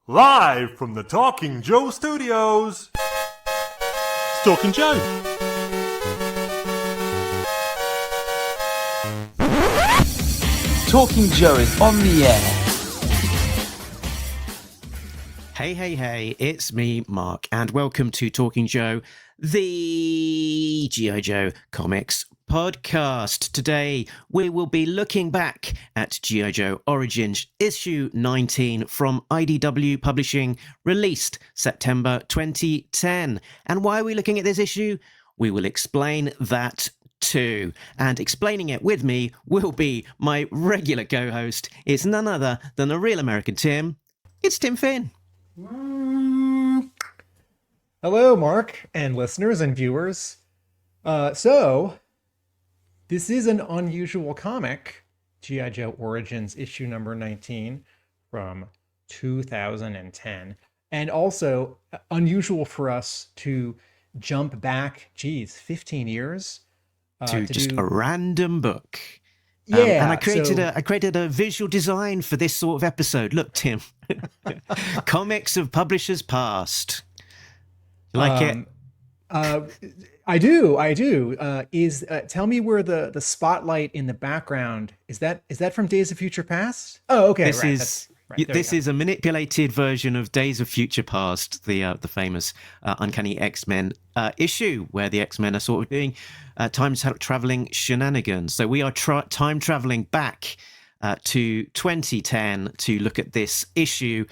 Live from the Talking Joe Studios, it's Talking Joe. Talking Joe is on the air. Hey, it's me, Mark, and welcome to Talking Joe, the G.I. Joe Comics podcast. Today, we will be looking back at G.I. Joe Origins issue 19 from IDW Publishing, released September 2010. And why are we looking at this issue? We will explain that too. And explaining it with me will be my regular co-host. It's none other than the real American Tim. It's Tim Finn. Hello, Mark, and listeners and viewers. So, this is an unusual comic, G.I. Joe Origins issue number 19 from 2010. And also unusual for us to jump back, 15 years. To just a random book. Yeah. And I created a visual design for this sort of episode. Look, Tim. Comics of publishers past. You like it? I do. Tell me where the spotlight in the background is. That from Days of Future Past? Oh, okay. This is a manipulated version of Days of Future Past, the famous Uncanny X-Men issue, where the X-Men are sort of doing time traveling shenanigans. So we are time traveling back to 2010 to look at this issue,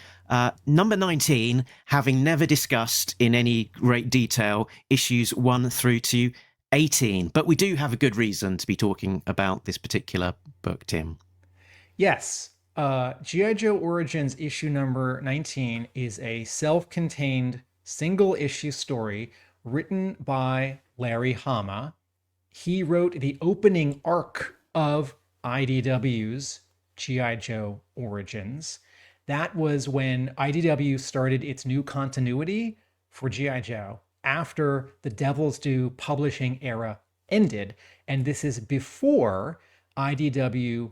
number 19, having never discussed in any great detail issues 1 through to 18. But we do have a good reason to be talking about this particular book, Tim. Yes. G.I. Joe Origins issue number 19 is a self-contained single-issue story written by Larry Hama. He wrote the opening arc of IDW's G.I. Joe Origins. That was when IDW started its new continuity for G.I. Joe after the Devil's Due publishing era ended. And this is before IDW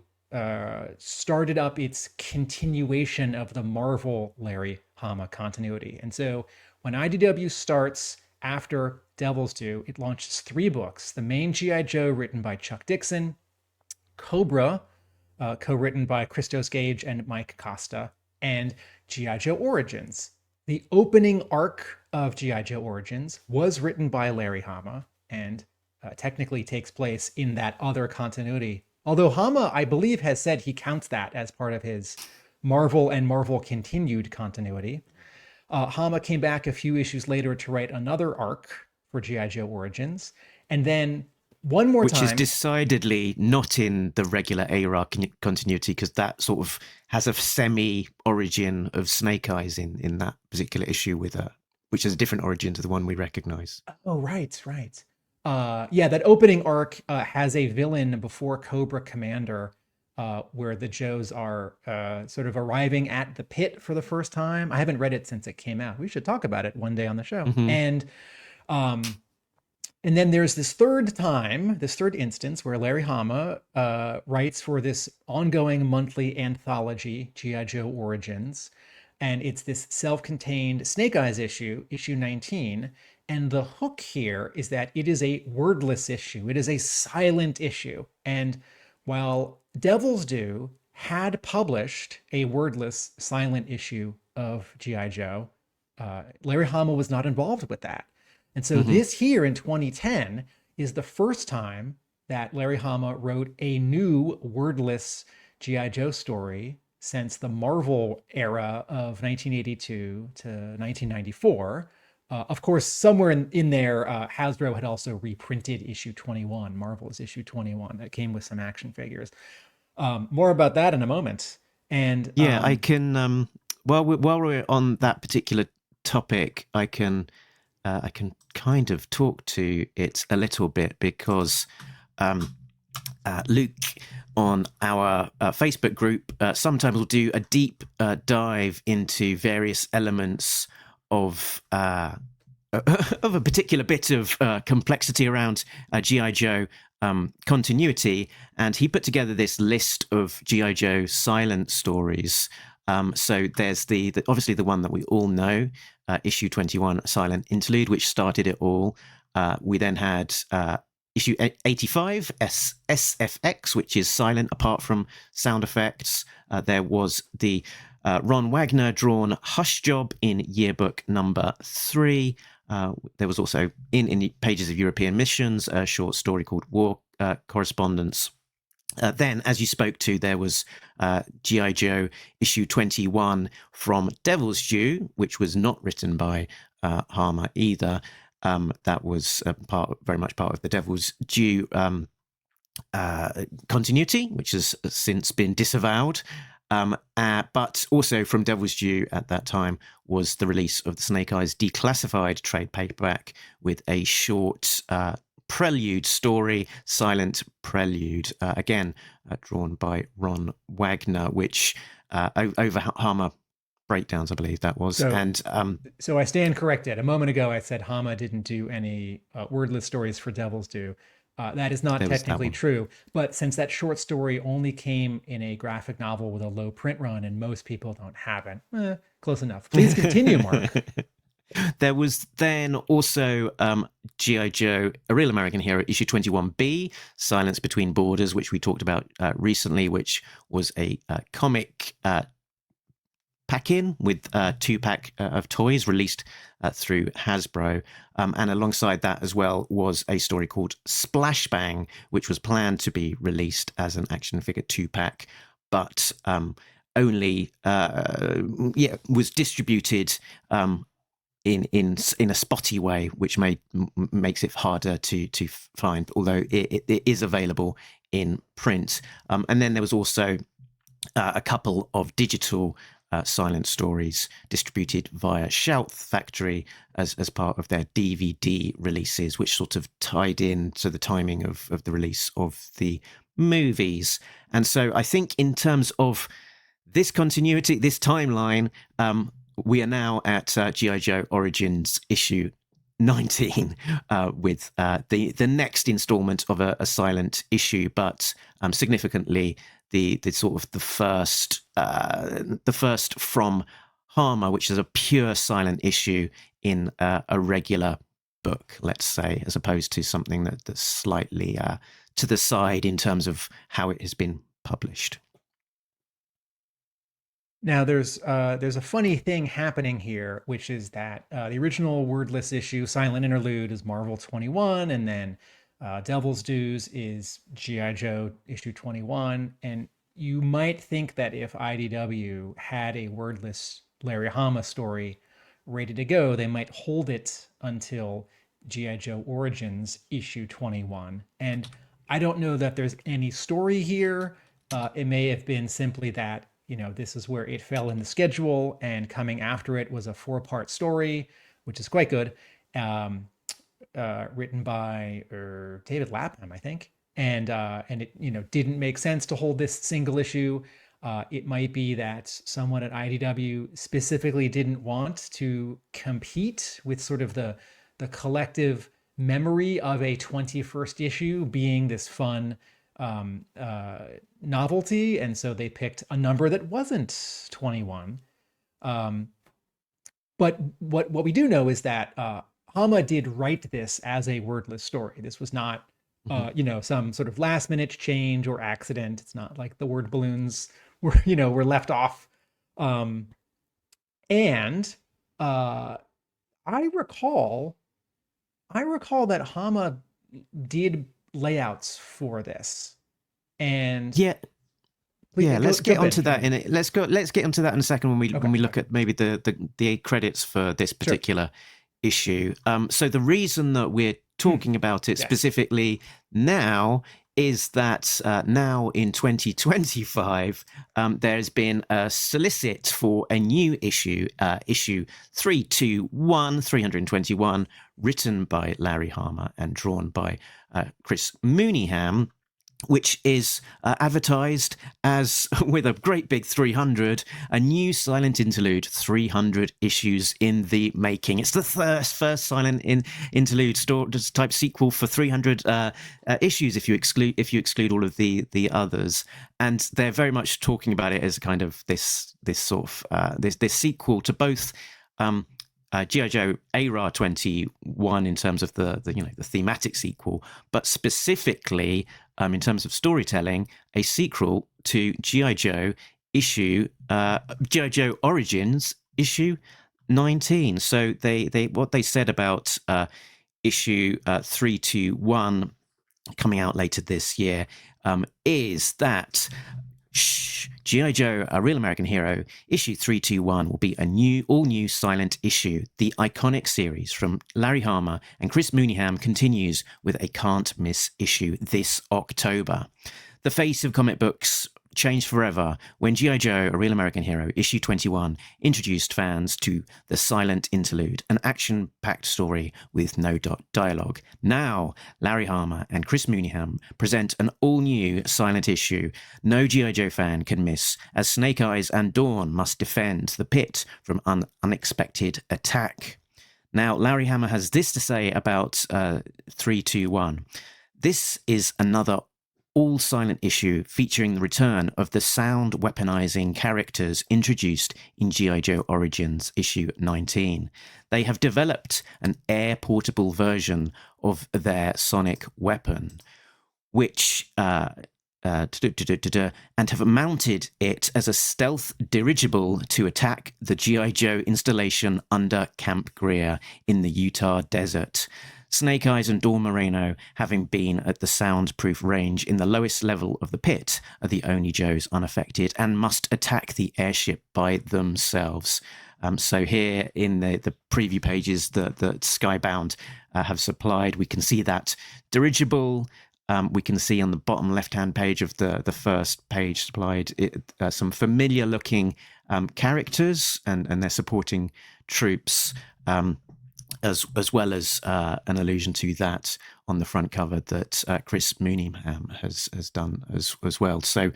started up its continuation of the Marvel Larry Hama continuity. And so when IDW starts after Devil's Due, it launches 3 books. The main G.I. Joe, written by Chuck Dixon, Cobra, co-written by Christos Gage and Mike Costa, and G.I. Joe Origins. The opening arc of G.I. Joe Origins was written by Larry Hama and technically takes place in that other continuity. Although Hama, I believe, has said he counts that as part of his Marvel and Marvel Continued continuity. Hama came back a few issues later to write another arc for G.I. Joe Origins. And then one more time... Which is decidedly not in the regular ARAH continuity, because that sort of has a semi-origin of Snake Eyes in that particular issue with which is a different origin to the one we recognize. Oh, right. That opening arc has a villain before Cobra Commander, where the Joes are sort of arriving at the pit for the first time. I haven't read it since it came out. We should talk about it one day on the show. Mm-hmm. And then there's this third instance where Larry Hama writes for this ongoing monthly anthology, G.I. Joe Origins. And it's this self-contained Snake Eyes issue 19. And the hook here is that it is a wordless issue. It is a silent issue. And while Devil's Due had published a wordless, silent issue of G.I. Joe, Larry Hama was not involved with that. And so this here in 2010 is the first time that Larry Hama wrote a new wordless G.I. Joe story since the Marvel era of 1982 to 1994. Of course, somewhere in there, Hasbro had also reprinted issue 21, Marvel's issue 21, that came with some action figures. More about that in a moment. And yeah, I can. While we're on that particular topic, I can kind of talk to it a little bit, because Luke on our Facebook group sometimes will do a deep dive into various elements of a particular bit of complexity around G.I. Joe continuity, and he put together this list of G.I. Joe silent stories So there's obviously the one that we all know, issue 21, Silent Interlude, which started it all. We then had issue 85, SFX, which is silent apart from sound effects. There was the Ron Wagner drawn Hush Job in yearbook number 3. There was also in Pages of European Missions a short story called War Correspondence. Then, as you spoke to, there was G.I. Joe issue 21 from Devil's Due, which was not written by Hama either. That was very much part of the Devil's Due continuity, which has since been disavowed. But also from Devil's Due at that time was the release of the Snake Eyes declassified trade paperback with a short prelude story, Silent Prelude, again drawn by Ron Wagner, which over Hama breakdowns, I believe that was. So I stand corrected. A moment ago, I said Hama didn't do any wordless stories for Devil's Due. That is not technically true, but since that short story only came in a graphic novel with a low print run and most people don't have it, close enough. Please continue, Mark. There was then also G.I. Joe, A Real American Hero, issue 21B, Silence Between Borders, which we talked about recently, which was a comic pack-in with a 2-pack of toys released through Hasbro. And alongside that as well was a story called Splash Bang, which was planned to be released as an action figure 2-pack, but only was distributed in a spotty way, which makes it harder to find, although it is available in print. And then there was also a couple of digital silent stories distributed via Shout Factory as part of their DVD releases, which sort of tied in to the timing of the release of the movies. And so I think in terms of this continuity, this timeline, we are now at G.I. Joe Origins issue 19 with the next installment of a silent issue, but significantly the sort of the first from Hama, which is a pure silent issue in a regular book, let's say, as opposed to something that's slightly to the side in terms of how it has been published. Now, there's a funny thing happening here, which is that the original wordless issue, Silent Interlude, is Marvel 21, and then Devil's Dues is G.I. Joe issue 21. And you might think that if IDW had a wordless Larry Hama story ready to go, they might hold it until G.I. Joe Origins issue 21. And I don't know that there's any story here. It may have been simply that, this is where it fell in the schedule, and coming after it was a 4-part story, which is quite good, written by David Lapham, I think. And it didn't make sense to hold this single issue. It might be that someone at IDW specifically didn't want to compete with sort of the collective memory of a 21st issue being this fun novelty, and so they picked a number that wasn't 21. But what we do know is that Hama did write this as a wordless story. This was not some sort of last minute change or accident. It's not like the word balloons were left off. And I recall that Hama did layouts for this, and let's get onto that in it. Let's get onto that in a second when we look at maybe the credits for this particular issue. So the reason that we're talking about it specifically now is that now in 2025 there's been a solicit for a new issue, issue 321, written by Larry Hama and drawn by Chris Mooneyham, which is advertised as, with a great big 300, a new silent interlude, 300 issues in the making. It's the first silent interlude type sequel for 300 issues, if you exclude all of the others. And they're very much talking about it as kind of this sort of this sequel to both G.I. Joe ARAH 21 in terms of the thematic sequel, but specifically in terms of storytelling, a sequel to G.I. Joe G.I. Joe Origins issue 19. So they what they said about issue 321 coming out later this year is that G.I. Joe, A Real American Hero, issue 321 will be all new silent issue. The iconic series from Larry Hama and Chris Mooneyham continues with a can't miss issue this October. The face of comic books changed forever when G.I. Joe, A Real American Hero, issue 21 introduced fans to the silent interlude, an action-packed story with no dialogue. Now, Larry Hama and Chris Mooneyham present an all-new silent issue no G.I. Joe fan can miss, as Snake Eyes and Dawn must defend the pit from unexpected attack. Now, Larry Hama has this to say about 321. This is another all-silent issue featuring the return of the sound-weaponizing characters introduced in G.I. Joe Origins issue 19. They have developed an air-portable version of their sonic weapon, which and have mounted it as a stealth dirigible to attack the G.I. Joe installation under Camp Greer in the Utah desert. Snake Eyes and Dawn Moreno, having been at the soundproof range in the lowest level of the pit, are the only Joes unaffected and must attack the airship by themselves. So here in the preview pages that Skybound have supplied, we can see that dirigible. We can see on the bottom left-hand page of the first page supplied some familiar-looking characters and their supporting troops. As well as an allusion to that on the front cover that Chris Mooneyham has done as well. So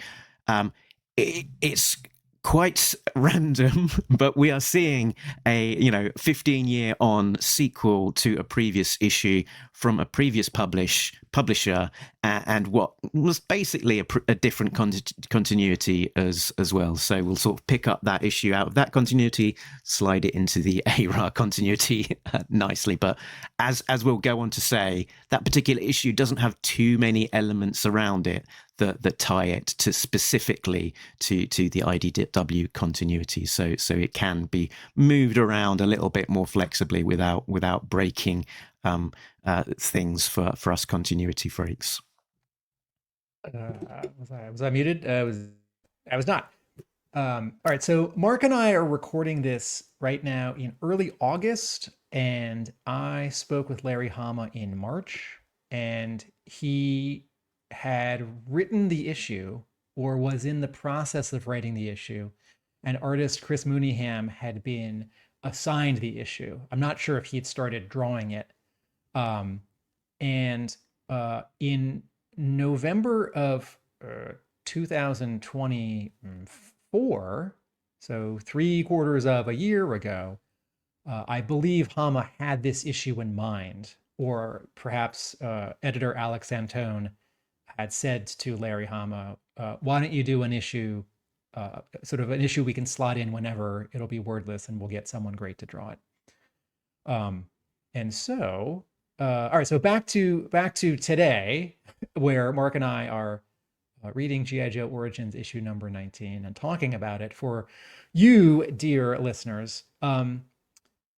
it's quite random, but we are seeing a 15-year on sequel to a previous issue from a previous publisher and what was basically a different continuity as well. So we'll sort of pick up that issue out of that continuity, slide it into the ARAH continuity nicely. But as we'll go on to say, that particular issue doesn't have too many elements around it that tie it to specifically to the IDW continuity. So it can be moved around a little bit more flexibly without breaking things for us continuity freaks. Was I muted? I was not. All right, so Mark and I are recording this right now in early August, and I spoke with Larry Hama in March, and he had written the issue or was in the process of writing the issue, and artist Chris Mooneyham had been assigned the issue. I'm not sure if he'd started drawing it. And in November of 2024, so 3/4 of a year ago, I believe Hama had this issue in mind, or perhaps editor Alex Antone had said to Larry Hama, why don't you do an issue, sort of an issue we can slot in whenever, it'll be wordless and we'll get someone great to draw it. And so, all right, so back to today, where Mark and I are reading G.I. Joe Origins issue number 19 and talking about it for you, dear listeners.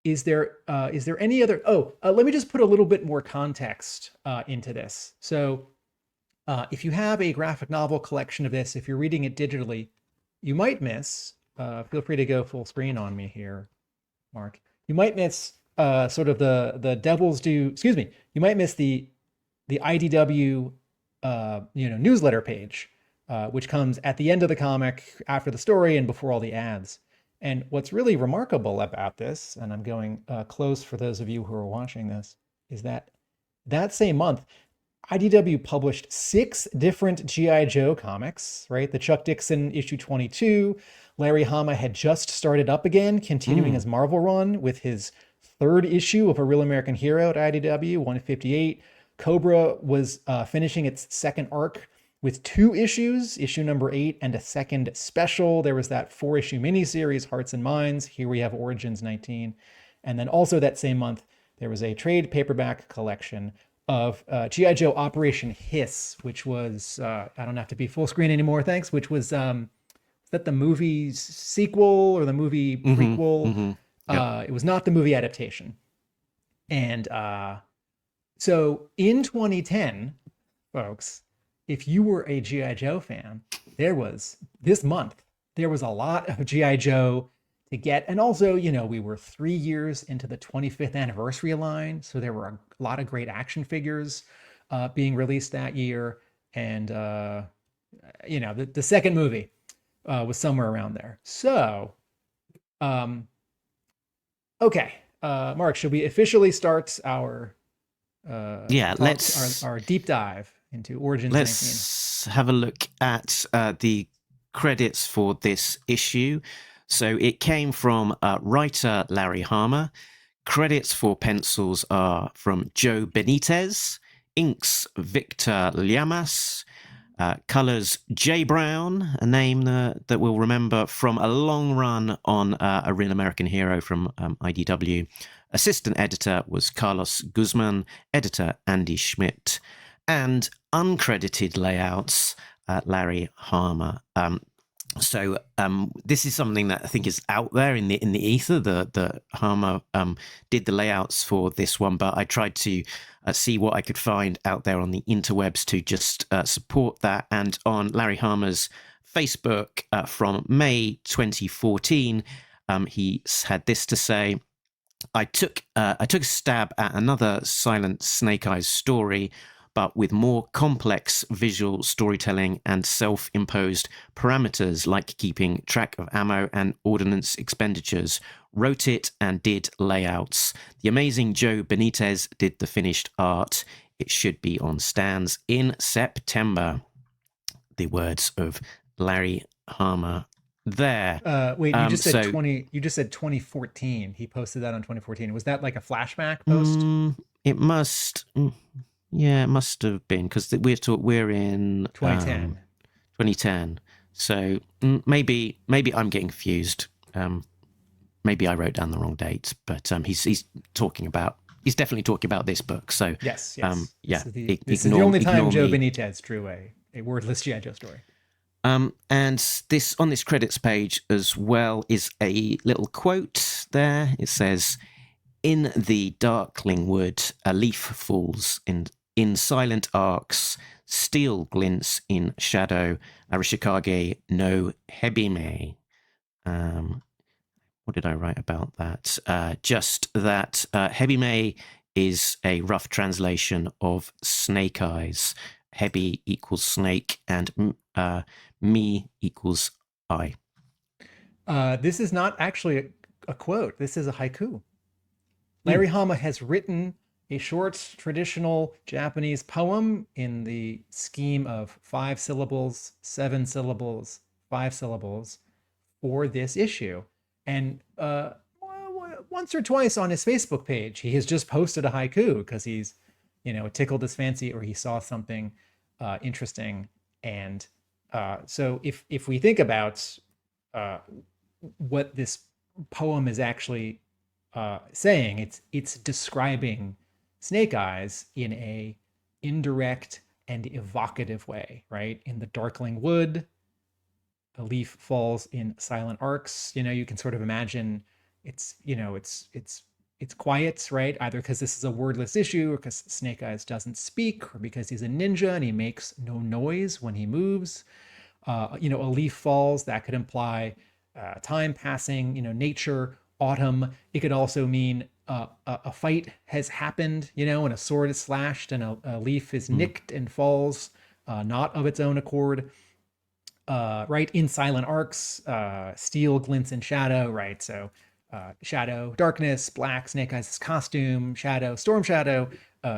Is there any other, let me just put a little bit more context into this. So if you have a graphic novel collection of this, if you're reading it digitally, you might miss, feel free to go full screen on me here, Mark. You might miss sort of the Devil's Due, excuse me, you might miss the IDW newsletter page, which comes at the end of the comic, after the story and before all the ads. And what's really remarkable about this, and I'm going close for those of you who are watching this, is that same month, IDW published 6 different G.I. Joe comics, right? The Chuck Dixon issue 22. Larry Hama had just started up again, continuing his Marvel run with his 3rd issue of A Real American Hero at IDW, 158. Cobra was finishing its 2nd arc with 2 issues, issue number 8 and a 2nd special. There was that 4-issue miniseries, Hearts and Minds. Here we have Origins 19. And then also that same month, there was a trade paperback collection of G.I. Joe Operation Hiss, which was, I don't have to be full screen anymore, thanks, which was that the movie's sequel or the movie prequel? It was not the movie adaptation. And so in 2010, folks, if you were a G.I. Joe fan, this month, there was a lot of G.I. Joe to get. And also, we were 3 years into the 25th anniversary line. So there were a lot of great action figures being released that year. And, the second movie was somewhere around there. So, okay. Mark, should we officially start our our deep dive into Origins 19? Let's have a look at the credits for this issue. So it came from writer Larry Hama. Credits for pencils are from Joe Benitez, inks Victor Llamas, colors Jay Brown, a name that we'll remember from a long run on A Real American Hero from IDW. Assistant editor was Carlos Guzman, editor Andy Schmidt, and uncredited layouts Larry Hama. So this is something that I think is out there in the ether. The Hama did the layouts for this one, but I tried to see what I could find out there on the interwebs to just support that. And on Larry Hama's Facebook from May 2014, he had this to say: I took a stab at another Silent Snake Eyes story, but with more complex visual storytelling and self-imposed parameters like keeping track of ammo and ordnance expenditures. Wrote it and did layouts. The amazing Joe Benitez did the finished art. It should be on stands in September. The words of Larry Hama there. Wait, you just said 2014. He posted that on 2014. Was that like a flashback post? It must. Yeah, it must have been, because we're in 2010. 2010. So maybe I'm getting confused. Maybe I wrote down the wrong date, but he's definitely talking about this book. So yes. Yeah. This is the only time Joe Benitez drew a wordless G.I. Joe story. And this on this credits page as well is a little quote there. It says, "In the darkling wood, a leaf falls in silent arcs, steel glints in shadow, Arashikage no Hebime." What did I write about that? Just that Hebime is a rough translation of Snake Eyes. Hebi equals snake and me equals eye. This is not actually a quote. This is a haiku. Larry Hama has written a short traditional Japanese poem in the scheme of 5 syllables, 7 syllables, 5 syllables for this issue. And once or twice on his Facebook page, he has just posted a haiku because he's, it tickled his fancy or he saw something interesting. And so if we think about what this poem is actually saying, it's describing Snake Eyes in a indirect and evocative way, right? In the darkling wood, a leaf falls in silent arcs. You can sort of imagine it's quiet, right? Either because this is a wordless issue, or because Snake Eyes doesn't speak, or because he's a ninja and he makes no noise when he moves. A leaf falls, that could imply time passing, nature, autumn. It could also mean a fight has happened, and a sword is slashed and a leaf is nicked and falls, not of its own accord. Right, in silent arcs, steel glints in shadow, right? So shadow, darkness, black, Snake Eyes' costume, shadow, storm shadow,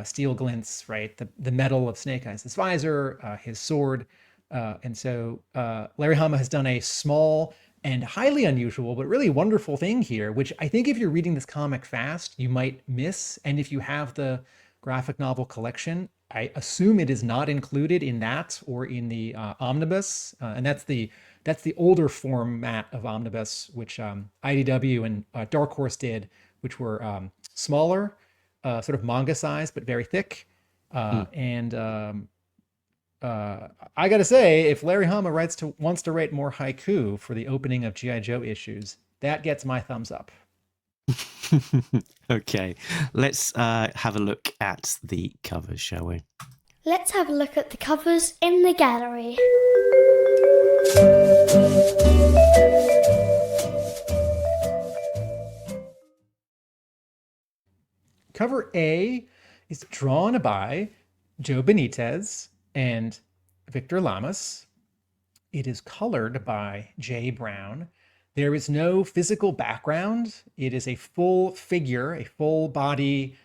steel glints, right? The metal of Snake Eyes' visor, his sword. And so Larry Hama has done a small and highly unusual, but really wonderful thing here, which I think if you're reading this comic fast, you might miss. And if you have the graphic novel collection, I assume it is not included in that or in the omnibus. And that's the older format of omnibus, which IDW and Dark Horse did, which were smaller, sort of manga size, but very thick. And I gotta say, if Larry Hama wants to write more haiku for the opening of G.I. Joe issues, that gets my thumbs up. Okay, let's have a look at the covers, shall we? Let's have a look at the covers in the gallery. Cover A is drawn by Joe Benitez and Victor Lamas. It is colored by Jay Brown. There is no physical background. It is a full figure, a full body,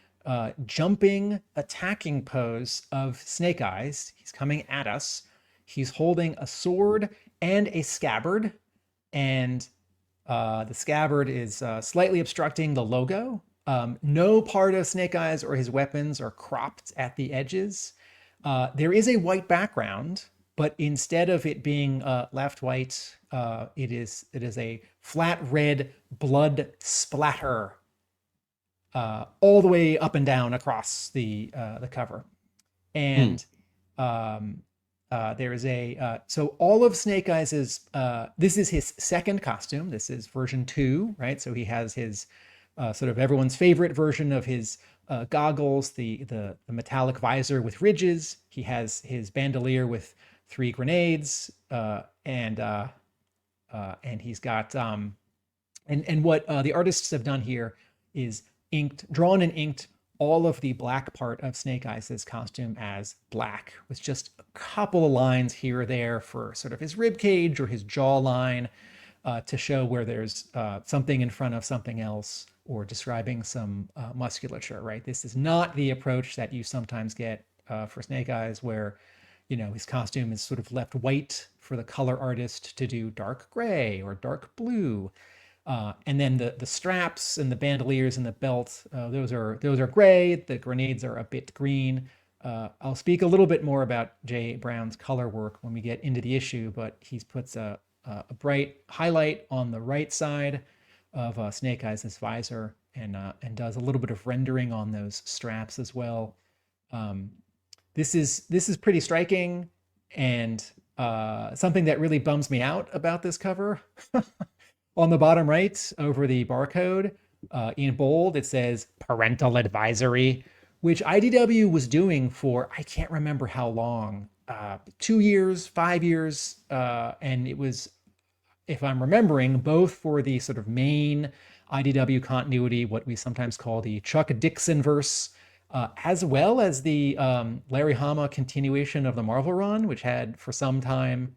jumping, attacking pose of Snake Eyes. He's coming at us. He's holding a sword and a scabbard, and the scabbard is slightly obstructing the logo. No part of Snake Eyes or his weapons are cropped at the edges. There is a white background, but instead of it being left white, it is a flat red blood splatter all the way up and down across the cover. And there is so all of Snake Eyes is, this is his second costume. This is version 2, right? So he has his sort of everyone's favorite version of his goggles, the metallic visor with ridges. He has his bandolier with 3 grenades, and he's got and what the artists have done here is drawn and inked all of the black part of Snake Eyes' costume as black, with just a couple of lines here or there for sort of his rib cage or his jawline, to show where there's something in front of something else, or describing some musculature, right? This is not the approach that you sometimes get for Snake Eyes, where, his costume is sort of left white for the color artist to do dark gray or dark blue. And then the straps and the bandoliers and the belt, those are gray. The grenades are a bit green. I'll speak a little bit more about Jay Brown's color work when we get into the issue, but he puts a bright highlight on the right side of Snake Eyes' visor, and does a little bit of rendering on those straps as well. This is pretty striking, and something that really bums me out about this cover. On the bottom right, over the barcode, in bold, it says parental advisory, which IDW was doing for, I can't remember how long, 2 years, 5 years, and it was, if I'm remembering, both for the sort of main IDW continuity, what we sometimes call the Chuck Dixon verse, as well as the Larry Hama continuation of the Marvel run, which had for some time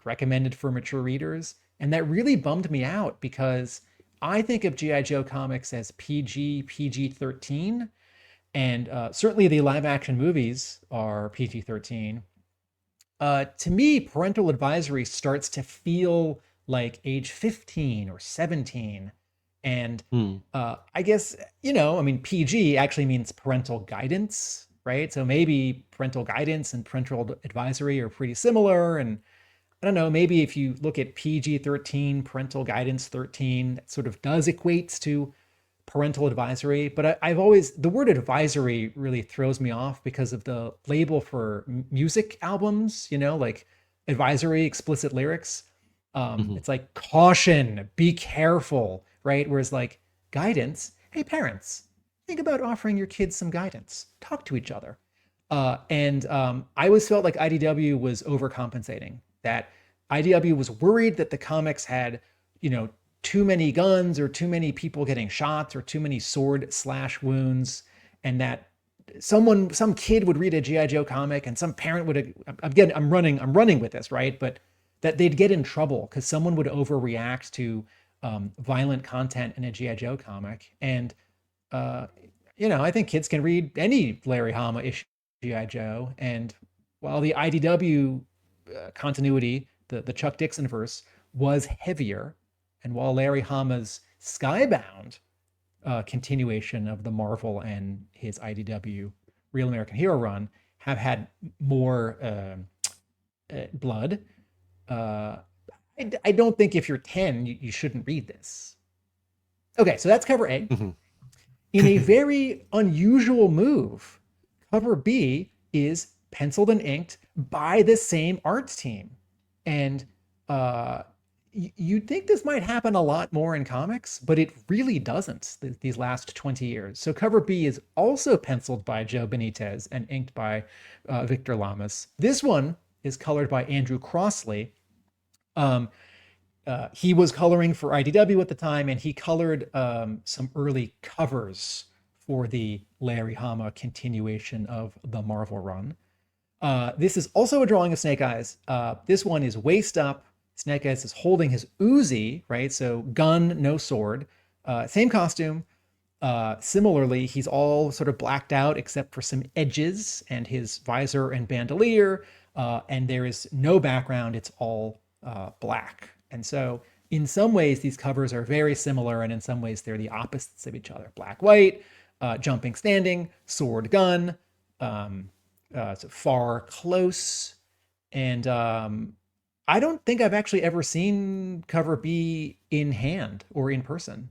recommended for mature readers. And that really bummed me out, because I think of G.I. Joe comics as PG-13, and certainly the live action movies are PG-13. To me, parental advisory starts to feel like age 15 or 17. And I guess, PG actually means parental guidance, right? So maybe parental guidance and parental advisory are pretty similar. And I don't know, maybe if you look at PG-13, parental guidance 13, that sort of does equate to parental advisory. But the word advisory really throws me off because of the label for music albums, like advisory, explicit lyrics. It's like caution, be careful, right? Whereas like guidance, hey parents, think about offering your kids some guidance, talk to each other. And I always felt like IDW was overcompensating, that IDW was worried that the comics had, too many guns or too many people getting shot or too many sword slash wounds, and that some kid would read a G.I. Joe comic and some parent would, I'm running with this, right? But that they'd get in trouble because someone would overreact to violent content in a G.I. Joe comic. And I think kids can read any Larry Hama issue G.I. Joe. And while the IDW continuity, the Chuck Dixon verse, was heavier, and while Larry Hama's Skybound continuation of the Marvel and his IDW Real American Hero run have had more blood, I don't think if you're 10, you shouldn't read this. Okay, so that's cover A. Mm-hmm. In a very unusual move, cover B is penciled and inked by the same art team. And you'd think this might happen a lot more in comics, but it really doesn't these last 20 years. So cover B is also penciled by Joe Benitez and inked by Victor Lamas. This one is colored by Andrew Crossley. He was coloring for IDW at the time, and he colored some early covers for the Larry Hama continuation of the Marvel run. This is also a drawing of Snake Eyes. This one is waist up. Snake Eyes is holding his Uzi, right? So gun, no sword. Same costume. Similarly, he's all sort of blacked out except for some edges and his visor and bandolier. And there is no background. It's all black. And so in some ways, these covers are very similar. And in some ways, they're the opposites of each other. Black, white, jumping, standing, sword, gun, so far, close. And I don't think I've actually ever seen cover B in hand or in person.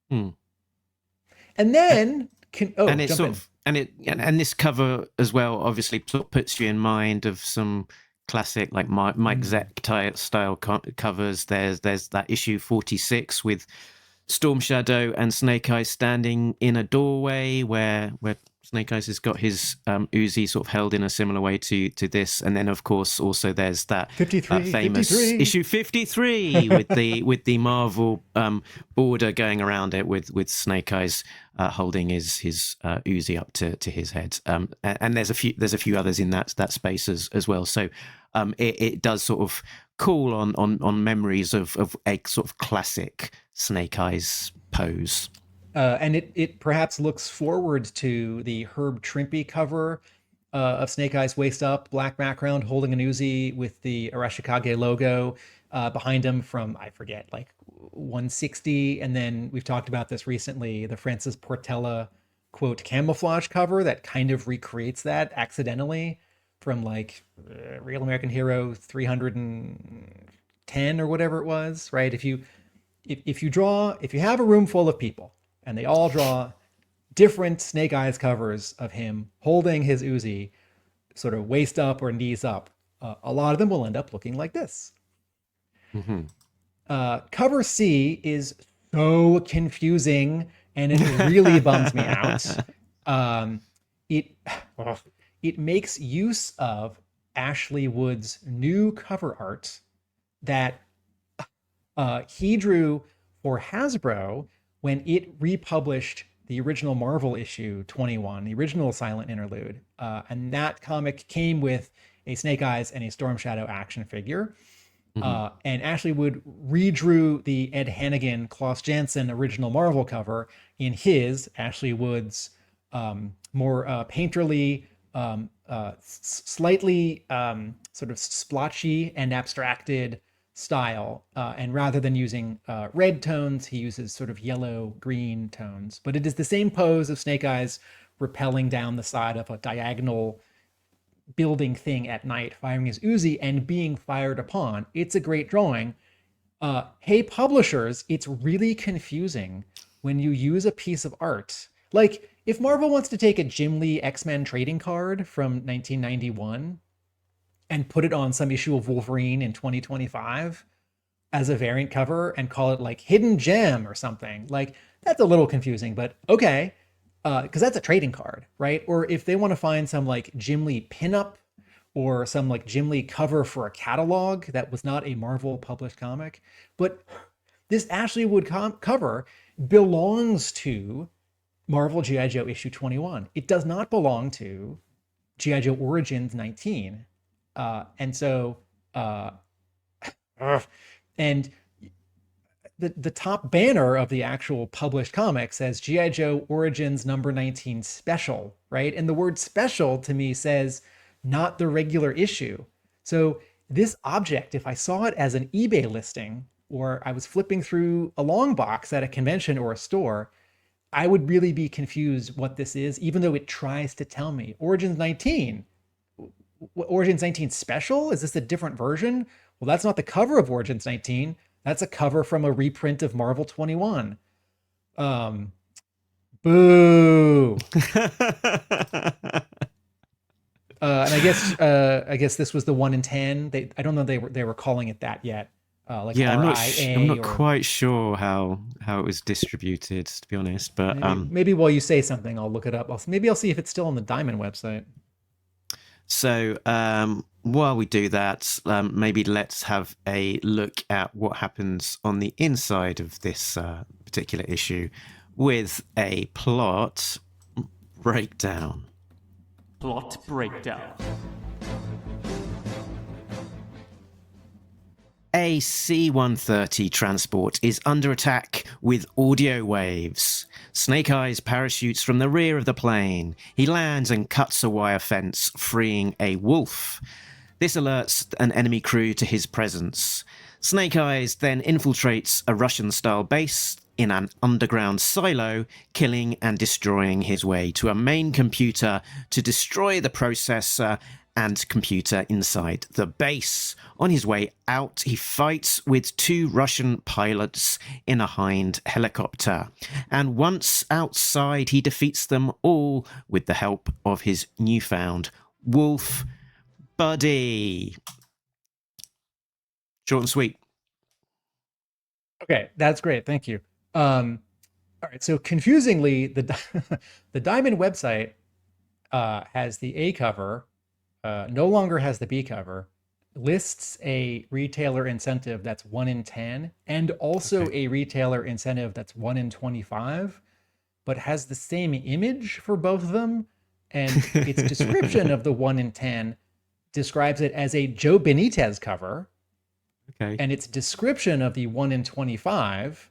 And then and it's sort of, and this cover as well obviously sort of puts you in mind of some classic like Mike Zeck style covers. There's that issue 46 with Storm Shadow and Snake Eyes standing in a doorway where Snake Eyes has got his Uzi sort of held in a similar way to this, and then of course also there's that 53, famous 53. issue 53 with the Marvel border going around it with Snake Eyes holding his Uzi up to his head, and there's a few others in that space as well. So it does sort of call on memories of a sort of classic Snake Eyes pose. And it perhaps looks forward to the Herb Trimpe cover of Snake Eyes waist up, black background, holding an Uzi with the Arashikage logo behind him from, I forget, like 160. And then we've talked about this recently, the Francis Portela, quote, camouflage cover that kind of recreates that accidentally from like Real American Hero 310 or whatever it was, right? If you have a room full of people, and they all draw different Snake Eyes covers of him holding his Uzi, sort of waist up or knees up. A lot of them will end up looking like this. Cover C is so confusing, and it really bums me out. It makes use of Ashley Wood's new cover art that he drew for Hasbro when it republished the original Marvel issue 21, the original Silent Interlude. And that comic came with a Snake Eyes and a Storm Shadow action figure. And Ashley Wood redrew the Ed Hannigan, Klaus Janson original Marvel cover in his, Ashley Wood's, more painterly, slightly sort of splotchy and abstracted style, and rather than using red tones, he uses sort of yellow-green tones. But it is the same pose of Snake Eyes rappelling down the side of a diagonal building thing at night, firing his Uzi and being fired upon. It's a great drawing. Hey, publishers, it's really confusing when you use a piece of art. Like, if Marvel wants to take a Jim Lee X-Men trading card from 1991 and put it on some issue of Wolverine in 2025 as a variant cover and call it like Hidden Gem or something, like that's a little confusing, but okay, because that's a trading card, right? Or if they want to find some like Jim Lee pinup or some like Jim Lee cover for a catalog that was not a Marvel published comic, but this Ashley Wood cover belongs to Marvel G.I. Joe issue 21. It does not belong to G.I. Joe Origins 19. And so, and the top banner of the actual published comic says G.I. Joe Origins number 19 special, right? And the word special to me says not the regular issue. So this object, if I saw it as an eBay listing, or I was flipping through a long box at a convention or a store, I would really be confused what this is, even though it tries to tell me. Origins 19. Origins 19 special? Is this a different version? Well, that's not the cover of Origins 19. That's a cover from a reprint of Marvel 21. Boo. And I guess this was the 1 in 10. I don't know they were calling it that yet. Like yeah, RIA I'm not or, quite sure how it was distributed, to be honest. But maybe while you say something, I'll look it up. Maybe I'll see if it's still on the Diamond website. So while we do that, maybe let's have a look at what happens on the inside of this particular issue with a plot breakdown. Plot breakdown. A C-130 transport is under attack with audio waves. Snake Eyes parachutes from the rear of the plane. He lands and cuts a wire fence, freeing a wolf. This alerts an enemy crew to his presence. Snake Eyes then infiltrates a Russian-style base in an underground silo, killing and destroying his way to a main computer to destroy the processor and computer inside the base. On his way out, he fights with 2 Russian pilots in a Hind helicopter. And once outside, he defeats them all with the help of his newfound wolf buddy. Short and sweet. Okay, that's great. Thank you. All right, so confusingly, the Diamond website has the A cover, no longer has the B cover, lists a retailer incentive that's 1 in 10, and also a retailer incentive that's 1 in 25, but has the same image for both of them. And its description of the 1 in 10 describes it as a Joe Benitez cover. Okay. And its description of the 1 in 25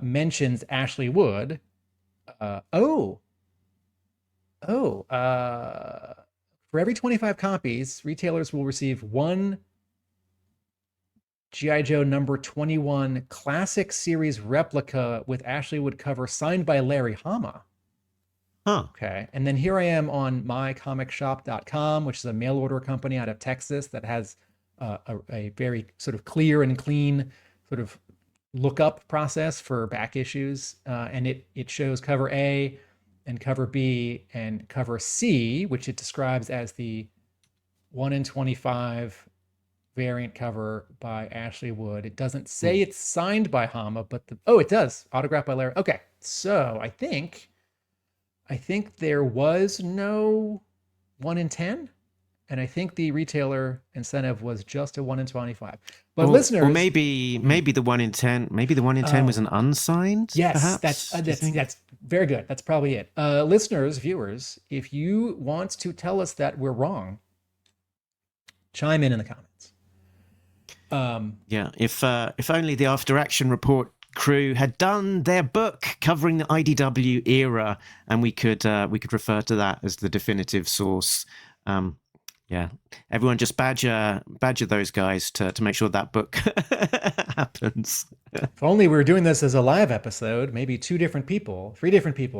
mentions Ashley Wood. For every 25 copies, retailers will receive 1 G.I. Joe number 21 Classic Series replica with Ashley Wood cover signed by Larry Hama. Huh. Okay. And then here I am on mycomicshop.com, which is a mail order company out of Texas that has a very sort of clear and clean sort of lookup process for back issues. And it shows cover A and cover B and cover C, which it describes as the 1 in 25 variant cover by Ashley Wood. It doesn't say it's signed by Hama, but it does. Autographed by Larry. Okay. So I think there was no 1 in 10. And I think the retailer incentive was just a 1 in 25. But listeners, or maybe the 1 in 10, was an unsigned. Yes, perhaps, that's very good. That's probably it. Listeners, viewers, if you want to tell us that we're wrong, chime in the comments. Yeah, if only the After Action Report crew had done their book covering the IDW era, and we could refer to that as the definitive source. Yeah, everyone just badger those guys to make sure that book happens. If only we were doing this as a live episode, maybe 3 different people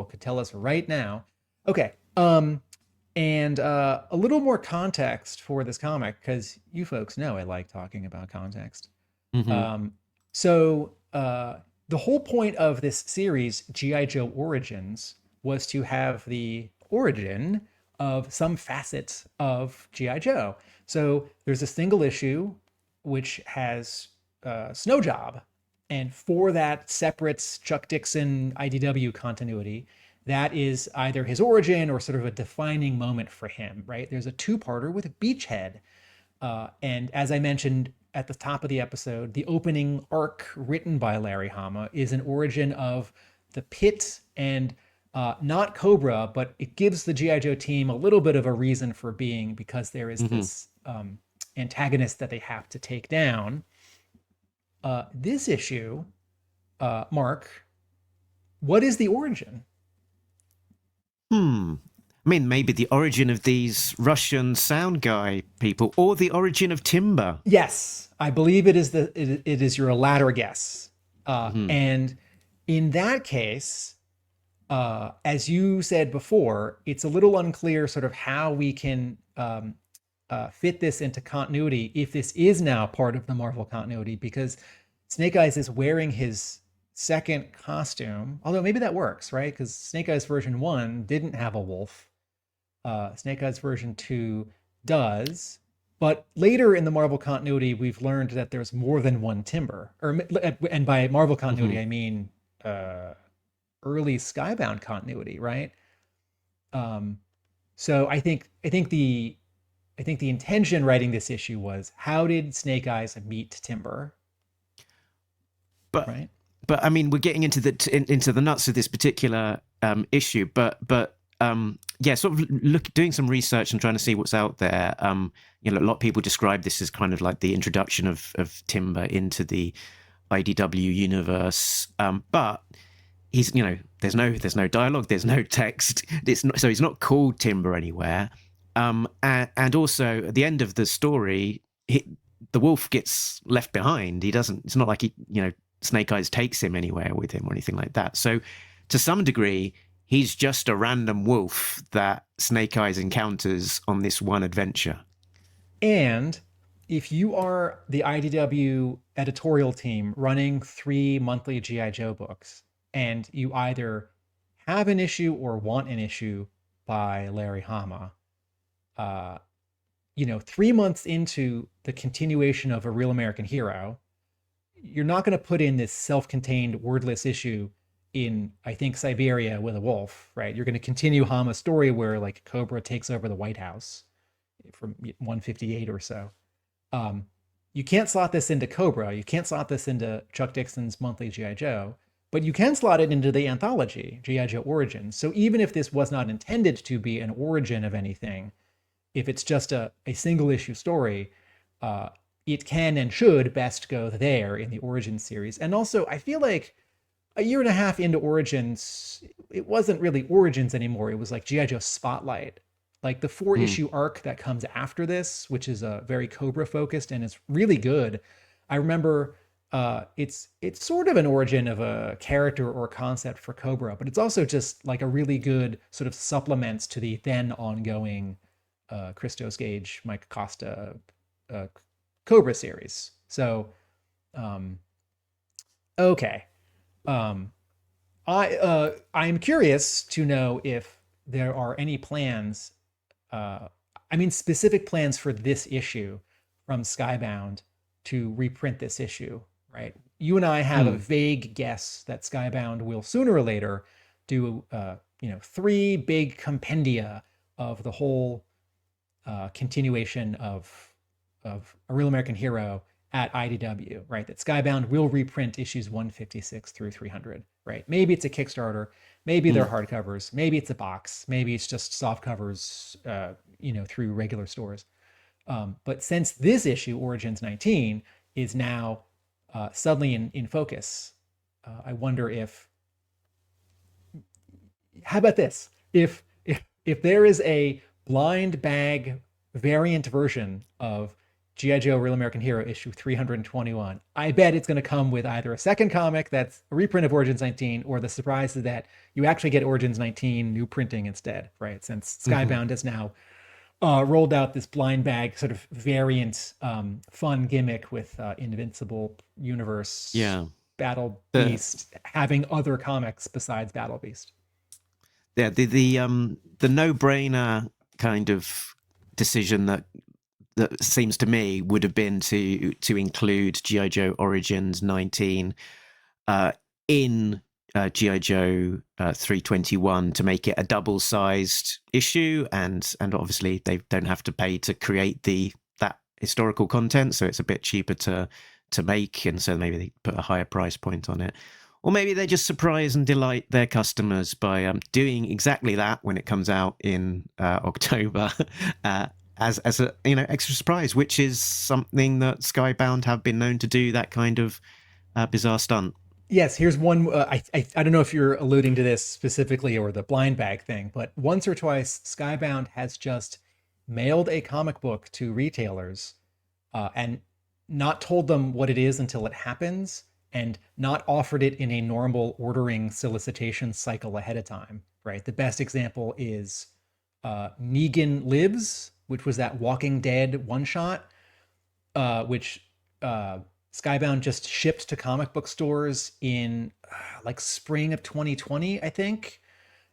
could tell us right now. Okay, and a little more context for this comic, because you folks know I like talking about context. Mm-hmm. So the whole point of this series, G.I. Joe Origins, was to have the origin of some facets of G.I. Joe. So there's a single issue which has Snow Job. And for that separate Chuck Dixon IDW continuity, that is either his origin or sort of a defining moment for him, right? There's a 2-parter with Beachhead. And as I mentioned at the top of the episode, the opening arc written by Larry Hama is an origin of the Pit and not Cobra, but it gives the G.I. Joe team a little bit of a reason for being, because there is this antagonist that they have to take down. This issue Mark, what is the origin? I mean, maybe the origin of these Russian sound guy people, or the origin of timber. Yes, I believe it is your latter guess. And in that case, as you said before, it's a little unclear sort of how we can fit this into continuity if this is now part of the Marvel continuity, because Snake Eyes is wearing his second costume, although maybe that works, right? Because Snake Eyes version 1 didn't have a wolf. Snake Eyes version 2 does. But later in the Marvel continuity, we've learned that there's more than one Timber. And by Marvel continuity, I mean early Skybound continuity, right? So I think the intention writing this issue was, how did Snake Eyes meet Timber? But I mean, we're getting into the nuts of this particular issue. But yeah, sort of doing some research and trying to see what's out there. A lot of people describe this as kind of like the introduction of Timber into the IDW universe. But he's, there's no dialogue, there's no text. So he's not called Timber anywhere. And also at the end of the story, the wolf gets left behind. It's not like Snake Eyes takes him anywhere with him or anything like that. So to some degree, he's just a random wolf that Snake Eyes encounters on this one adventure. And if you are the IDW editorial team running 3 monthly G.I. Joe books, and you either have an issue or want an issue by Larry Hama, 3 months into the continuation of A Real American Hero, you're not going to put in this self-contained wordless issue in, I think, Siberia with a wolf, right? You're going to continue Hama's story where like Cobra takes over the White House from 158 or so. You can't slot this into Cobra. You can't slot this into Chuck Dixon's monthly G.I. Joe, but you can slot it into the anthology, G.I. Joe Origins. So even if this was not intended to be an origin of anything, if it's just a single issue story, it can and should best go there in the Origins series. And also, I feel like a year and a half into Origins, it wasn't really Origins anymore. It was like G.I. Joe Spotlight. Like the 4-issue arc that comes after this, which is very Cobra focused and it's really good. I remember it's sort of an origin of a character or concept for Cobra, but it's also just like a really good sort of supplements to the then ongoing Christos Gage, Mike Costa Cobra series. So, okay. I'm curious to know if there are any plans, specific plans for this issue from Skybound to reprint this issue, right? You and I have a vague guess that Skybound will sooner or later do, 3 big compendia of the whole continuation of A Real American Hero at IDW, right? That Skybound will reprint issues 156 through 300, right? Maybe it's a Kickstarter, maybe they're hardcovers, maybe it's a box, maybe it's just soft covers, through regular stores. But since this issue, Origins 19, is now suddenly in focus, I wonder how about this? If there is a blind bag variant version of G.I. Joe Real American Hero issue 321, I bet it's going to come with either a second comic that's a reprint of Origins 19, or the surprise is that you actually get Origins 19 new printing instead, right? Since Skybound has now rolled out this blind bag sort of variant fun gimmick with Invincible Universe, Battle Beast, having other comics besides Battle Beast. Yeah, the no-brainer kind of decision that seems to me would have been to include G.I. Joe Origins 19 in G.I. Joe 321 to make it a double-sized issue, and obviously they don't have to pay to create that historical content, so it's a bit cheaper to make, and so maybe they put a higher price point on it. Or maybe they just surprise and delight their customers by doing exactly that when it comes out in October as a extra surprise, which is something that Skybound have been known to do, that kind of bizarre stunt. Yes, here's one. I don't know if you're alluding to this specifically or the blind bag thing, but once or twice, Skybound has just mailed a comic book to retailers and not told them what it is until it happens, and not offered it in a normal ordering solicitation cycle ahead of time. Right. The best example is Negan Lives, which was that Walking Dead one shot, which Skybound just shipped to comic book stores in like spring of 2020, I think.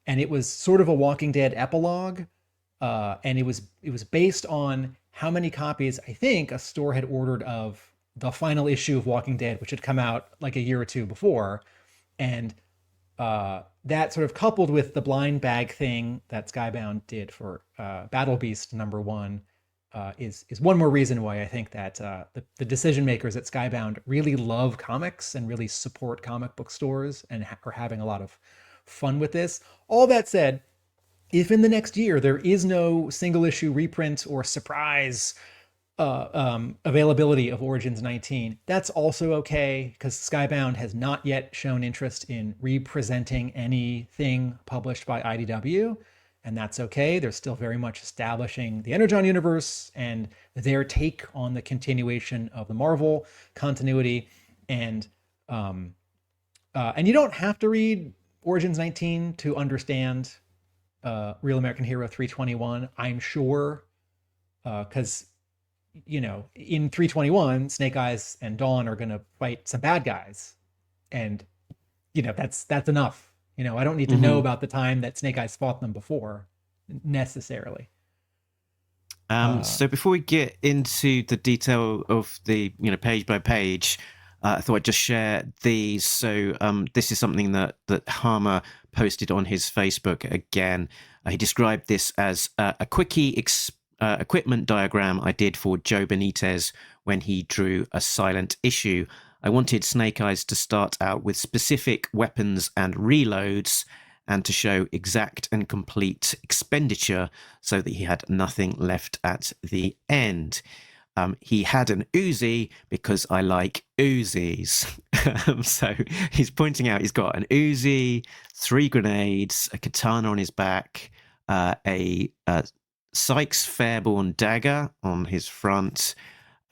And it was sort of a Walking Dead epilogue. And it was based on how many copies I think a store had ordered of the final issue of Walking Dead, which had come out like a year or two before. And that sort of coupled with the blind bag thing that Skybound did for Battle Beast #1 is one more reason why I think that the decision makers at Skybound really love comics and really support comic book stores and are having a lot of fun with this. All that said, if in the next year there is no single issue reprint or surprise availability of Origins 19, that's also okay, because Skybound has not yet shown interest in representing anything published by IDW. And that's okay. They're still very much establishing the Energon universe and their take on the continuation of the Marvel continuity. And you don't have to read Origins 19 to understand Real American Hero 321, I'm sure, because in 321, Snake Eyes and Dawn are going to fight some bad guys, and that's enough. I don't need to know about the time that Snake Eyes fought them before, necessarily. So before we get into the detail of the page by page, I thought I'd just share these. So this is something that Hama posted on his Facebook again. He described this as a quickie equipment diagram I did for Joe Benitez when he drew a silent issue. I wanted Snake Eyes to start out with specific weapons and reloads, and to show exact and complete expenditure so that he had nothing left at the end. He had an Uzi because I like Uzis. So he's pointing out he's got an Uzi, 3 grenades, a katana on his back, a Sykes Fairborn dagger on his front,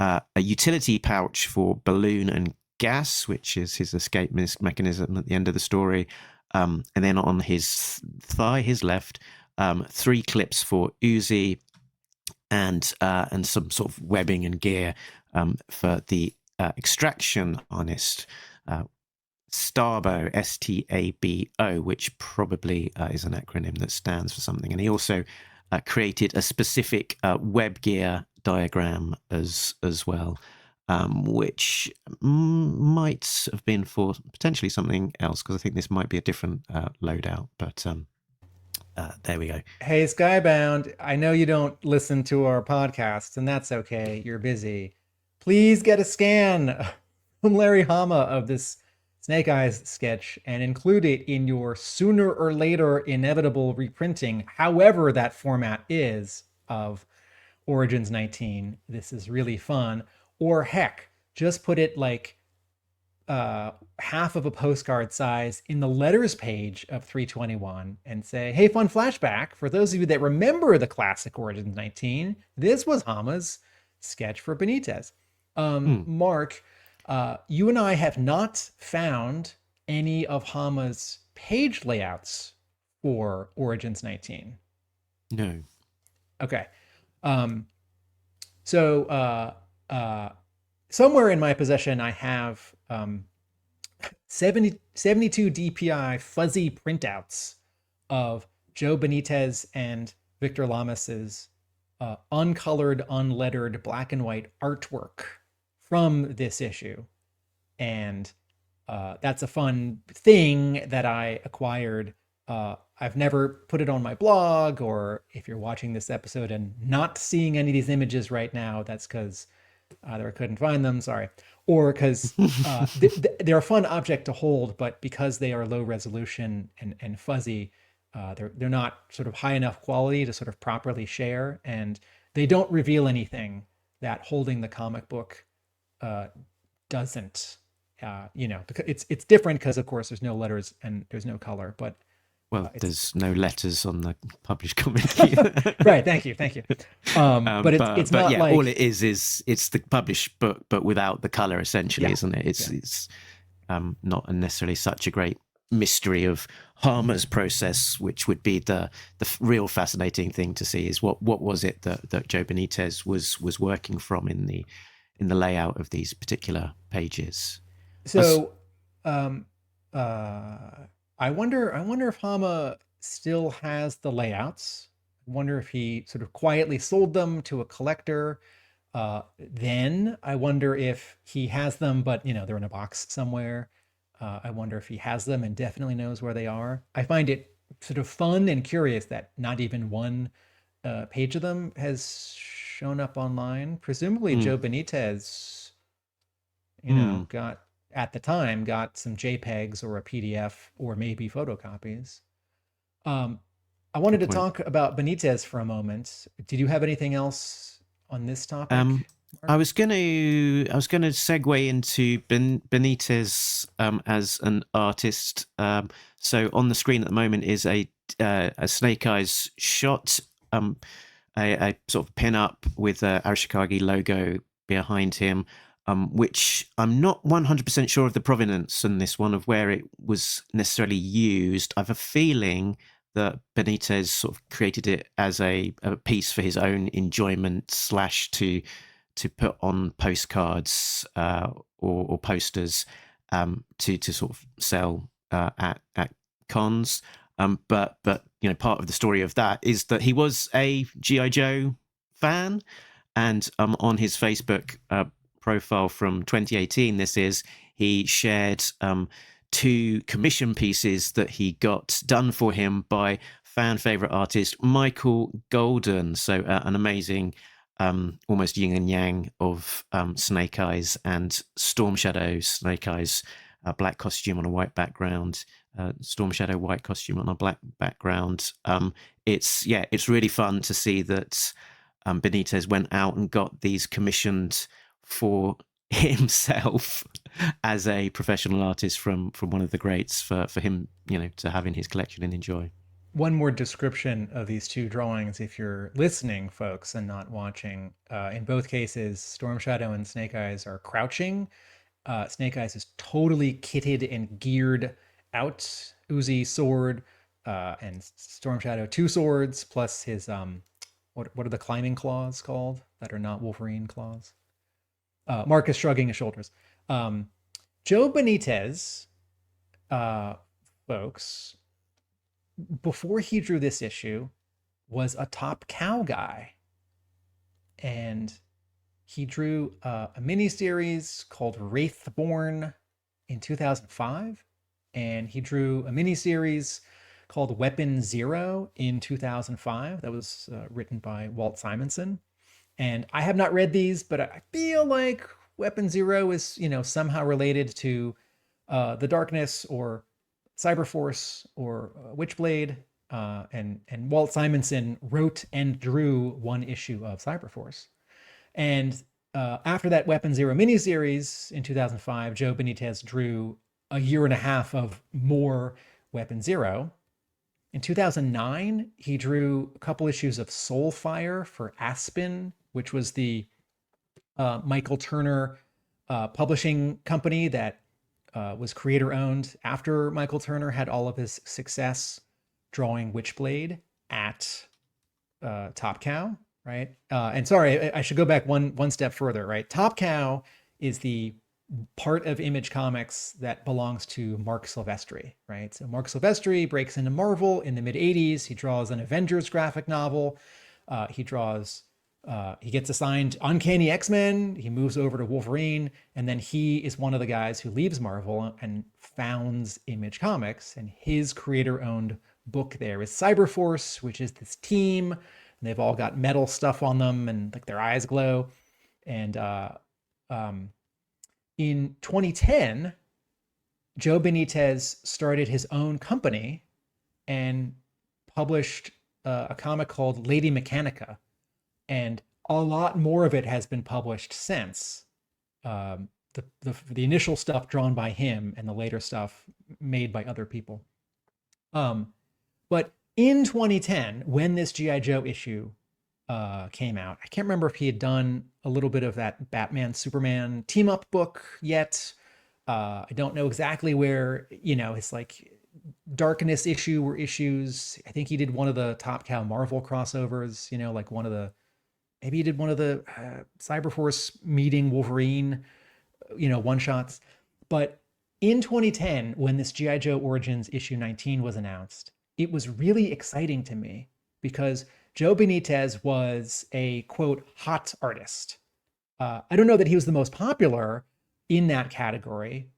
a utility pouch for balloon and gas, which is his escape mechanism at the end of the story, and then on his thigh, his left, 3 clips for Uzi, and some sort of webbing and gear for the extraction harness, Starbo, Stabo, which probably is an acronym that stands for something. And he also created a specific web gear diagram as well, which might have been for potentially something else, because I think this might be a different loadout. But there we go. Hey, Skybound, I know you don't listen to our podcasts, and that's okay. You're busy. Please get a scan from Larry Hama of this Snake Eyes sketch and include it in your sooner or later inevitable reprinting, however that format is, of Origins 19. This is really fun. Or heck, just put it like half of a postcard size in the letters page of 321 and say, hey, fun flashback. For those of you that remember the classic Origins 19, this was Hama's sketch for Benitez. Mark, you and I have not found any of Hama's page layouts for Origins 19. No. Okay. So somewhere in my possession, I have 72 DPI fuzzy printouts of Joe Benitez and Victor Lamas's uncolored, unlettered, black and white artwork from this issue. And that's a fun thing that I acquired. I've never put it on my blog, or if you're watching this episode and not seeing any of these images right now, that's because either I couldn't find them, sorry, or because they're a fun object to hold, but because they are low resolution and fuzzy, they're not sort of high enough quality to sort of properly share, and they don't reveal anything that holding the comic book doesn't. it's different because of course there's no letters and there's no color, but Well, it's there's no letters on the published comic either. right. Thank you. But it's not yeah, like all it is it's the published book, but without the color, essentially, Yeah. isn't it? It's not necessarily such a great mystery of Hama's process, which would be the real fascinating thing to see is what was it that Joe Benitez was working from in the layout of these particular pages. so. I wonder if Hama still has the layouts. I wonder if he sort of quietly sold them to a collector. Then I wonder if he has them, but they're in a box somewhere. I wonder if he has them and definitely knows where they are. I find it sort of fun and curious that not even one page of them has shown up online. Presumably Joe Benitez, got at the time got some JPEGs or a PDF or maybe photocopies. I wanted to talk about Benitez for a moment. Did you have anything else on this topic? I was going to segue into Benitez as an artist. So on the screen at the moment is a Snake Eyes shot, a sort of pin up with a Arashikage logo behind him, which I'm not 100% sure of the provenance in this one of where it was necessarily used. I have a feeling that Benitez sort of created it as a piece for his own enjoyment / to put on postcards or posters to sort of sell at cons. But part of the story of that is that he was a G.I. Joe fan, and on his Facebook profile from 2018, he shared 2 commission pieces that he got done for him by fan favorite artist Michael Golden. So an amazing almost yin and yang of Snake Eyes and Storm Shadow. Snake Eyes, black costume on a white background, Storm Shadow white costume on a black background. It's really fun to see that Benitez went out and got these commissioned for himself as a professional artist from one of the greats for him to have in his collection and enjoy. One more description of these 2 drawings, if you're listening, folks, and not watching. In both cases, Storm Shadow and Snake Eyes are crouching. Snake Eyes is totally kitted and geared out, Uzi sword, and Storm Shadow 2 swords, plus his what are the climbing claws called that are not Wolverine claws? Marcus shrugging his shoulders. Joe Benitez, folks, before he drew this issue, was a Top Cow guy. And he drew a miniseries called Wraithborn in 2005. And he drew a miniseries called Weapon Zero in 2005. That was written by Walt Simonson. And I have not read these, but I feel like Weapon Zero is, somehow related to The Darkness or Cyberforce or Witchblade. And Walt Simonson wrote and drew one issue of Cyberforce. And after that Weapon Zero miniseries in 2005, Joe Benitez drew a year and a half of more Weapon Zero. In 2009, he drew a couple issues of Soulfire for Aspen, which was the Michael Turner publishing company that was creator-owned after Michael Turner had all of his success drawing Witchblade at Top Cow, right? And sorry, I should go back one step further, right? Top Cow is the part of Image Comics that belongs to Mark Silvestri, right? So Mark Silvestri breaks into Marvel in the mid-'80s. He draws an Avengers graphic novel. He gets assigned Uncanny X-Men. He moves over to Wolverine. And then he is one of the guys who leaves Marvel and founds Image Comics. And his creator-owned book there is Cyberforce, which is this team. And they've all got metal stuff on them and like their eyes glow. And in 2010, Joe Benitez started his own company and published a comic called Lady Mechanica. And a lot more of it has been published since. the initial stuff drawn by him and the later stuff made by other people. But in 2010, when this G.I. Joe issue came out, I can't remember if he had done a little bit of that Batman Superman team up book yet. I don't know exactly where, his like Darkness issue were issues. I think he did one of the Top Cow Marvel crossovers, like maybe he did one of the Cyberforce meeting Wolverine, one shots. But in 2010, when this G.I. Joe Origins issue 19 was announced, it was really exciting to me because Joe Benitez was a, quote, hot artist. I don't know that he was the most popular in that category,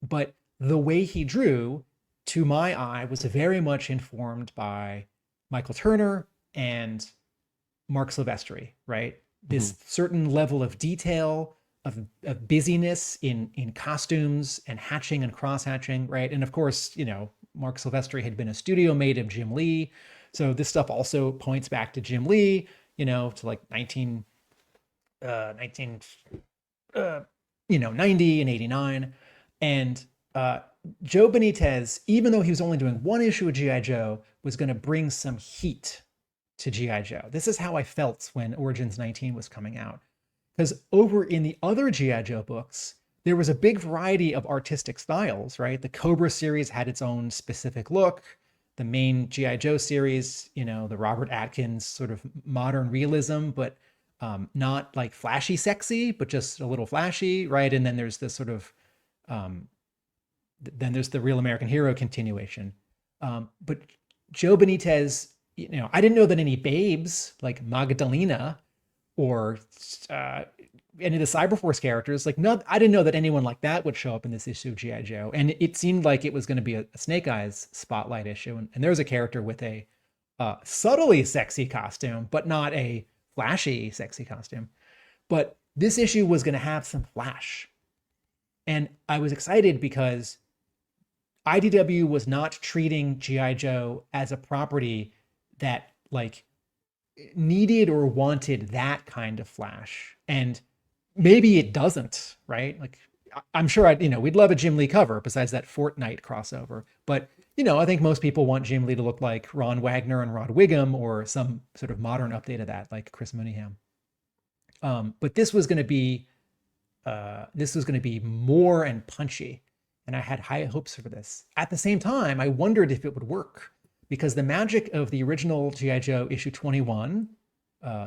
but the way he drew, to my eye, was very much informed by Michael Turner and Mark Silvestri, right? This certain level of detail, of busyness in costumes and hatching and cross-hatching, right? And of course, Mark Silvestri had been a studio mate of Jim Lee. So this stuff also points back to Jim Lee, to like 90 and 89. And Joe Benitez, even though he was only doing one issue of G.I. Joe, was going to bring some heat to G.I. Joe. This is how I felt when Origins 19 was coming out. Because over in the other G.I. Joe books, there was a big variety of artistic styles, right? The Cobra series had its own specific look. The main G.I. Joe series, the Robert Atkins sort of modern realism, but not like flashy sexy, but just a little flashy, right? And then there's this sort of, then there's the Real American Hero continuation. But Joe Benitez, I didn't know that any babes like Magdalena or any of the Cyberforce characters, I didn't know that anyone like that would show up in this issue of G.I. Joe. And it seemed like it was going to be a Snake Eyes spotlight issue. And there's a character with a subtly sexy costume, but not a flashy sexy costume. But this issue was going to have some flash. And I was excited because IDW was not treating G.I. Joe as a property that needed or wanted that kind of flash. And maybe it doesn't, right? I'm sure we'd love a Jim Lee cover besides that Fortnite crossover. But, I think most people want Jim Lee to look like Ron Wagner and Rod Wiggum or some sort of modern update of that, like Chris Mooneyham. But this was going to be more and punchy. And I had high hopes for this. At the same time, I wondered if it would work because the magic of the original G.I. Joe issue 21,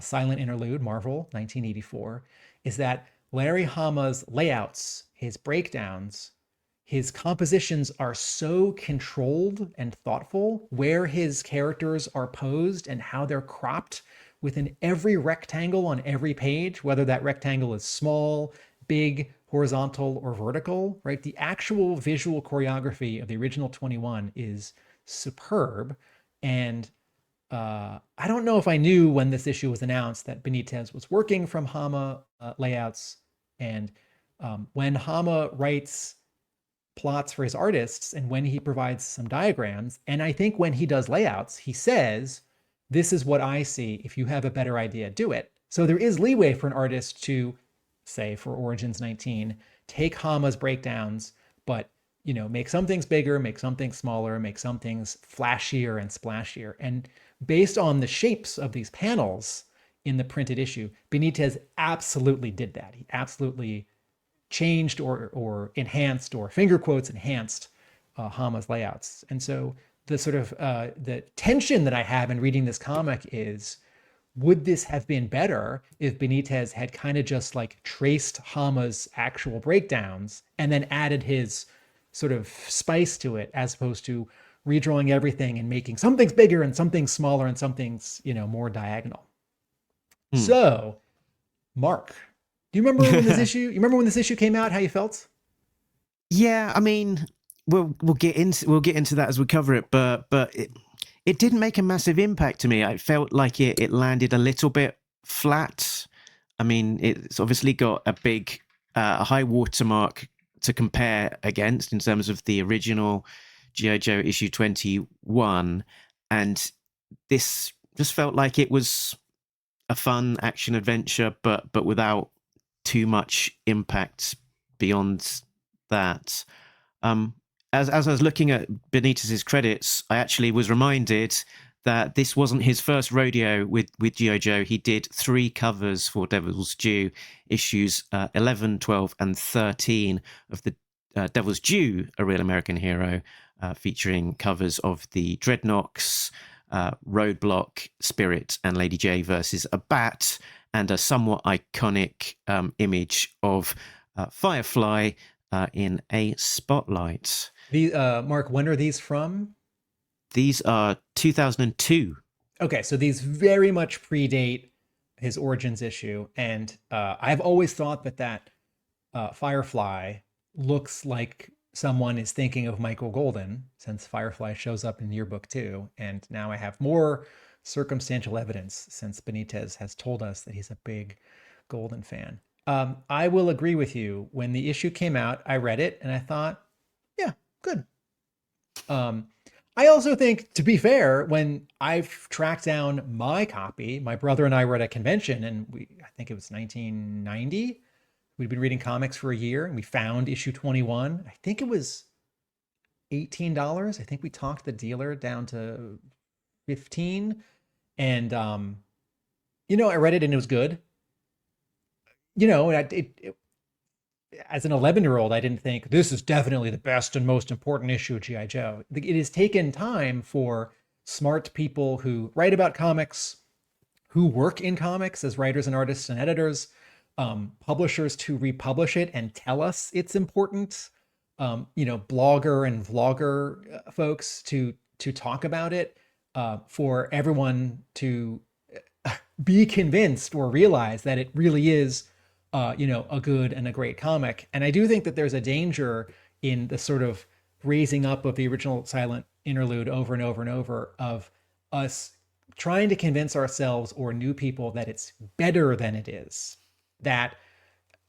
Silent Interlude, Marvel, 1984, is that Larry Hama's layouts, his breakdowns, his compositions are so controlled and thoughtful where his characters are posed and how they're cropped within every rectangle on every page, whether that rectangle is small, big, horizontal, or vertical, right? The actual visual choreography of the original 21 is superb. And I don't know if I knew when this issue was announced that Benitez was working from Hama layouts. And when Hama writes plots for his artists and when he provides some diagrams, and I think when he does layouts, he says, this is what I see. If you have a better idea, do it. So there is leeway for an artist to, say, for Origins 19, take Hama's breakdowns, but make some things bigger, make some things smaller, make some things flashier and splashier. And based on the shapes of these panels in the printed issue, Benitez absolutely did that. He absolutely changed or enhanced, or finger quotes enhanced Hama's layouts. And so the sort of the tension that I have in reading this comic is, would this have been better if Benitez had kind of just traced Hama's actual breakdowns and then added his sort of spice to it, as opposed to redrawing everything and making some things bigger and some things smaller and some things, more diagonal. So, Mark, do you remember when this issue? You remember when this issue came out? How you felt? Yeah, I mean, we'll get into that as we cover it, but it didn't make a massive impact to me. I felt like it landed a little bit flat. I mean, it's obviously got a big high watermark to compare against in terms of the original G.I. Joe issue 21, and this just felt like it was a fun action adventure, but without too much impact beyond that. As I was looking at Benitez's credits, I actually was reminded that this wasn't his first rodeo with G.I. Joe. He did 3 covers for Devil's Due, issues 11, 12, and 13 of the Devil's Due, A Real American Hero, featuring covers of the Dreadnoks, Roadblock, Spirit, and Lady J versus a bat, and a somewhat iconic image of Firefly in a spotlight. Mark, when are these from? These are 2002. Okay, so these very much predate his Origins issue, and I've always thought that Firefly looks like someone is thinking of Michael Golden, since Firefly shows up in Yearbook 2, and now I have more circumstantial evidence since Benitez has told us that he's a big Golden fan. I will agree with you. When the issue came out, I read it and I thought, yeah, good. I also think, to be fair, when I've tracked down my copy, my brother and I were at a convention, and I think it was 1990. We'd been reading comics for a year, and we found issue 21. I think it was $18. I think we talked the dealer down to 15. And, I read it and it was good. As an 11-year-old, I didn't think this is definitely the best and most important issue of G.I. Joe. It has taken time for smart people who write about comics, who work in comics as writers and artists and editors, publishers to republish it and tell us it's important, blogger and vlogger folks to talk about it, for everyone to be convinced or realize that it really is a good and a great comic. And I do think that there's a danger in the sort of raising up of the original silent interlude over and over and over of us trying to convince ourselves or new people that it's better than it is. That,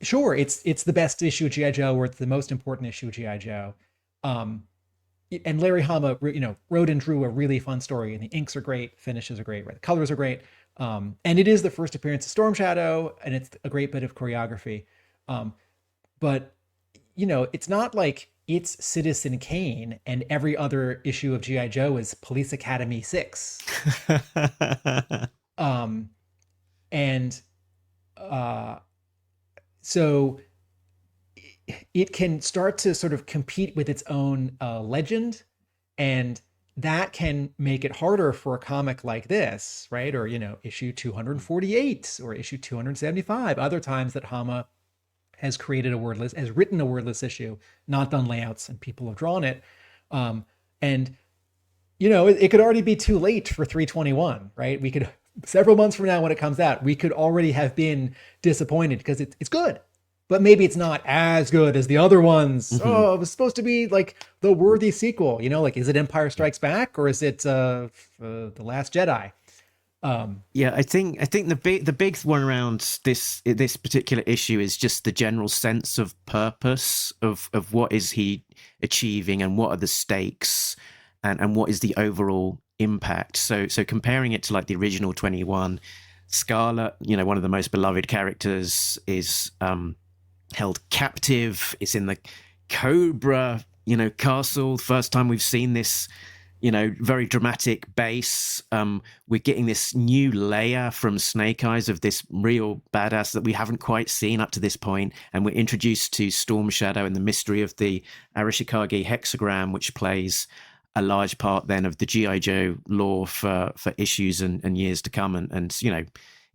sure, it's the best issue of G.I. Joe, or it's the most important issue of G.I. Joe. And Larry Hama, wrote and drew a really fun story, and the inks are great, finishes are great, right? The colors are great. And it is the first appearance of Storm Shadow, and it's a great bit of choreography. But, it's not like it's Citizen Kane and every other issue of G.I. Joe is Police Academy 6. So it can start to sort of compete with its own legend, and that can make it harder for a comic like this, right? Or, issue 248 or issue 275. Other times that Hama has written a wordless issue, not done layouts, and people have drawn it. It could already be too late for 321, right? We could, several months from now when it comes out, we could already have been disappointed because it's good. But maybe it's not as good as the other ones. Mm-hmm. Oh, it was supposed to be like the worthy sequel. Is it Empire Strikes Back, or is it The Last Jedi? Yeah, I think the big one around this particular issue is just the general sense of purpose of what is he achieving, and what are the stakes, and what is the overall impact. So comparing it to like the original 21, Scarlet, one of the most beloved characters, is held captive. It's in the Cobra, castle. First time we've seen this, very dramatic base. We're getting this new layer from Snake Eyes of this real badass that we haven't quite seen up to this point. And we're introduced to Storm Shadow and the mystery of the Arashikage hexagram, which plays a large part then of the G.I. Joe lore for issues and years to come. And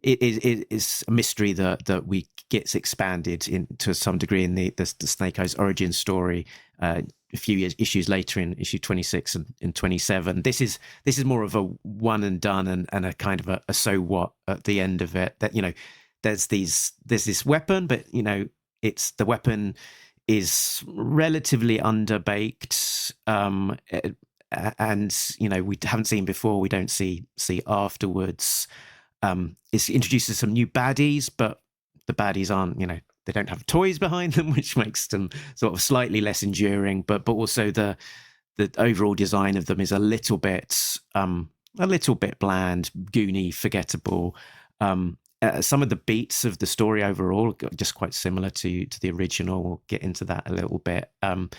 it is a mystery that we gets expanded to some degree in the Snake Eyes origin story a few issues later in issue 26 and 27. This is more of a one and done and a kind of a so what at the end of it. That there's this weapon, but it's the weapon is relatively underbaked, and we haven't seen before. We don't see afterwards. It introduces some new baddies, but the baddies aren't, they don't have toys behind them, which makes them sort of slightly less enduring. But also the overall design of them is a little bit bland, goony, forgettable. some of the beats of the story overall are just quite similar to the original. We'll get into that a little bit. And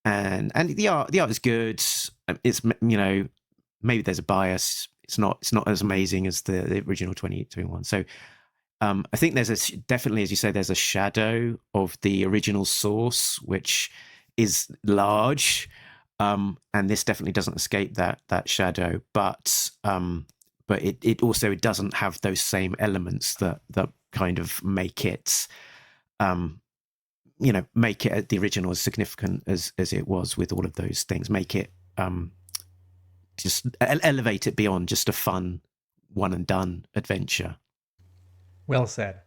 the art is good. It's, you know, maybe there's a bias. It's not as amazing as the original 2021. So I think there's definitely, as you say, there's a shadow of the original source, which is large. And this definitely doesn't escape that shadow, but it also doesn't have those same elements that kind of make it, make it the original as significant as it was with all of those things. Make it just elevate it beyond just a fun one and done adventure. Well said.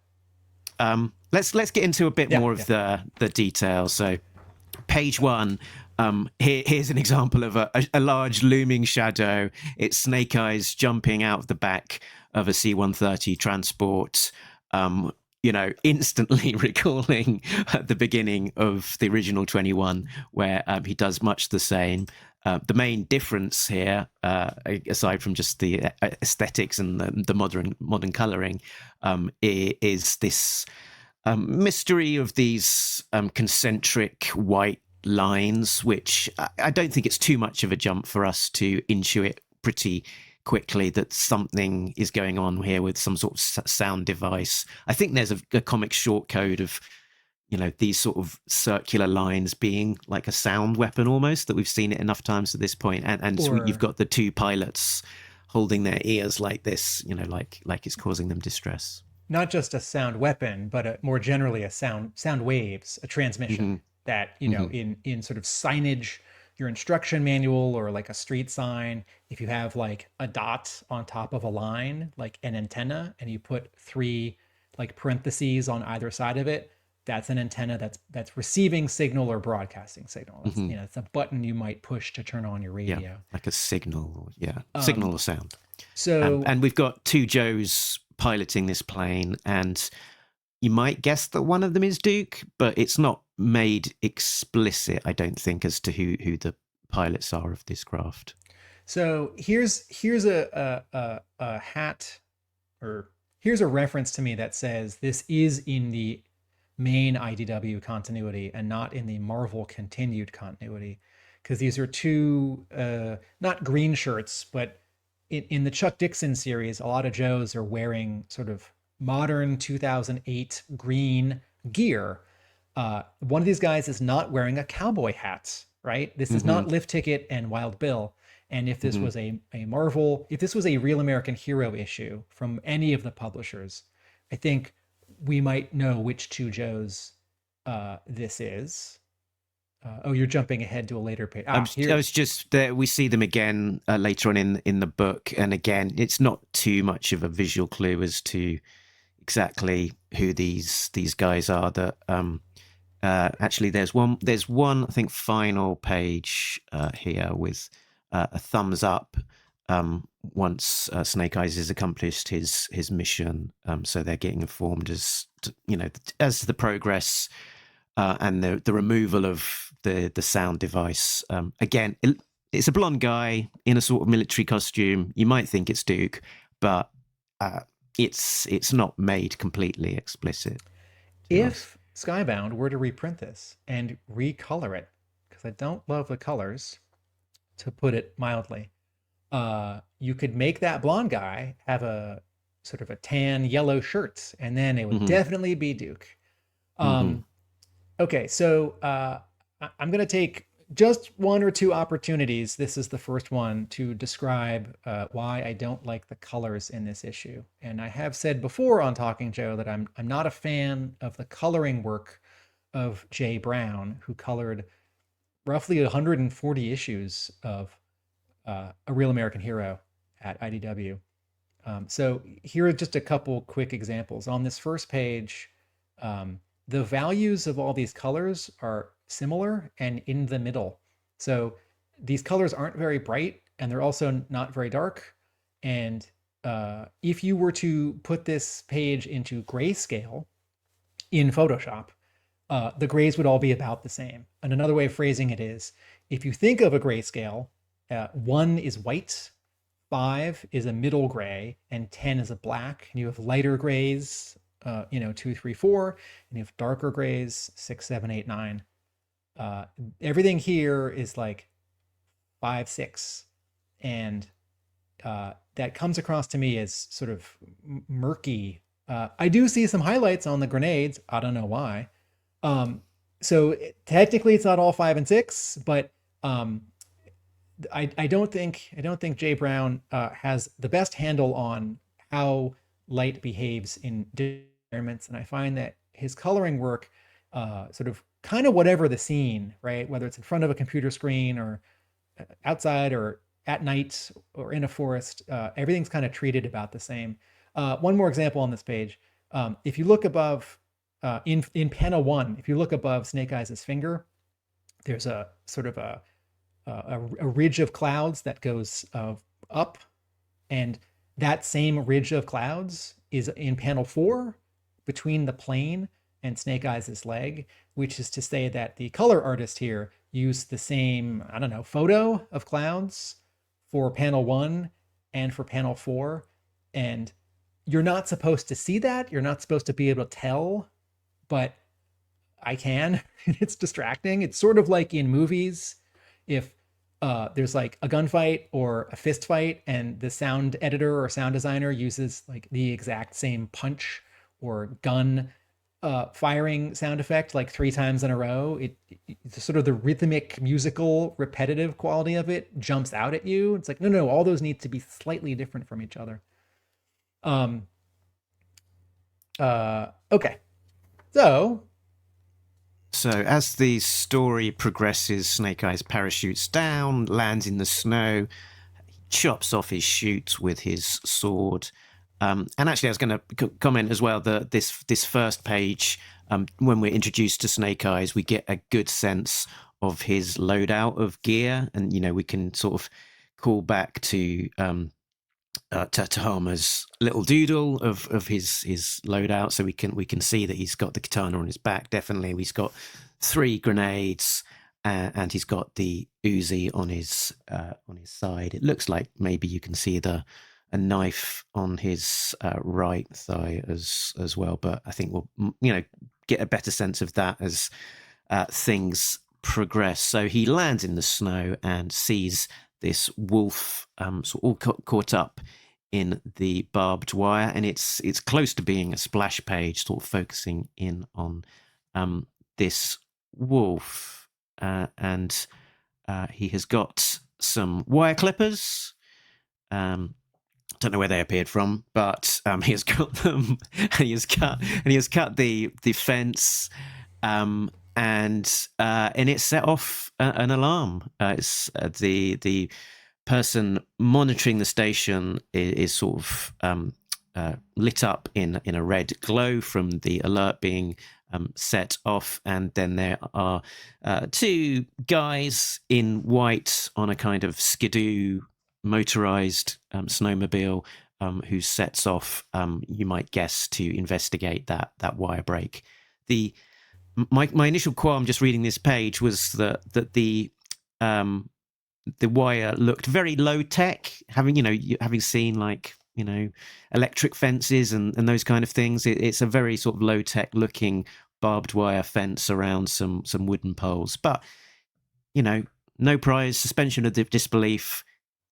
Let's get into a bit more of the details. So, page 1. Here's an example of a large looming shadow. It's Snake Eyes jumping out of the back of a C-130 transport, instantly recalling at the beginning of the original 21, where he does much the same. The main difference here, aside from just the aesthetics and the modern colouring, is this mystery of these concentric white lines, which I don't think it's too much of a jump for us to intuit pretty quickly that something is going on here with some sort of sound device. I think there's a comic short code of, these sort of circular lines being like a sound weapon almost, that we've seen it enough times at this point. And you've got the two pilots holding their ears like this, like it's causing them distress. Not just a sound weapon, but more generally a sound waves, a transmission that, in sort of signage, your instruction manual or like a street sign, if you have like a dot on top of a line, like an antenna, and you put 3 like parentheses on either side of it, that's an antenna that's receiving signal or broadcasting signal. It's, it's a button you might push to turn on your radio. Yeah, like a signal, signal or sound. So, and we've got 2 Joes piloting this plane, and you might guess that one of them is Duke, but it's not made explicit, I don't think, as to who the pilots are of this craft. So here's a hat, or here's a reference to me that says this is in the main IDW continuity and not in the Marvel continued continuity, because these are 2 not green shirts, but in the Chuck Dixon series, a lot of Joes are wearing sort of modern 2008 green gear. One of these guys is not wearing a cowboy hat, right? This is not Lift Ticket and Wild Bill. And if this was a Marvel, if this was a Real American Hero issue from any of the publishers, I think we might know which 2 Joes this is. You're jumping ahead to a later page. I was just there. We see them again later on in the book, and again, it's not too much of a visual clue as to exactly who these guys are. That actually, there's one I think final page here with a thumbs up once Snake Eyes has accomplished his mission. So they're getting informed as the progress and the removal of the sound device. Again, it's a blonde guy in a sort of military costume. You might think it's Duke, but it's not made completely explicit. If Skybound were to reprint this and recolor it, because I don't love the colors, to put it mildly, you could make that blonde guy have a sort of a tan yellow shirt, and then it would definitely be Duke. Okay, so I'm going to take just 1 or 2 opportunities. This is the first one to describe why I don't like the colors in this issue. And I have said before on Talking Joe that I'm not a fan of the coloring work of Jay Brown, who colored roughly 140 issues of A Real American Hero at IDW. So here are just a couple quick examples. On this first page, the values of all these colors are similar and in the middle. So these colors aren't very bright, and they're also not very dark. And if you were to put this page into grayscale in Photoshop, the grays would all be about the same. And another way of phrasing it is, if you think of a grayscale, 1 is white, 5 is a middle gray and 10 is a black. And you have lighter grays, 2, 3, 4, and you have darker grays, 6, 7, 8, 9. Everything here is like 5, 6. And that comes across to me as sort of murky. I do see some highlights on the grenades. I don't know why. So technically it's not all 5 and 6, but I don't think Jay Brown has the best handle on how light behaves in environments, and I find that his coloring work, sort of kind of whatever the scene, right? Whether it's in front of a computer screen or outside or at night or in a forest, everything's kind of treated about the same. One more example on this page. If you look above, in panel 1, if you look above Snake Eyes' finger, there's a sort of a ridge of clouds that goes up, and that same ridge of clouds is in panel 4 between the plane and Snake Eyes' leg, which is to say that the color artist here used the same, I don't know, photo of clouds for panel 1 and for panel 4. And you're not supposed to see that. You're not supposed to be able to tell, but I can. It's distracting. It's sort of like in movies, if there's like a gunfight or a fist fight and the sound editor or sound designer uses like the exact same punch or gun firing sound effect like 3 times in a row, it's sort of the rhythmic, musical, repetitive quality of it jumps out at you. It's like, no, all those need to be slightly different from each other. Okay. So as the story progresses, Snake Eyes parachutes down, lands in the snow, chops off his chute with his sword. And actually, I was going to comment as well that this first page, when we're introduced to Snake Eyes, we get a good sense of his loadout of gear, and we can sort of call back to Hama's little doodle of his loadout, so we can see that he's got the katana on his back. Definitely, he's got 3 grenades, and he's got the Uzi on his side. It looks like maybe you can see a knife on his right thigh as well, but I think we'll get a better sense of that as things progress. So he lands in the snow and sees this wolf sort of all caught up in the barbed wire, and it's close to being a splash page, sort of focusing in on this wolf, and he has got some wire clippers. Don't know where they appeared from, but he has got them. And he has cut the fence, and it set off an alarm. It's the person monitoring the station is sort of lit up in a red glow from the alert being set off, and then there are 2 guys in white on a kind of skidoo motorized snowmobile who sets off, you might guess, to investigate that wire break. My initial qualm just reading this page was that the wire looked very low tech, having seen like electric fences and those kind of things. It's a very sort of low tech looking barbed wire fence around some wooden poles, but no prize, suspension of disbelief.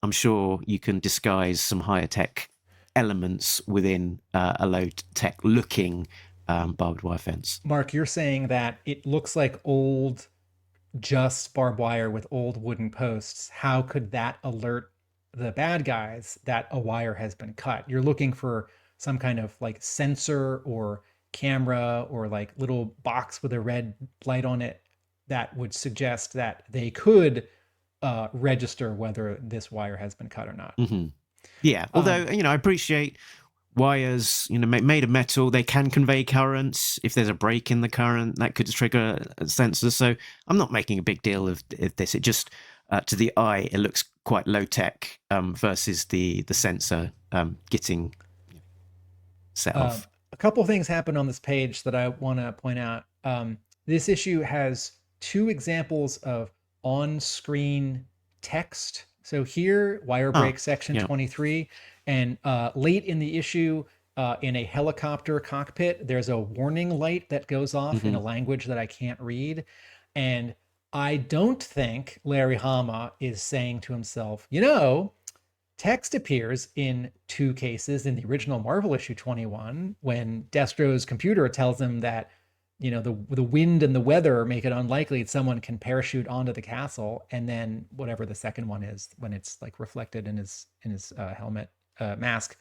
I'm sure you can disguise some higher tech elements within a low tech looking barbed wire fence. Mark, you're saying that it looks like old just barbed wire with old wooden posts. How could that alert the bad guys that a wire has been cut? You're looking for some kind of like sensor or camera or like little box with a red light on it that would suggest that they could register whether this wire has been cut or not. Mm-hmm. Yeah, although I appreciate wires, made of metal, they can convey currents. If there's a break in the current, that could trigger a sensor. So I'm not making a big deal of this. It just, to the eye, it looks quite low tech versus the sensor getting set off. A couple of things happen on this page that I want to point out. This issue has 2 examples of on-screen text So here, wire break section yeah. 23, and late in the issue, in a helicopter cockpit, there's a warning light that goes off in a language that I can't read. And I don't think Larry Hama is saying to himself, text appears in 2 cases in the original Marvel issue 21 when Destro's computer tells him that, the wind and the weather make it unlikely that someone can parachute onto the castle. And then whatever the second one is, when it's like reflected in his helmet mask.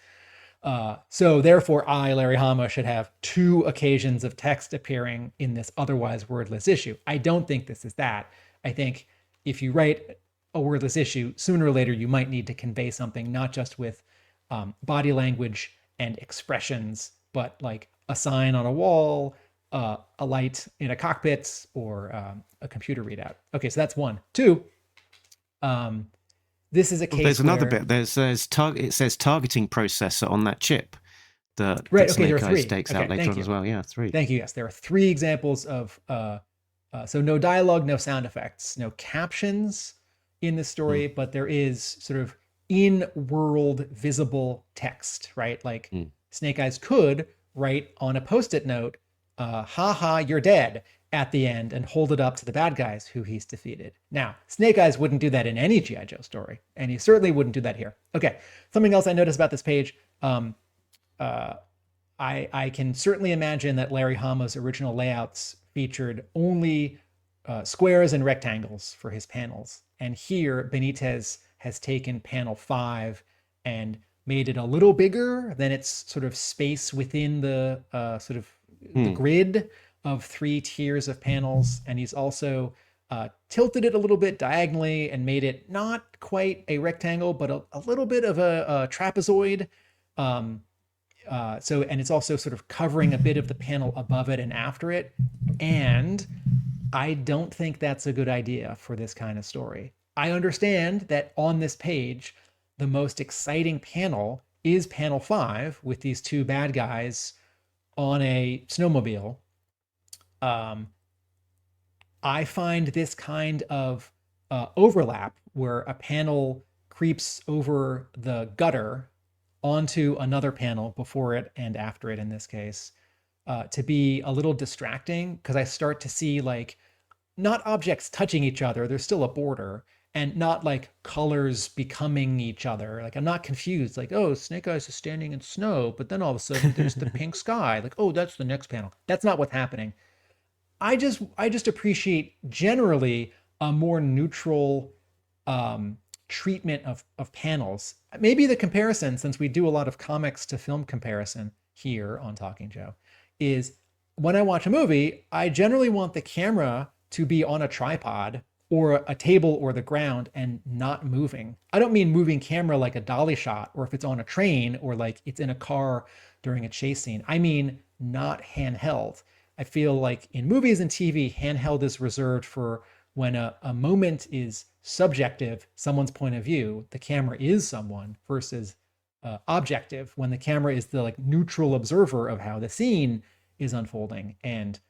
So therefore, Larry Hama, should have 2 occasions of text appearing in this otherwise wordless issue. I don't think this is that. I think if you write a wordless issue, sooner or later, you might need to convey something, not just with body language and expressions, but like a sign on a wall, a light in a cockpit, or a computer readout. Okay, so that's 1. 2, this is a case. There's another where... bit. It says targeting processor on that chip that, right, that okay, there are Snake 3. Eyes takes out later on as well. Yeah, 3. Thank you. Yes, there are 3 examples of so no dialogue, no sound effects, no captions in the story, but there is sort of in-world visible text, right? Like Snake Eyes could write on a Post-it note, "Ha, you're dead," at the end, and hold it up to the bad guys who he's defeated. Now, Snake Eyes wouldn't do that in any G.I. Joe story, and he certainly wouldn't do that here. Okay, something else I noticed about this page, I can certainly imagine that Larry Hama's original layouts featured only squares and rectangles for his panels. And here, Benitez has taken panel 5 and made it a little bigger than its sort of space within the the grid of 3 tiers of panels. And he's also tilted it a little bit diagonally and made it not quite a rectangle, but a little bit of a trapezoid. And it's also sort of covering a bit of the panel above it and after it. And I don't think that's a good idea for this kind of story. I understand that on this page, the most exciting panel is panel 5 with these 2 bad guys on a snowmobile. I find this kind of overlap where a panel creeps over the gutter onto another panel before it and after it in this case, to be a little distracting, because I start to see like not objects touching each other, there's still a border, and not like colors becoming each other. Like I'm not confused, like, oh, Snake Eyes is standing in snow, but then all of a sudden there's the pink sky. Like, oh, that's the next panel. That's not what's happening. I just appreciate generally a more neutral treatment of panels. Maybe the comparison, since we do a lot of comics to film comparison here on Talking Joe, is when I watch a movie, I generally want the camera to be on a tripod or a table or the ground and not moving. I don't mean moving camera like a dolly shot, or if it's on a train, or like it's in a car during a chase scene. I mean not handheld. I feel like in movies and TV, handheld is reserved for when a moment is subjective, someone's point of view, the camera is someone, versus objective, when the camera is the like neutral observer of how the scene is unfolding. And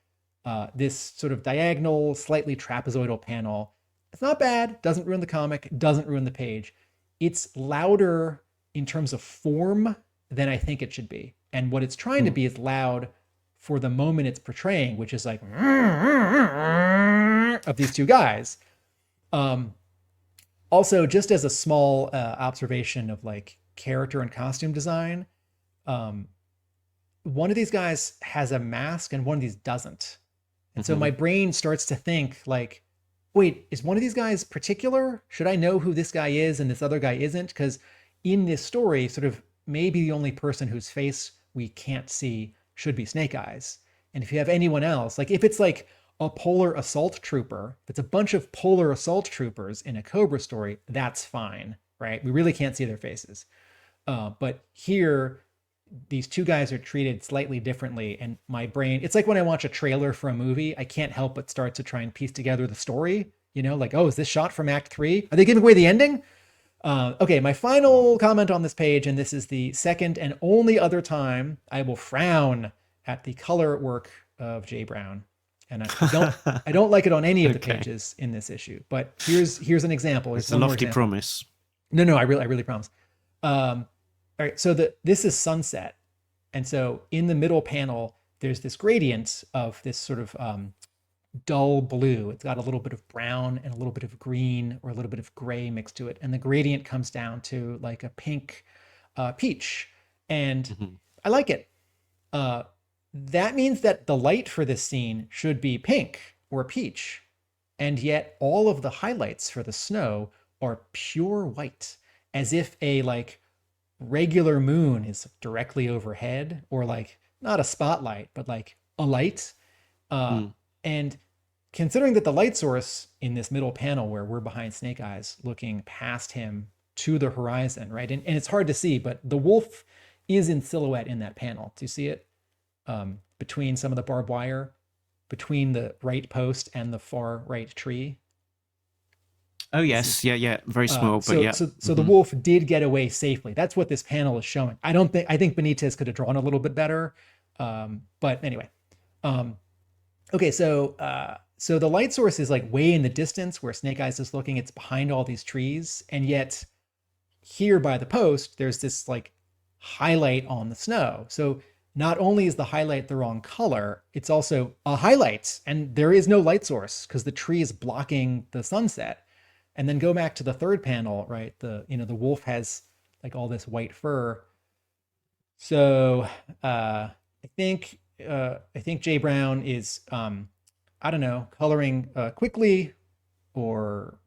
this sort of diagonal, slightly trapezoidal panel, it's not bad, doesn't ruin the comic, doesn't ruin the page. It's louder in terms of form than I think it should be. And what it's trying to be is loud for the moment it's portraying, which is like of these 2 guys. Also, just as a small observation of like character and costume design, one of these guys has a mask and one of these doesn't. And so my brain starts to think like, wait, is one of these guys particular? Should I know who this guy is and this other guy isn't? Because in this story, sort of maybe the only person whose face we can't see should be Snake Eyes. And if you have anyone else, like if it's like a polar assault trooper, if it's a bunch of polar assault troopers in a Cobra story, that's fine, right? We really can't see their faces. But here, these 2 guys are treated slightly differently, and my brain, it's like when I watch a trailer for a movie, I can't help but start to try and piece together the story, like, oh, is this shot from Act 3? Are they giving away the ending? Okay, my final comment on this page, and this is the second and only other time I will frown at the color work of Jay Brown. And I don't like it on any of the pages in this issue, but here's an example. It's a lofty promise. No, I really promise. All right, so this is sunset, and so in the middle panel, there's this gradient of this sort of dull blue. It's got a little bit of brown and a little bit of green or a little bit of gray mixed to it, and the gradient comes down to like a pink peach, and I like it. That means that the light for this scene should be pink or peach, and yet all of the highlights for the snow are pure white, as if a like regular moon is directly overhead, or like not a spotlight, but like a light. And considering that the light source in this middle panel where we're behind Snake Eyes looking past him to the horizon, right? And it's hard to see, but the wolf is in silhouette in that panel. Do you see it? Between some of the barbed wire, between the right post and the far right tree. Oh yes, yeah, very small, but yeah. So the wolf did get away safely. That's what this panel is showing. I think Benitez could have drawn a little bit better, but anyway. Okay, so the light source is like way in the distance where Snake Eyes is looking. It's behind all these trees, and yet here by the post, there's this like highlight on the snow. So not only is the highlight the wrong color, it's also a highlight, and there is no light source because the tree is blocking the sunset. And then go back to the third panel, right? The wolf has like all this white fur. So I think Jay Brown is I don't know, coloring quickly or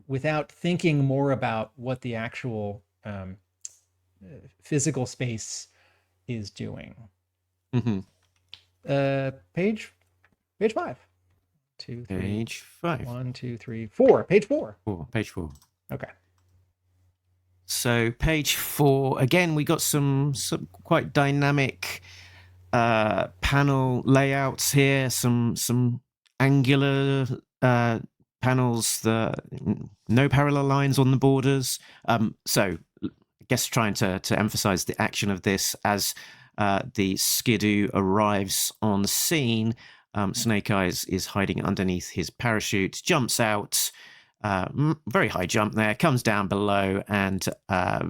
without thinking more about what the actual physical space is doing. Page 5. 2, 3. Page 5. 1, 2, 3, 4. Page 4. Page 4. Okay. So page 4, again, we got some quite dynamic panel layouts here, some angular panels, no parallel lines on the borders. So I guess trying to emphasize the action of this as the Skidoo arrives on the scene. Snake Eyes is hiding underneath his parachute, jumps out, very high jump there, comes down below, and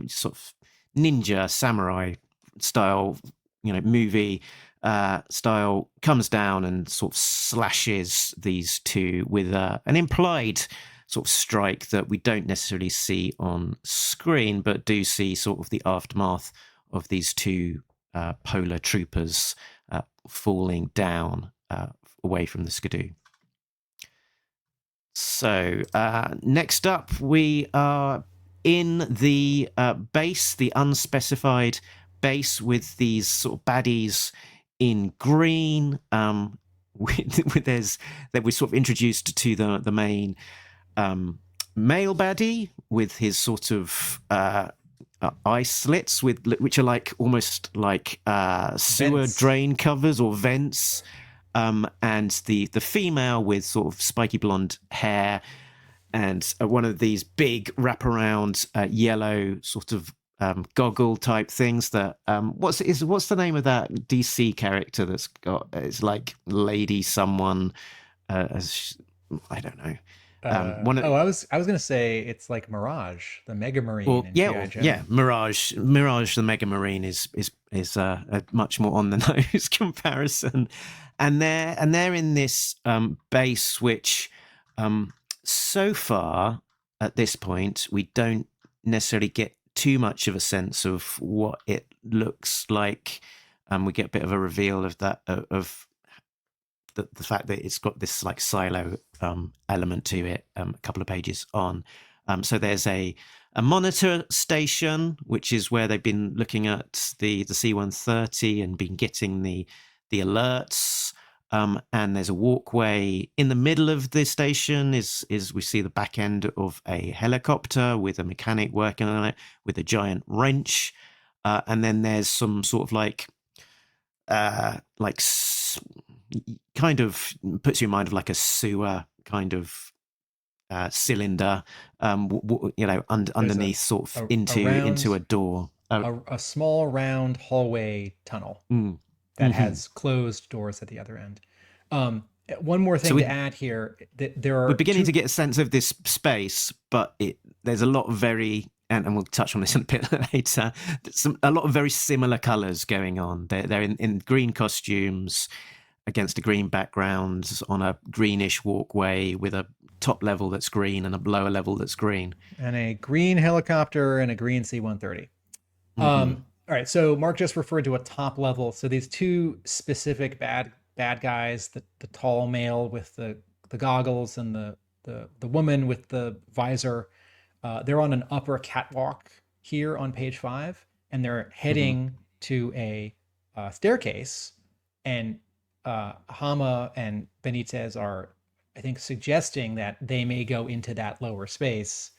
sort of ninja samurai style, movie style, comes down and sort of slashes these two with an implied sort of strike that we don't necessarily see on screen, but do see sort of the aftermath of these two polar troopers falling down away from the Skidoo. So next up, we are in the base, the unspecified base, with these sort of baddies in green. That we're sort of introduced to the main male baddie with his sort of eye slits, which are like almost like sewer Vents. drain covers or vents. And the female with sort of spiky blonde hair and one of these big wraparound yellow sort of goggle type things that what's the name of that DC character that's got, it's like Lady someone, I don't know. I was gonna say it's like Mirage, the Mega Marine. Well, in G.I. Joe. yeah, Mirage, the Mega Marine is a much more on the nose comparison, and they're in this base, which so far at this point we don't necessarily get too much of a sense of what it looks like. We get a bit of a reveal of that of the fact that it's got this like silo element to it a couple of pages on. So there's a monitor station, which is where they've been looking at the C-130 and been getting the alerts. And there's a walkway in the middle of the station is we see the back end of a helicopter with a mechanic working on it with a giant wrench. And then there's some sort of like kind of puts you in mind of like a sewer kind of cylinder, underneath sort of into a door. A small round hallway tunnel that has closed doors at the other end. One more thing So to add here, that there are we're beginning to get a sense of this space, but there's a lot of and we'll touch on this in a bit later, a lot of very similar colours going on. They're in green costumes against a green background on a greenish walkway with a top level that's green and a lower level that's green. and a green helicopter and a green C-130. All right, so Mark just referred to a top level. So these two specific bad guys, the tall male with the goggles and the woman with the visor, they're on an upper catwalk here on page 5, and they're heading to a staircase. And Hama and Benitez are, I think, suggesting that they may go into that lower space.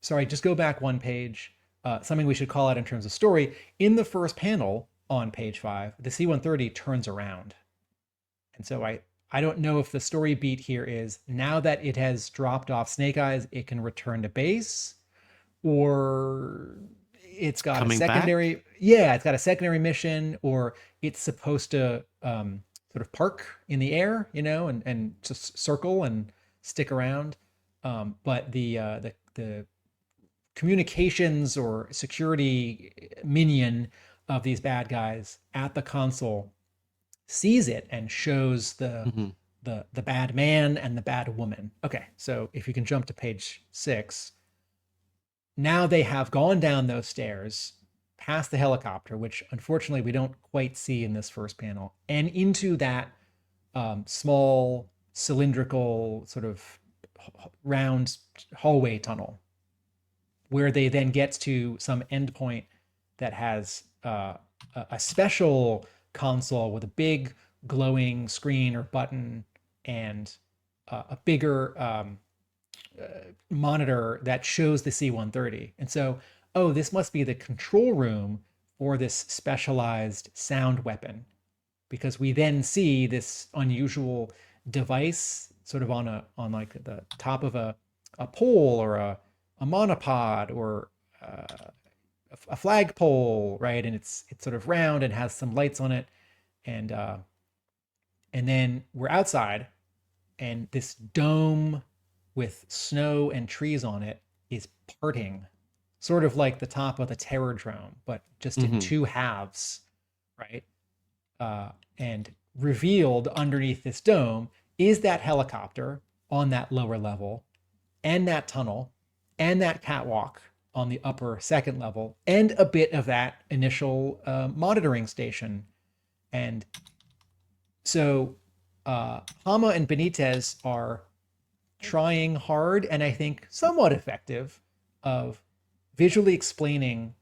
Sorry, just go back one page. Something we should call out in terms of story. In the first panel on page 5, the C-130 turns around. And so I don't know if the story beat here is now that it has dropped off Snake Eyes, it can return to base, or it's got a secondary back? Yeah, it's got a secondary mission, or it's supposed to sort of park in the air, and just circle and stick around. But the communications or security minion of these bad guys at the console sees it and shows the bad man and the bad woman. Okay, so if you can jump to page 6, now they have gone down those stairs past the helicopter, which unfortunately we don't quite see in this first panel, and into that small cylindrical sort of round hallway tunnel, where they then get to some endpoint that has a special console with a big glowing screen or button and a bigger monitor that shows the C-130. And so, this must be the control room for this specialized sound weapon, because we then see this unusual device sort of on like the top of a pole or a monopod or a flagpole, right? And it's sort of round and has some lights on it, and then we're outside, and this dome with snow and trees on it is parting, sort of like the top of the terror drone, but just in two halves, right? And revealed underneath this dome is that helicopter on that lower level, and that tunnel, and that catwalk on the upper second level, and a bit of that initial monitoring station. And so Hama and Benitez are trying hard, and I think somewhat effective, of visually explaining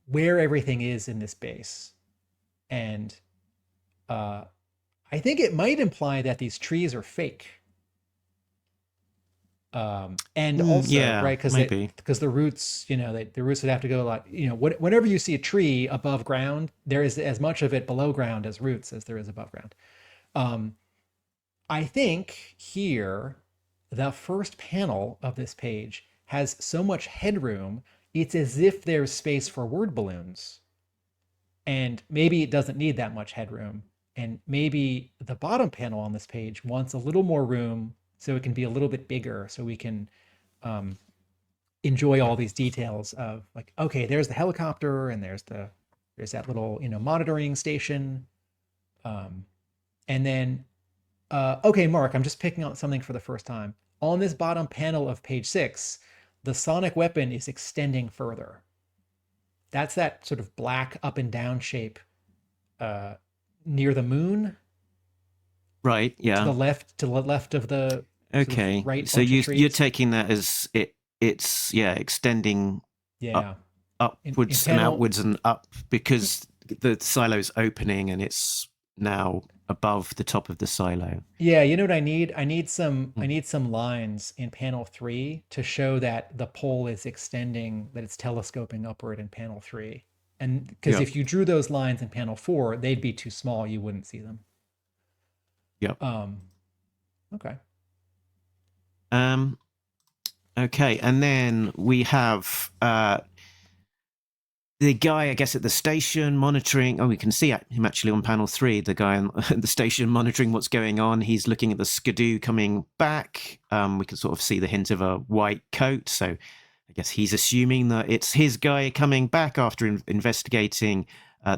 where everything is in this base. And I think it might imply that these trees are fake. And also, right, because the roots, the roots would have to go a lot, whenever you see a tree above ground, there is as much of it below ground as roots as there is above ground. I think here, the first panel of this page has so much headroom, it's as if there's space for word balloons. And maybe it doesn't need that much headroom. And maybe the bottom panel on this page wants a little more room, so it can be a little bit bigger, so we can enjoy all these details of, like, okay, there's the helicopter, and there's that little monitoring station, and then okay, Mark, I'm just picking out something for the first time. On this bottom panel of page 6, the sonic weapon is extending further. That's that sort of black up and down shape near the moon. Right, yeah. To the left of the okay. Sort of right. So you're taking that as it's extending upwards and outwards and up, because the silo's opening and it's now above the top of the silo. Yeah, you know what I need? I need some lines in panel 3 to show that the pole is extending, that it's telescoping upward in panel 3. And because if you drew those lines in panel 4, they'd be too small, you wouldn't see them. Yep. Okay. Okay, and then we have the guy, I guess, at the station monitoring. Oh, we can see him actually on panel 3. The guy on the station monitoring what's going on. He's looking at the skidoo coming back. We can sort of see the hint of a white coat. So I guess he's assuming that it's his guy coming back after investigating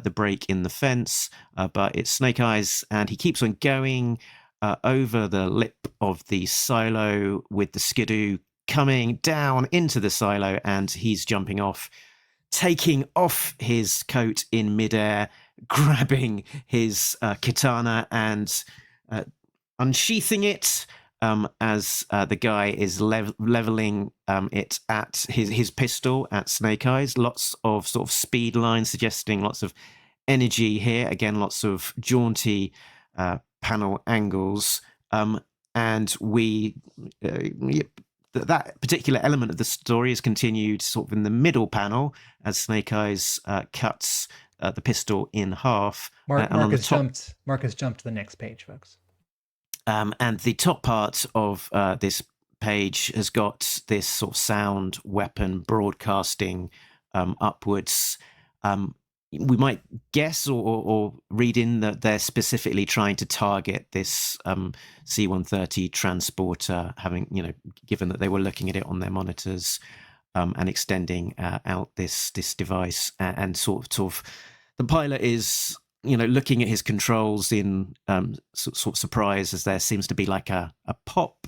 the break in the fence. But it's Snake Eyes, and he keeps on going over the lip of the silo with the skidoo coming down into the silo, and he's jumping off, taking off his coat in midair, grabbing his katana and unsheathing it as the guy is leveling it at his pistol at Snake Eyes. Lots of sort of speed lines suggesting lots of energy here. Again, lots of jaunty panel angles. And that particular element of the story is continued sort of in the middle panel as Snake Eyes cuts the pistol in half. Mark has jumped to the next page, folks. And the top part of this page has got this sort of sound weapon broadcasting upwards. We might guess or read in that they're specifically trying to target this C-130 transporter, having, given that they were looking at it on their monitors and extending out this device, and sort of the pilot is, looking at his controls in sort of surprise, as there seems to be like a pop.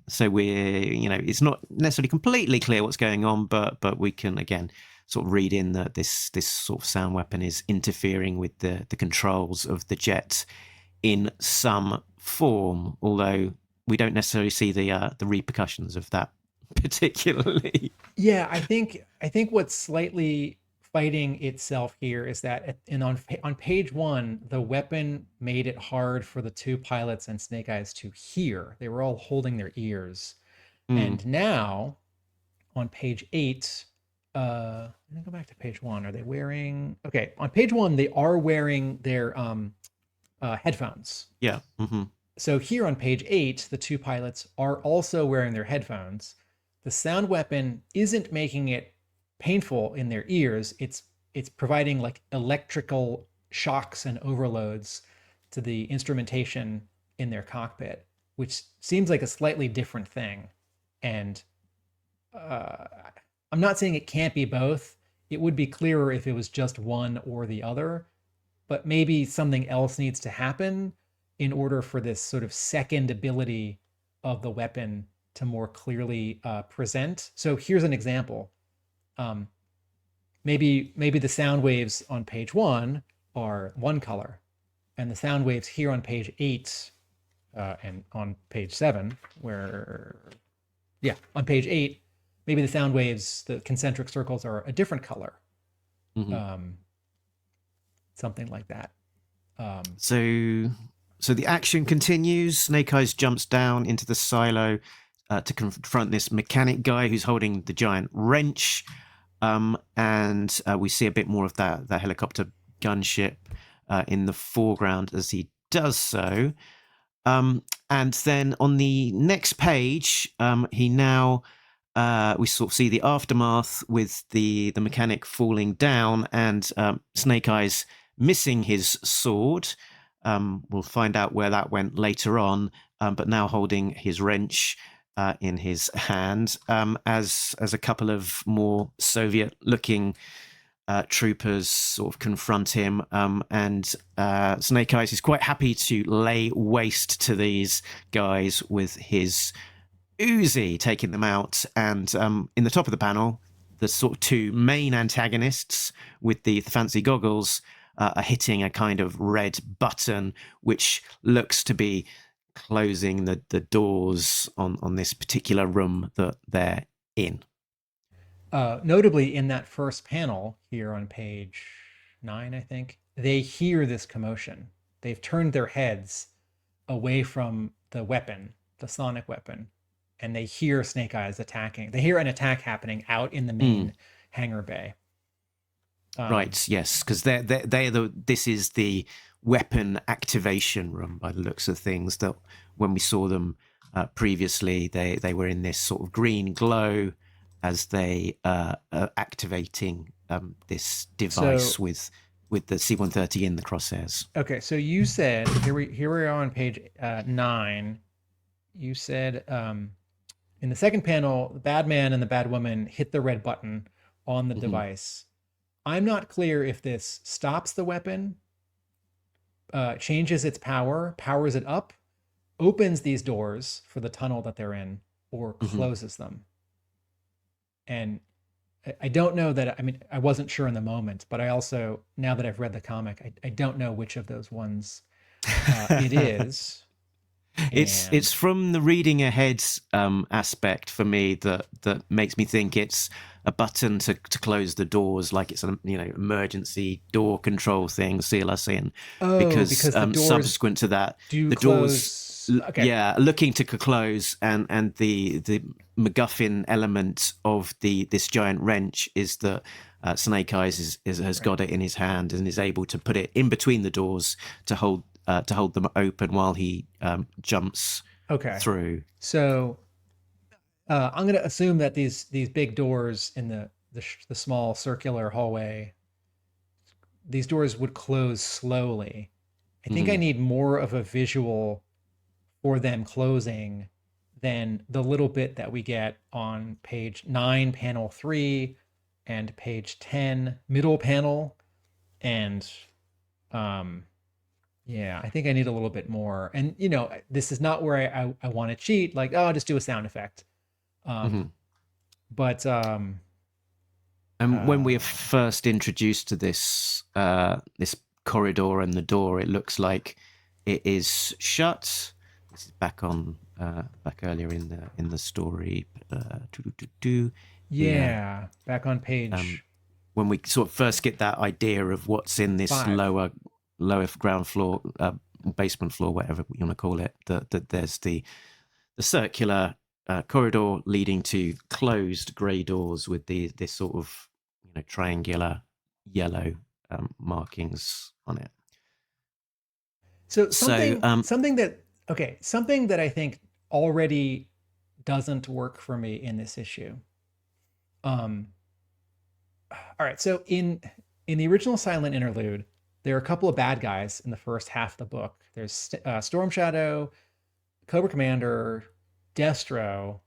So we're, it's not necessarily completely clear what's going on, but we can again sort of read in that this sort of sound weapon is interfering with the controls of the jet in some form, although we don't necessarily see the repercussions of that particularly. Yeah, I think what's slightly fighting itself here is that on page 1, the weapon made it hard for the two pilots and Snake Eyes to hear. They were all holding their ears. And now on page 8, let me go back to page 1. Are they wearing... Okay, on page 1, they are wearing their headphones. Yeah. Mm-hmm. So here on page 8, the two pilots are also wearing their headphones. The sound weapon isn't making it painful in their ears. It's providing like electrical shocks and overloads to the instrumentation in their cockpit, which seems like a slightly different thing. And I'm not saying it can't be both. It would be clearer if it was just one or the other, but maybe something else needs to happen in order for this sort of second ability of the weapon to more clearly present. So here's an example. Maybe the sound waves on page 1 are one color, and the sound waves here on page 8 and on page 7, on page 8, maybe the sound waves, the concentric circles, are a different color. Mm-hmm. Something like that. So the action continues. Snake Eyes jumps down into the silo to confront this mechanic guy who's holding the giant wrench. And we see a bit more of that helicopter gunship in the foreground as he does so. And then on the next page, he now... we sort of see the aftermath with the mechanic falling down and Snake Eyes missing his sword. We'll find out where that went later on, but now holding his wrench in his hand as a couple of more Soviet-looking troopers sort of confront him. And Snake Eyes is quite happy to lay waste to these guys with his Uzi, taking them out. And in the top of the panel, the sort of two main antagonists with the fancy goggles are hitting a kind of red button, which looks to be closing the doors on this particular room that they're in. Notably, in that first panel here on page 9, I think, they hear this commotion. They've turned their heads away from the weapon, the sonic weapon, and they hear Snake Eyes attacking. They hear an attack happening out in the main hangar bay. Right, yes, because this is the weapon activation room by the looks of things. That when we saw them previously, they were in this sort of green glow as they are activating this device So- with the C-130 in the crosshairs. Okay, so you said here we are on page 9. You said in the second panel, the bad man and the bad woman hit the red button on the device. I'm not clear if this stops the weapon, changes its power, powers it up, opens these doors for the tunnel that they're in, or closes them. And I don't know that, I mean, I wasn't sure in the moment, but I also, now that I've read the comic, I don't know which of those ones it is. It's from the reading ahead aspect for me that makes me think it's a button to close the doors, like it's an emergency door control thing, seal us in. Oh, because the doors subsequent to that, do the close. doors, Okay. yeah, looking to close, and the MacGuffin element of this giant wrench is that Snake Eyes has got it in his hand and is able to put it in between the doors to hold them open while he jumps through. So I'm going to assume that these big doors in the small circular hallway, these doors would close slowly. I think I need more of a visual for them closing than the little bit that we get on page 9, panel 3, and page 10, middle panel. And yeah, I think I need a little bit more. And, this is not where I want to cheat, like, oh, I'll just do a sound effect. But and when we are first introduced to this this corridor and the door, it looks like it is shut. This is back earlier in the story. Yeah, back on page. When we sort of first get that idea of what's in this 5. lower ground floor, basement floor, whatever you want to call it, that there's the circular corridor leading to closed grey doors with this sort of triangular yellow markings on it. So something that I think already doesn't work for me in this issue. All right, so in the original silent interlude, there are a couple of bad guys in the first half of the book. There's Storm Shadow, Cobra Commander, Destro,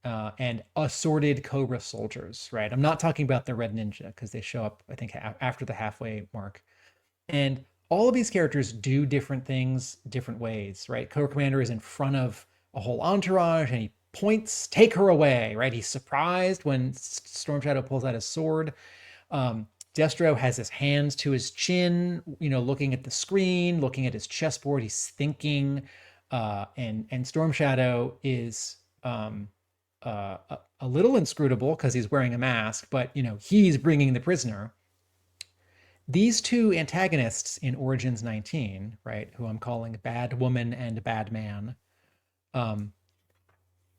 and assorted Cobra soldiers, right? I'm not talking about the Red Ninja because they show up, I think, after the halfway mark. And all of these characters do different things different ways, right? Cobra Commander is in front of a whole entourage and he points, take her away, right? He's surprised when Storm Shadow pulls out his sword. Destro has his hands to his chin, looking at the screen, looking at his chessboard. He's thinking, and Storm Shadow is a little inscrutable because he's wearing a mask, but he's bringing the prisoner. These two antagonists in Origins 19, right, who I'm calling Bad Woman and Bad Man,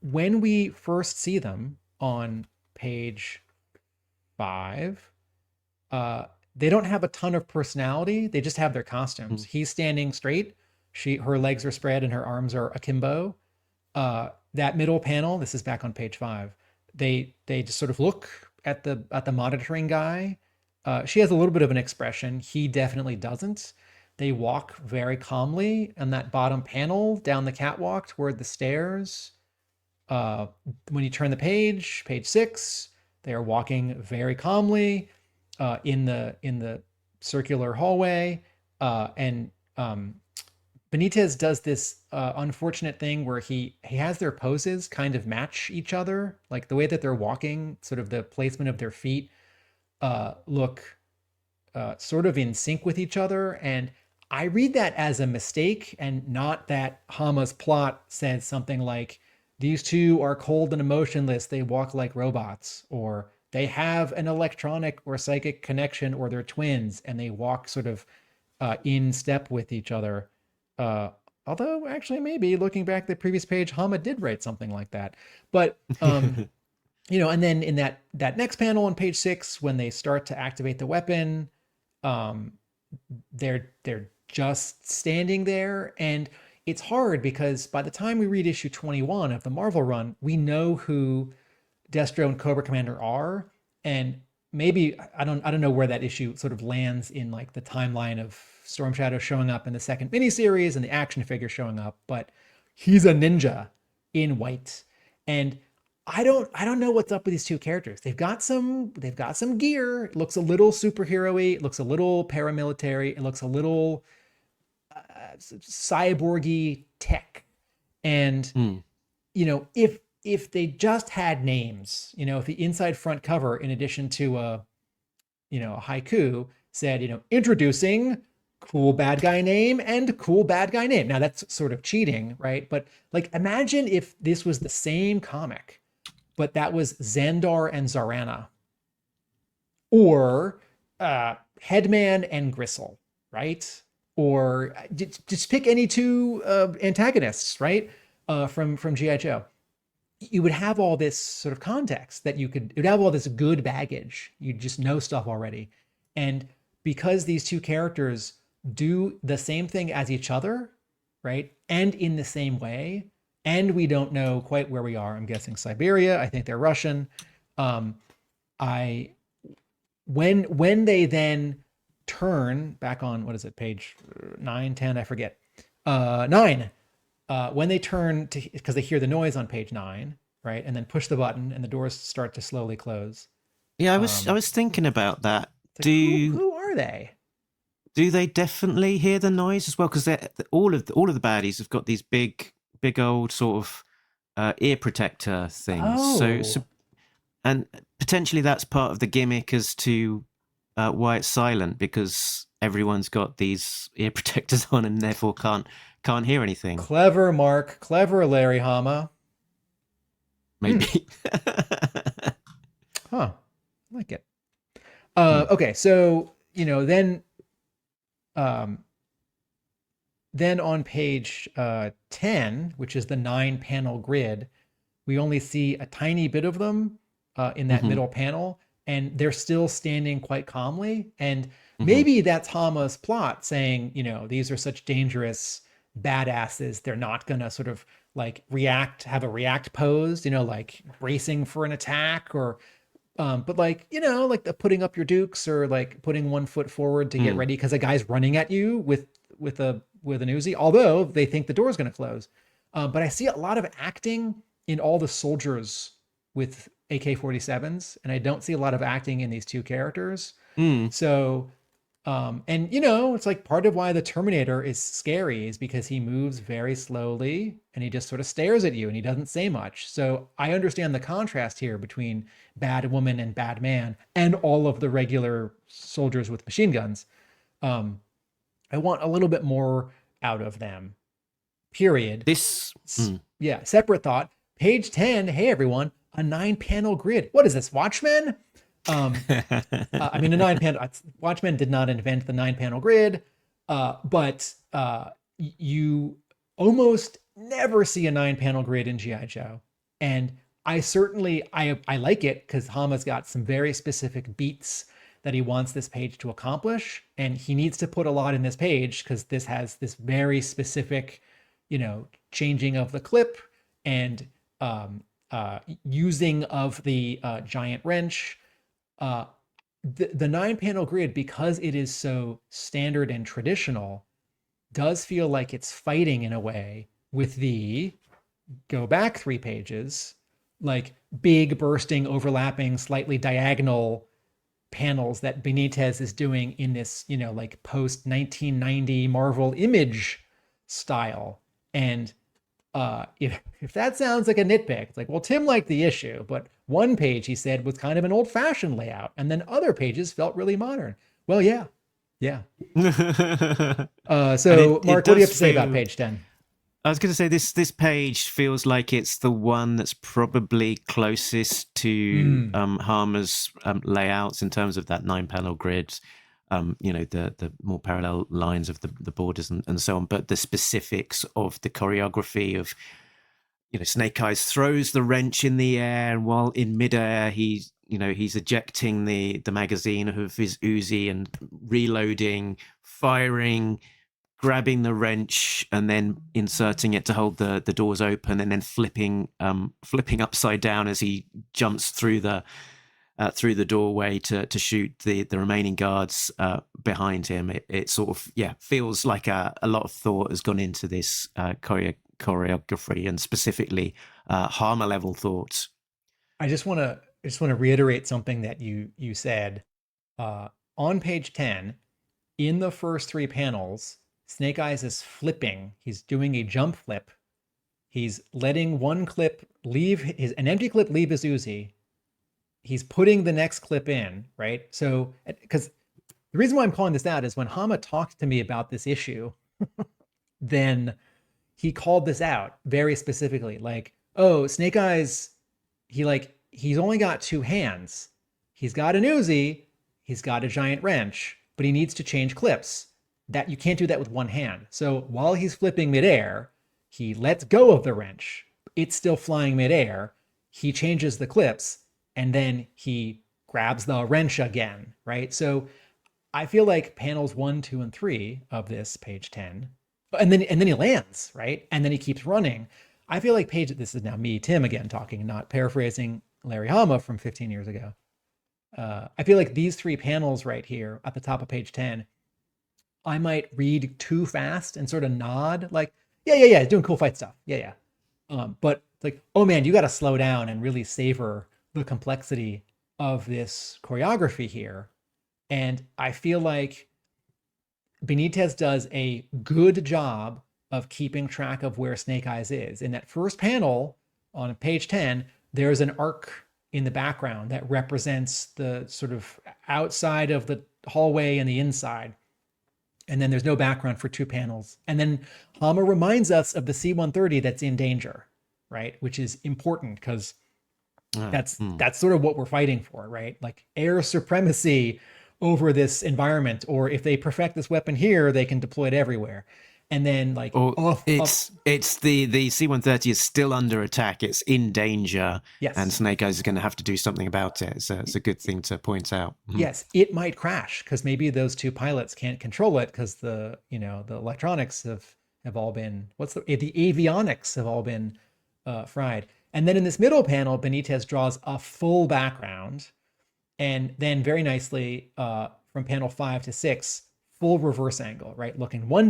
when we first see them on page 5, they don't have a ton of personality. They just have their costumes. He's standing straight. Her legs are spread and her arms are akimbo. That middle panel, this is back on page 5. They just sort of look at the monitoring guy. She has a little bit of an expression. He definitely doesn't. They walk very calmly on that bottom panel down the catwalk toward the stairs. When you turn the page 6, they are walking very calmly in the circular hallway. And Benitez does this unfortunate thing where he has their poses kind of match each other, like the way that they're walking, sort of the placement of their feet look sort of in sync with each other. And I read that as a mistake, and not that Hama's plot says something like, these two are cold and emotionless, they walk like robots, or they have an electronic or psychic connection, or they're twins and they walk sort of in step with each other. Although actually maybe looking back at the previous page, Hama did write something like that. But and then in that next panel on page 6, when they start to activate the weapon, they're just standing there. And it's hard because by the time we read issue 21 of the Marvel run, we know who Destro and Cobra Commander are. And maybe I don't know where that issue sort of lands in like the timeline of Storm Shadow showing up in the second miniseries and the action figure showing up, but he's a ninja in white. And I don't know what's up with these two characters. They've got some gear. It looks a little superhero-y, it looks a little paramilitary, it looks a little cyborgy tech. And you know, if they just had names, you know, if the inside front cover, in addition to a haiku, said, you know, introducing cool bad guy name and cool bad guy name. Now that's sort of cheating, right? But like, imagine if this was the same comic, but that was Xandar and Zarana, or Headman and Gristle, right? Or just pick any two antagonists, right? From G.I. Joe. You would have all this sort of context that it would have all this good baggage. You just know stuff already. And because these two characters do the same thing as each other, right? And in the same way, and we don't know quite where we are. I'm guessing Siberia. I think they're Russian. When they then turn back on, what is it, page 9, 10, I forget. 9. When they turn to, because they hear the noise on page 9, right? And then push the button and the doors start to slowly close. Yeah, I was thinking about that. Like, who are they? Do they definitely hear the noise as well? Because all of the baddies have got these big old sort of ear protector things. Oh. So and potentially that's part of the gimmick as to why it's silent, because everyone's got these ear protectors on and therefore can't hear anything. Clever, Mark. Clever, Larry Hama. Maybe. Huh. I like it. Okay, so, you know, then on page 10, which is the 9-panel grid, we only see a tiny bit of them in that middle panel, and they're still standing quite calmly. And maybe that's Hama's plot, saying, you know, these are such dangerous badasses. They're not going to sort of like have a react pose, you know, like bracing for an attack, or but like, you know, like the putting up your dukes, or like putting one foot forward to get ready because a guy's running at you with an Uzi, although they think the door's going to close. But I see a lot of acting in all the soldiers with AK-47s, and I don't see a lot of acting in these two characters. So, and you know, it's like part of why the Terminator is scary is because he moves very slowly and he just sort of stares at you and he doesn't say much. So I understand the contrast here between bad woman and bad man and all of the regular soldiers with machine guns. I want a little bit more out of them, period. Yeah, separate thought. Page 10, hey everyone, a 9-panel grid. What is this, Watchmen? I mean, a 9-panel, Watchmen did not invent the 9-panel grid, but you almost never see a 9-panel grid in G.I. Joe. And I like it because Hama's got some very specific beats that he wants this page to accomplish. And he needs to put a lot in this page because this has this very specific, you know, changing of the clip and using of the giant wrench. The 9-panel grid, because it is so standard and traditional, does feel like it's fighting in a way with the go back 3 pages, like big bursting, overlapping, slightly diagonal panels that Benitez is doing in this, you know, like post 1990 Marvel Image style. And if that sounds like a nitpick, it's like, well, Tim liked the issue, but one page he said was kind of an old-fashioned layout, and then other pages felt really modern. Well, yeah. So Mark, what do you have to say about page 10? I was going to say this page feels like it's the one that's probably closest to Hama's layouts in terms of that 9-panel grid. You know, the more parallel lines of the borders and so on, but the specifics of the choreography of, you know, Snake Eyes throws the wrench in the air, and while in midair, he's ejecting the magazine of his Uzi and reloading, firing, grabbing the wrench, and then inserting it to hold the doors open, and then flipping upside down as he jumps through the through the doorway to shoot the remaining guards behind him. It sort of feels like a lot of thought has gone into this choreography, and specifically Hama level thought. I just want to reiterate something that you said on page 10. In the first 3 panels, Snake Eyes is flipping. He's doing a jump flip. He's letting one clip an empty clip leave his Uzi. He's putting the next clip in, right? So, because the reason why I'm calling this out is when Hama talked to me about this issue, then he called this out very specifically. Like, oh, Snake Eyes, he's only got 2 hands. He's got an Uzi, he's got a giant wrench, but he needs to change clips. That you can't do that with one hand. So while he's flipping midair, he lets go of the wrench. It's still flying midair. He changes the clips, and then he grabs the wrench again, right? So I feel like panels 1, 2, and 3 of this page 10, and then he lands, right? And then he keeps running. I feel like this is now me, Tim, again talking, not paraphrasing Larry Hama from 15 years ago. I feel like these 3 panels right here at the top of page 10, I might read too fast and sort of nod like, yeah, doing cool fight stuff. Yeah. But like, oh man, you got to slow down and really savor the complexity of this choreography here. And I feel like Benitez does a good job of keeping track of where Snake Eyes is. In that first panel on page 10, there's an arc in the background that represents the sort of outside of the hallway and the inside. And then there's no background for 2 panels. And then Hama reminds us of the C-130 that's in danger, right? Which is important because that's sort of what we're fighting for, right? Like air supremacy over this environment, or if they perfect this weapon here, they can deploy it everywhere. And then like it's the C-130 is still under attack. It's in danger. Yes. And Snake Eyes is going to have to do something about it. So it's a good thing to point out. Yes, it might crash because maybe those 2 pilots can't control it because the electronics have all been the avionics have all been fried. And then in this middle panel, Benitez draws a full background, and then very nicely from panel 5 to 6, full reverse angle, right? Looking one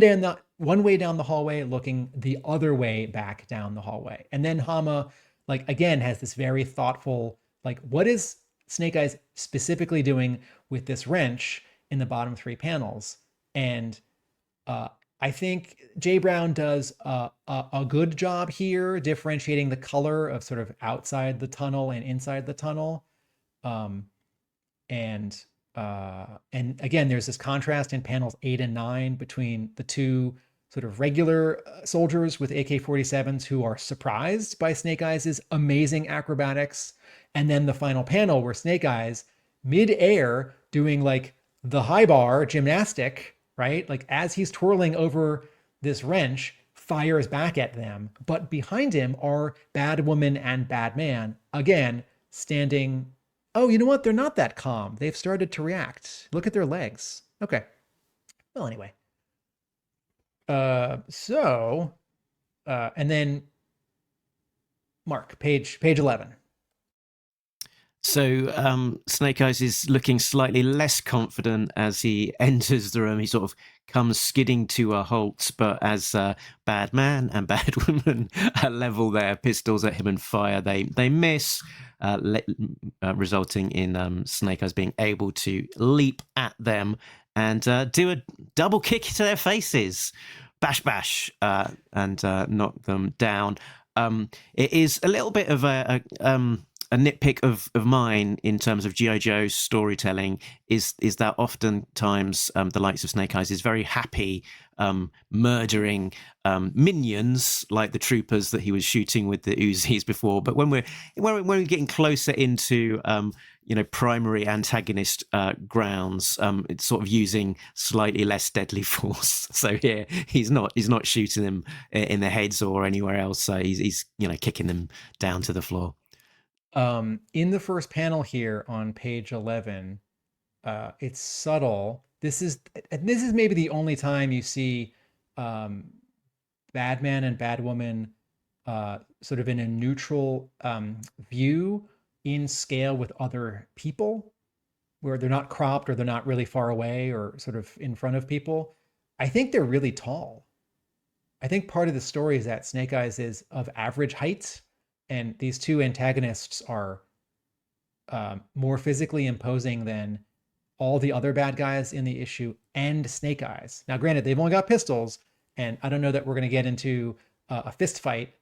way down the hallway, looking the other way back down the hallway. And then Hama, like, again, has this very thoughtful, like, what is Snake Eyes specifically doing with this wrench in the bottom 3 panels? And I think Jay Brown does a good job here differentiating the color of sort of outside the tunnel and inside the tunnel. And again, there's this contrast in panels 8 and 9 between the 2 sort of regular soldiers with AK-47s who are surprised by Snake Eyes' amazing acrobatics. And then the final panel where Snake Eyes, mid-air, doing like the high bar gymnastic, right? Like as he's twirling over this wrench, fires back at them. But behind him are Bad Woman and Bad Man, again, standing. Oh, you know what? They're not that calm. They've started to react. Look at their legs. Okay. Well, anyway. And then Mark, page 11. So Snake Eyes is looking slightly less confident as he enters the room. He sort of comes skidding to a halt, but as Bad Man and Bad Woman level their pistols at him and fire, they miss, resulting in Snake Eyes being able to leap at them and do a double kick to their faces. Bash, bash, and knock them down. It is a little bit of a nitpick of mine in terms of G.I. Joe's storytelling is that oftentimes the likes of Snake Eyes is very happy murdering minions like the troopers that he was shooting with the Uzis before. But when we're getting closer into primary antagonist grounds, it's sort of using slightly less deadly force. So here he's not shooting them in the heads or anywhere else. So he's kicking them down to the floor. In the first panel here on page 11, it's subtle. This is maybe the only time you see Bad Man and Bad Woman sort of in a neutral view in scale with other people, where they're not cropped or they're not really far away or sort of in front of people. I think they're really tall. I think part of the story is that Snake Eyes is of average height, and these two antagonists are more physically imposing than all the other bad guys in the issue and Snake Eyes. Now, granted, they've only got pistols, and I don't know that we're going to get into a fist fight,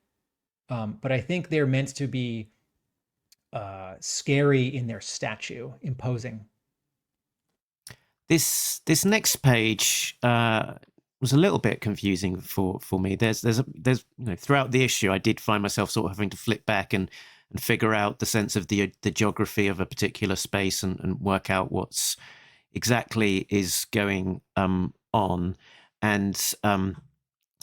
but I think they're meant to be scary in their stature, imposing. This next page was a little bit confusing for me. There's throughout the issue, I did find myself sort of having to flip back and figure out the sense of the geography of a particular space and work out what's exactly is going on. And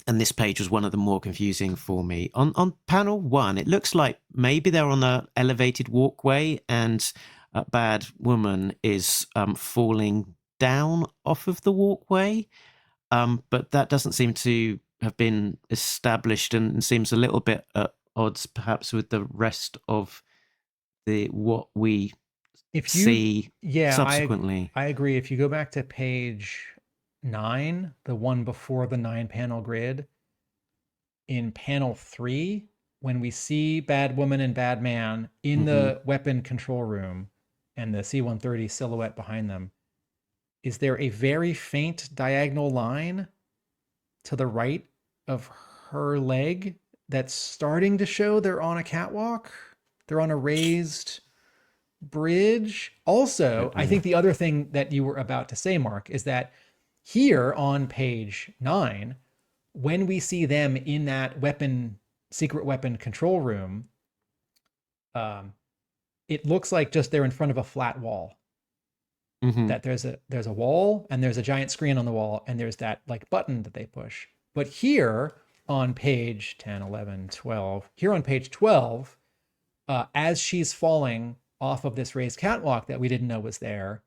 this page was one of the more confusing for me. On panel 1, it looks like maybe they're on an elevated walkway and a bad woman is falling down off of the walkway. But that doesn't seem to have been established and seems a little bit at odds perhaps with the rest of what we see subsequently. I agree. If you go back to page 9, the one before the 9-panel grid, in panel 3, when we see Bad Woman and Bad Man in the weapon control room and the C-130 silhouette behind them, is there a very faint diagonal line to the right of her leg that's starting to show they're on a catwalk? They're on a raised bridge. Also, I think the other thing that you were about to say, Mark, is that here on page 9, when we see them in that secret weapon control room, it looks like just they're in front of a flat wall. That there's a wall and there's a giant screen on the wall and there's that like button that they push. But here on page 10, 11, 12, here on page 12, as she's falling off of this raised catwalk that we didn't know was there,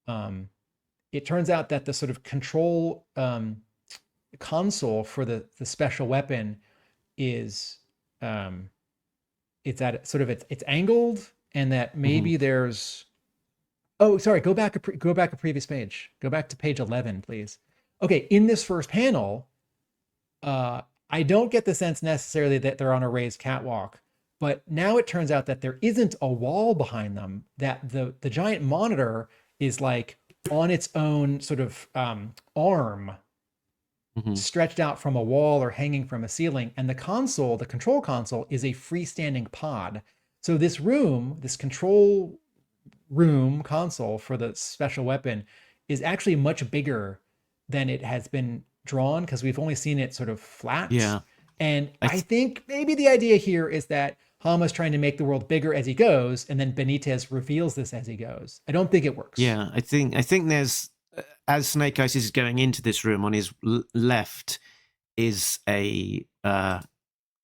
it turns out that the sort of control console for the special weapon is it's at sort of it's angled, and that maybe there's oh sorry go back a previous page, go back to page 11 please. Okay, in this first panel I don't get the sense necessarily that they're on a raised catwalk, but now it turns out that there isn't a wall behind them, that the giant monitor is like on its own sort of arm stretched out from a wall or hanging from a ceiling. And the console, the control console, is a freestanding pod. So this room, this control room console for the special weapon is actually much bigger than it has been drawn, because we've only seen it sort of flat. Yeah. And I think maybe the idea here is that Hama's trying to make the world bigger as he goes, and then Benitez reveals this as he goes. I don't think it works. Yeah, I think there's, as Snake Eyes is going into this room, on his left is a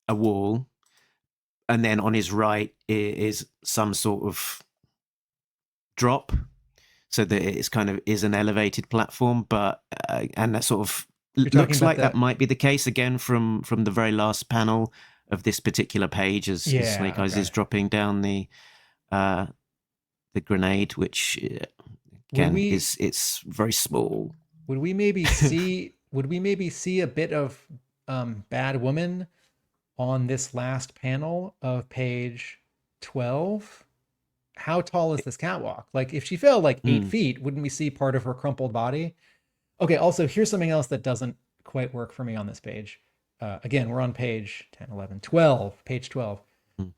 wall, and then on his right is some sort of drop, so that it's kind of is an elevated platform. But and that sort of looks like that might be the case again from the very last panel of this particular page, as Snake Eyes is dropping down the grenade, which again it's very small. Would we maybe see a bit of Bad Woman on this last panel of page 12? How tall is this catwalk? Like, if she fell like 8 feet, wouldn't we see part of her crumpled body? Okay, also, here's something else that doesn't quite work for me on this page. Again, we're on page 10, 11, 12, page 12.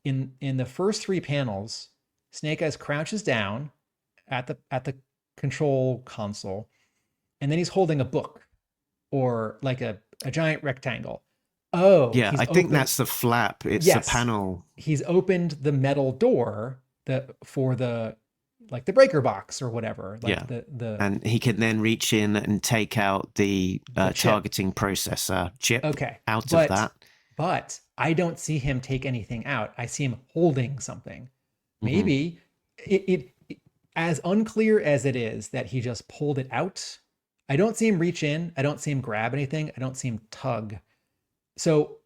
In the first 3 panels, Snake Eyes crouches down at the control console, and then he's holding a book or like a giant rectangle. Oh, yeah, I think that's the flap. It's the panel. He's opened the metal door for the breaker box or whatever. And he can then reach in and take out the targeting processor chip of that. But I don't see him take anything out. I see him holding something. Maybe it as unclear as it is that he just pulled it out, I don't see him reach in. I don't see him grab anything. I don't see him tug. So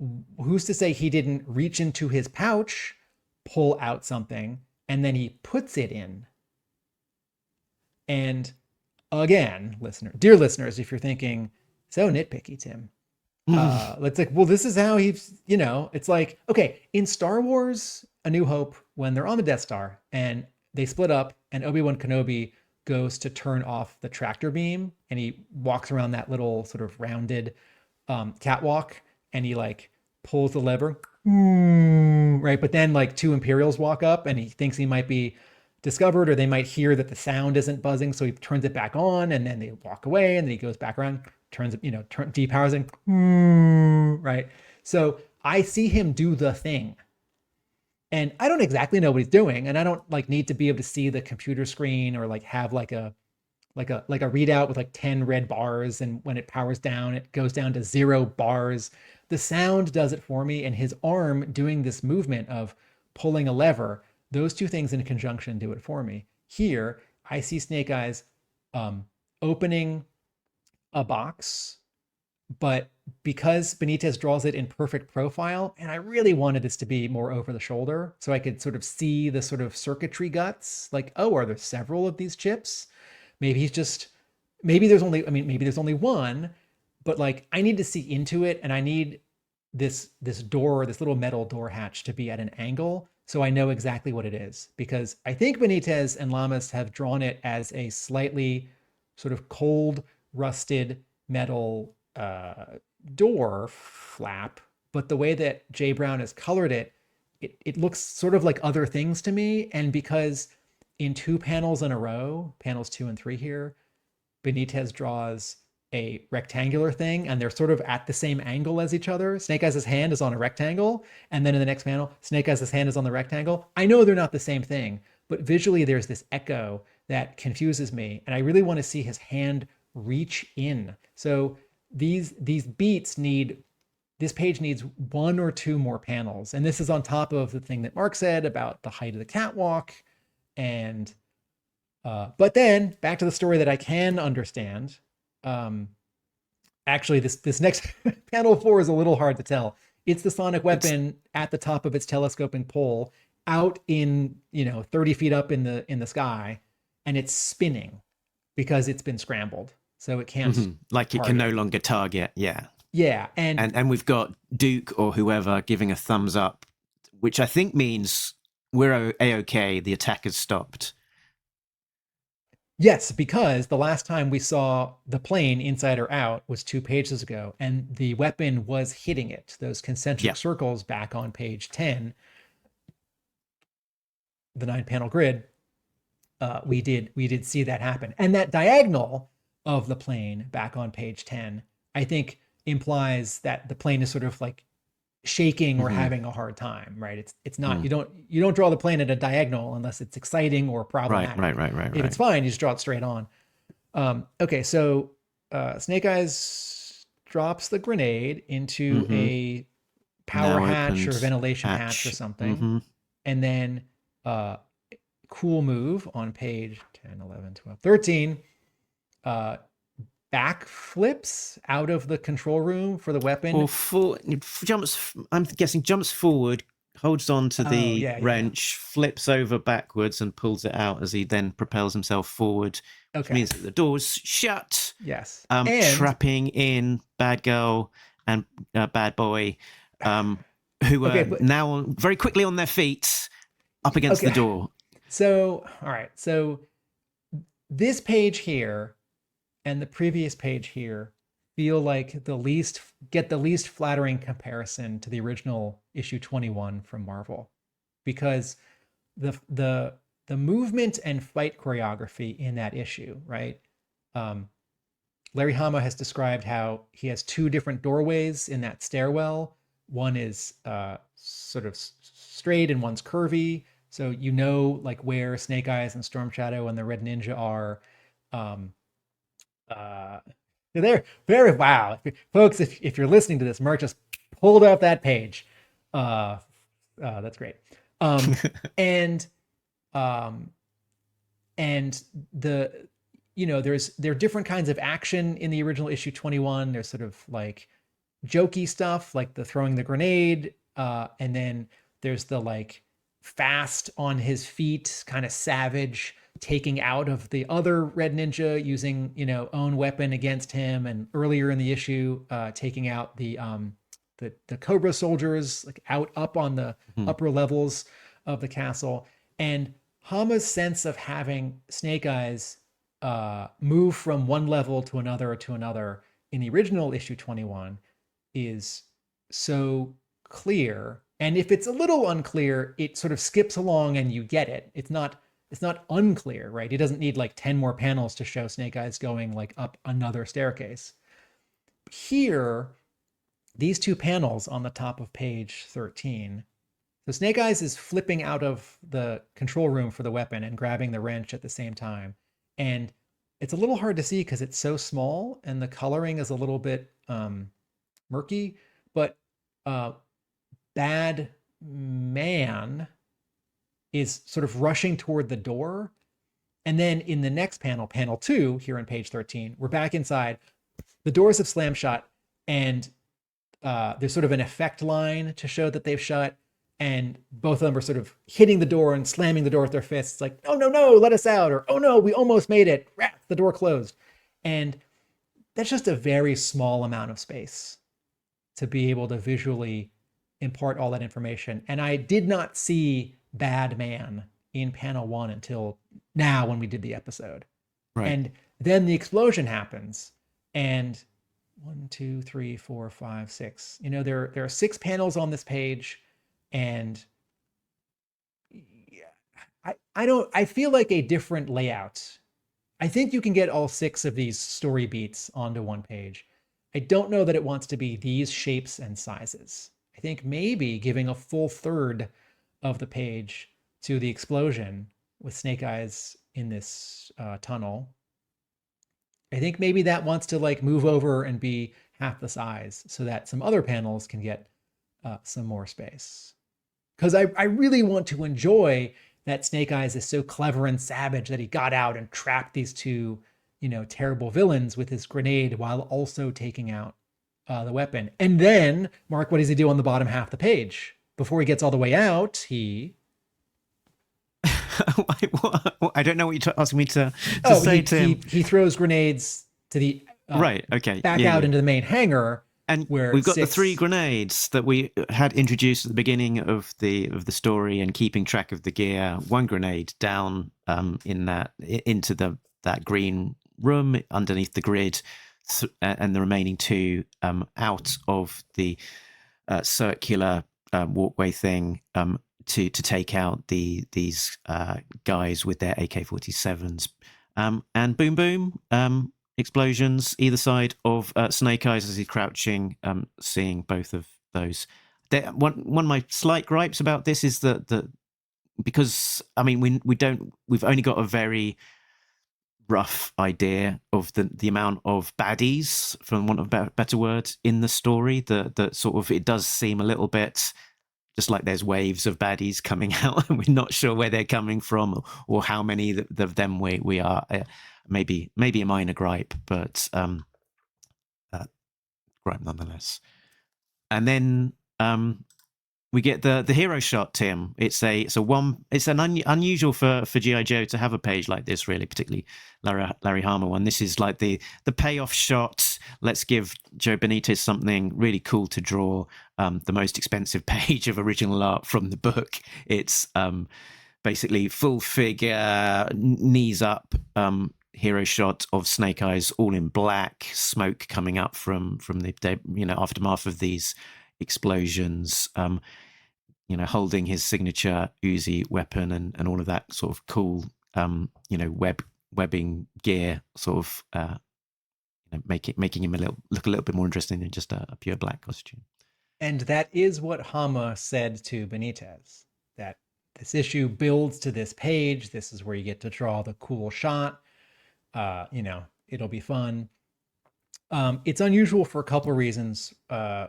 who's to say he didn't reach into his pouch, pull out something, and then he puts it in. And again, dear listeners, if you're thinking, so nitpicky, Tim, it's like, well, this is how he's, it's like, okay, in Star Wars A New Hope, when they're on the Death Star and they split up and Obi-Wan Kenobi goes to turn off the tractor beam and he walks around that little sort of rounded catwalk and he like pulls the lever, right? But then like two Imperials walk up and he thinks he might be discovered, or they might hear that the sound isn't buzzing, so he turns it back on, and then they walk away, and then he goes back around, turns it, depowers it, right? So I see him do the thing, and I don't exactly know what he's doing, and I don't like need to be able to see the computer screen or like have like a readout with like 10 red bars, and when it powers down, it goes down to 0 bars. The sound does it for me, and his arm doing this movement of pulling a lever. Those two things in conjunction do it for me. Here, I see Snake Eyes opening a box, but because Benitez draws it in perfect profile, and I really wanted this to be more over the shoulder, so I could sort of see the sort of circuitry guts, like, oh, are there several of these chips? Maybe there's only one, but like I need to see into it, and I need this door, this little metal door hatch to be at an angle, so I know exactly what it is, because I think Benitez and Lamas have drawn it as a slightly sort of cold, rusted metal door flap, but the way that Jay Brown has colored it, it looks sort of like other things to me. And because in 2 panels in a row, panels 2 and 3 here, Benitez draws a rectangular thing, and they're sort of at the same angle as each other. Snake Eyes' hand is on a rectangle, and then in the next panel, Snake Eyes' hand is on the rectangle. I know they're not the same thing, but visually there's this echo that confuses me, and I really want to see his hand reach in. So these beats this page needs 1 or 2 more panels, and this is on top of the thing that Mark said about the height of the catwalk. And but then back to the story that I can understand. Actually, this next panel 4 is a little hard to tell. It's the sonic weapon at the top of its telescoping pole, out in 30 feet up in the sky, and it's spinning because it's been scrambled, so it can't like it can no longer target. Yeah, and we've got Duke or whoever giving a thumbs up, which I think means we're A-OK. The attack has stopped. Yes, because the last time we saw the plane inside or out was 2 pages ago, and the weapon was hitting it. Those concentric circles back on page 10, the 9-panel grid, we did see that happen. And that diagonal of the plane back on page 10, I think implies that the plane is sort of like shaking or having a hard time, right? It's not, you don't draw the plane at a diagonal unless it's exciting or problematic. Right. If it's fine, you just draw it straight on. Okay, so Snake Eyes drops the grenade into a power hatch or ventilation hatch or something. And then cool move on page 10, 11, 12, 13, back flips out of the control room for the weapon. Or I'm guessing jumps forward, holds on to the wrench, flips over backwards and pulls it out as he then propels himself forward. Which means that the door's shut. Yes. Trapping in bad girl and bad boy, who are now very quickly on their feet up against the door. So, all right. So this page here and the previous page here feel like the least flattering comparison to the original issue 21 from Marvel, because the movement and fight choreography in that issue, right? Larry Hama has described how he has 2 different doorways in that stairwell. One is sort of straight and one's curvy. So like where Snake Eyes and Storm Shadow and the Red Ninja are. They're very wow, folks. If you're listening to this, Mark just pulled up that page. That's great. And there are different kinds of action in the original issue 21. There's sort of like jokey stuff, like the throwing the grenade, and then there's the like fast on his feet, kind of savage, taking out of the other Red Ninja using, own weapon against him. And earlier in the issue, taking out the Cobra soldiers, like up on the upper levels of the castle. And Hama's sense of having Snake Eyes move from one level to another in the original issue 21 is so clear. And if it's a little unclear, it sort of skips along and you get it. It's not unclear, right? It doesn't need like 10 more panels to show Snake Eyes going like up another staircase. Here, these two panels on the top of page 13. So Snake Eyes is flipping out of the control room for the weapon and grabbing the wrench at the same time. And it's a little hard to see because it's so small and the coloring is a little bit murky, but Bad Man is sort of rushing toward the door. And then in the next panel, panel 2, here on page 13, we're back inside. The doors have slammed shut, and there's sort of an effect line to show that they've shut. And both of them are sort of hitting the door and slamming the door with their fists, like, "Oh, no, let us out," or "Oh no, we almost made it. Rat, the door closed." And that's just a very small amount of space to be able to visually impart all that information. And I did not see Bad Man in panel 1 until now when we did the episode. Right. And then the explosion happens, and 1, 2, 3, 4, 5, 6. There are 6 panels on this page, and I feel like a different layout. I think you can get all 6 of these story beats onto one page. I don't know that it wants to be these shapes and sizes. I think maybe giving a full third of the page to the explosion with Snake Eyes in this tunnel. I think maybe that wants to like move over and be half the size so that some other panels can get some more space. Because I really want to enjoy that Snake Eyes is so clever and savage that he got out and trapped these two, terrible villains with his grenade while also taking out the weapon. And then, Mark, what does he do on the bottom half of the page? Before he gets all the way out, he... I don't know what you're asking me to say to him. He throws grenades to the... right, okay. Back out into the main hangar. And where we've got 6... the 3 grenades that we had introduced at the beginning of the story, and keeping track of the gear. 1 grenade down into that green room underneath the grid, and the remaining 2 out of the circular walkway thing to take out these guys with their AK-47s. And boom, boom. Explosions either side of Snake Eyes as he's crouching, seeing both of those. One of my slight gripes about this is that because we've only got a very rough idea of the amount of baddies, from want of a better word, in the story. That sort of, it does seem a little bit just like there's waves of baddies coming out and we're not sure where they're coming from or how many of them we are. Maybe a minor gripe, but gripe nonetheless. And then we get the hero shot, Tim. It's unusual for G.I. Joe to have a page like this, really, particularly Larry Hama one. This is like the payoff shot. Let's give Joe Benitez something really cool to draw. The most expensive page of original art from the book. It's basically full figure, knees up, hero shot of Snake Eyes, all in black, smoke coming up from the aftermath of these explosions, holding his signature Uzi weapon and all of that sort of cool webbing gear, sort of making him look a little bit more interesting than just a pure black costume. And that is what Hama said to Benitez, that this issue builds to this page. This is where you get to draw the cool shot. It'll be fun. It's unusual for a couple of reasons.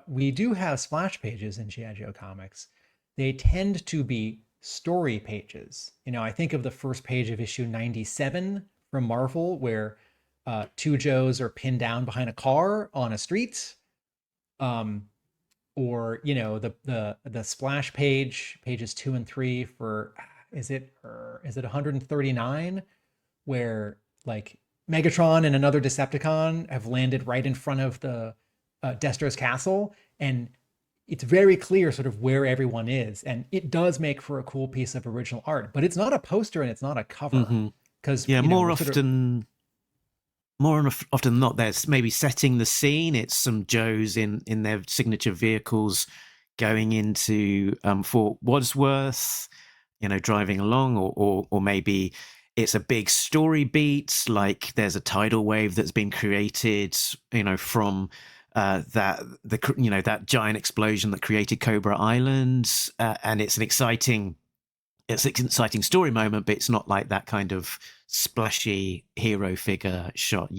We do have splash pages in G.I. Joe comics. They tend to be story pages. I think of the first page of issue 97 from Marvel, where 2 Joes are pinned down behind a car on a street. or the splash page, pages 2 and 3 for is it 139, where like Megatron and another Decepticon have landed right in front of the Destro's castle, and it's very clear sort of where everyone is, and it does make for a cool piece of original art, but it's not a poster and it's not a cover, because more often than not, there's maybe setting the scene. It's some Joes in their signature vehicles going into Fort Wadsworth, driving along, or maybe it's a big story beat, like there's a tidal wave that's been created, from that giant explosion that created Cobra Island, and it's an exciting story moment, but it's not like that kind of splashy hero figure shot.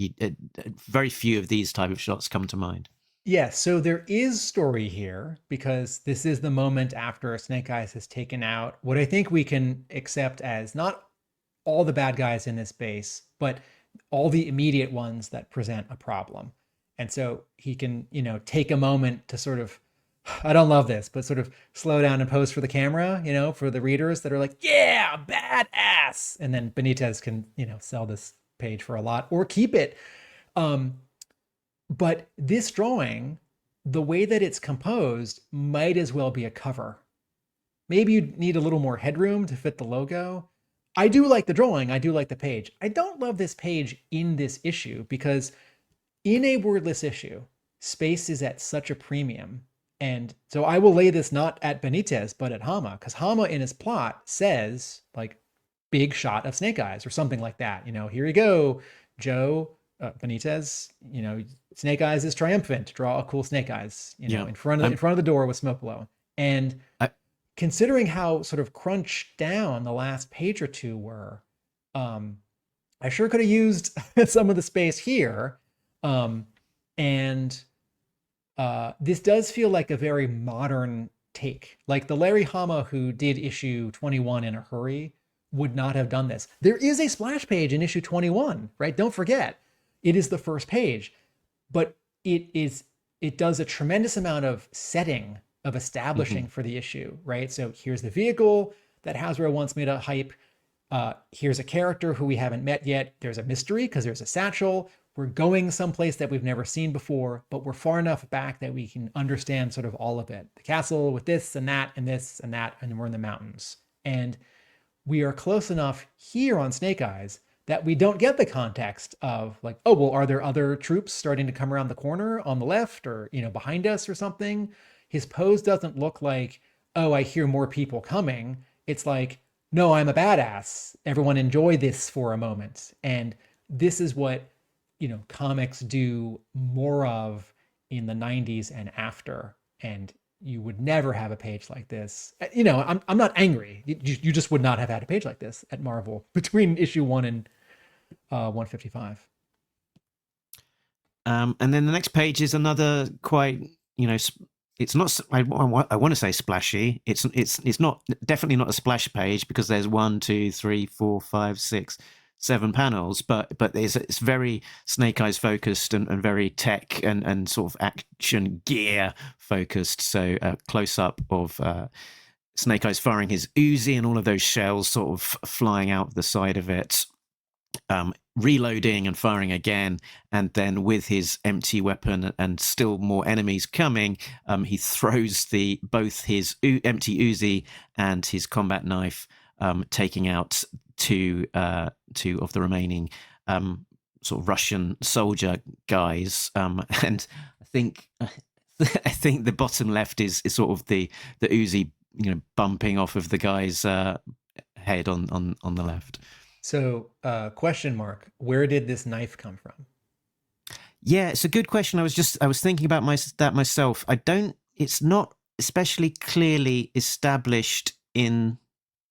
Very few of these type of shots come to mind. Yeah, so there is story here, because this is the moment after Snake Eyes has taken out what I think we can accept as not all the bad guys in this base, but all the immediate ones that present a problem. And so he can, take a moment to sort of, I don't love this, but sort of slow down and pose for the camera, for the readers that are like, yeah, badass. And then Benitez can, sell this page for a lot or keep it. But this drawing, the way that it's composed, might as well be a cover. Maybe you need a little more headroom to fit the logo. I do like the drawing. I do like the page. I don't love this page in this issue, because in a wordless issue, space is at such a premium. And so I will lay this not at Benitez, but at Hama, because Hama in his plot says, like, big shot of Snake Eyes or something like that. Here you go, Joe, Benitez, Snake Eyes is triumphant. Draw a cool Snake Eyes, in front of the door with smoke below. And considering how sort of crunched down the last page or two were, I sure could have used some of the space here. And this does feel like a very modern take. Like the Larry Hama who did issue 21 in a hurry would not have done this. There is a splash page in issue 21, right? Don't forget, it is the first page, but it does a tremendous amount of setting, of establishing for the issue, right? So here's the vehicle that Hasbro wants me to hype. Here's a character who we haven't met yet. There's a mystery because there's a satchel. We're going someplace that we've never seen before, but we're far enough back that we can understand sort of all of it. The castle with this and that and this and that, and we're in the mountains. And we are close enough here on Snake Eyes that we don't get the context of like, oh, well, are there other troops starting to come around the corner on the left or, behind us or something? His pose doesn't look like, oh, I hear more people coming. It's like, no, I'm a badass. Everyone enjoy this for a moment. And this is what, comics do more of in the 90s and after. And you would never have a page like this. I'm not angry. You just would not have had a page like this at Marvel between issue 1 and 155. And then the next page is another quite, it's not. I want to say splashy. It's not, definitely not a splash page, because there's 1, 2, 3, 4, 5, 6, 7 panels. But it's very Snake Eyes focused and very tech and sort of action gear focused. So close up of Snake Eyes firing his Uzi and all of those shells sort of flying out the side of it. Reloading and firing again, and then with his empty weapon and still more enemies coming, he throws both his empty Uzi and his combat knife, taking out two of the remaining sort of Russian soldier guys. And I think the bottom left is sort of the Uzi, bumping off of the guy's head on the left. So, question mark, where did this knife come from? Yeah, it's a good question. I was thinking about that myself. It's not especially clearly established in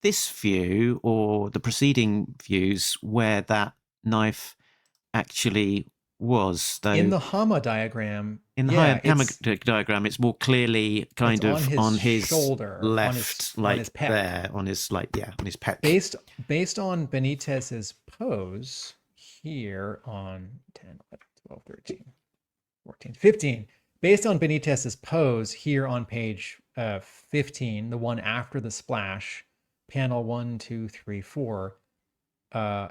this view or the preceding views where that knife actually was. Though in the Hama diagram, Hama diagram, it's more clearly kind of on his shoulder, left, on his pec. there, on his on his pec. Based on Benitez's pose here on 10, 11, 12, 13, 14, 15. based on Benitez's pose here on page 15, the one after the splash, panel 1, 2, 3, 4.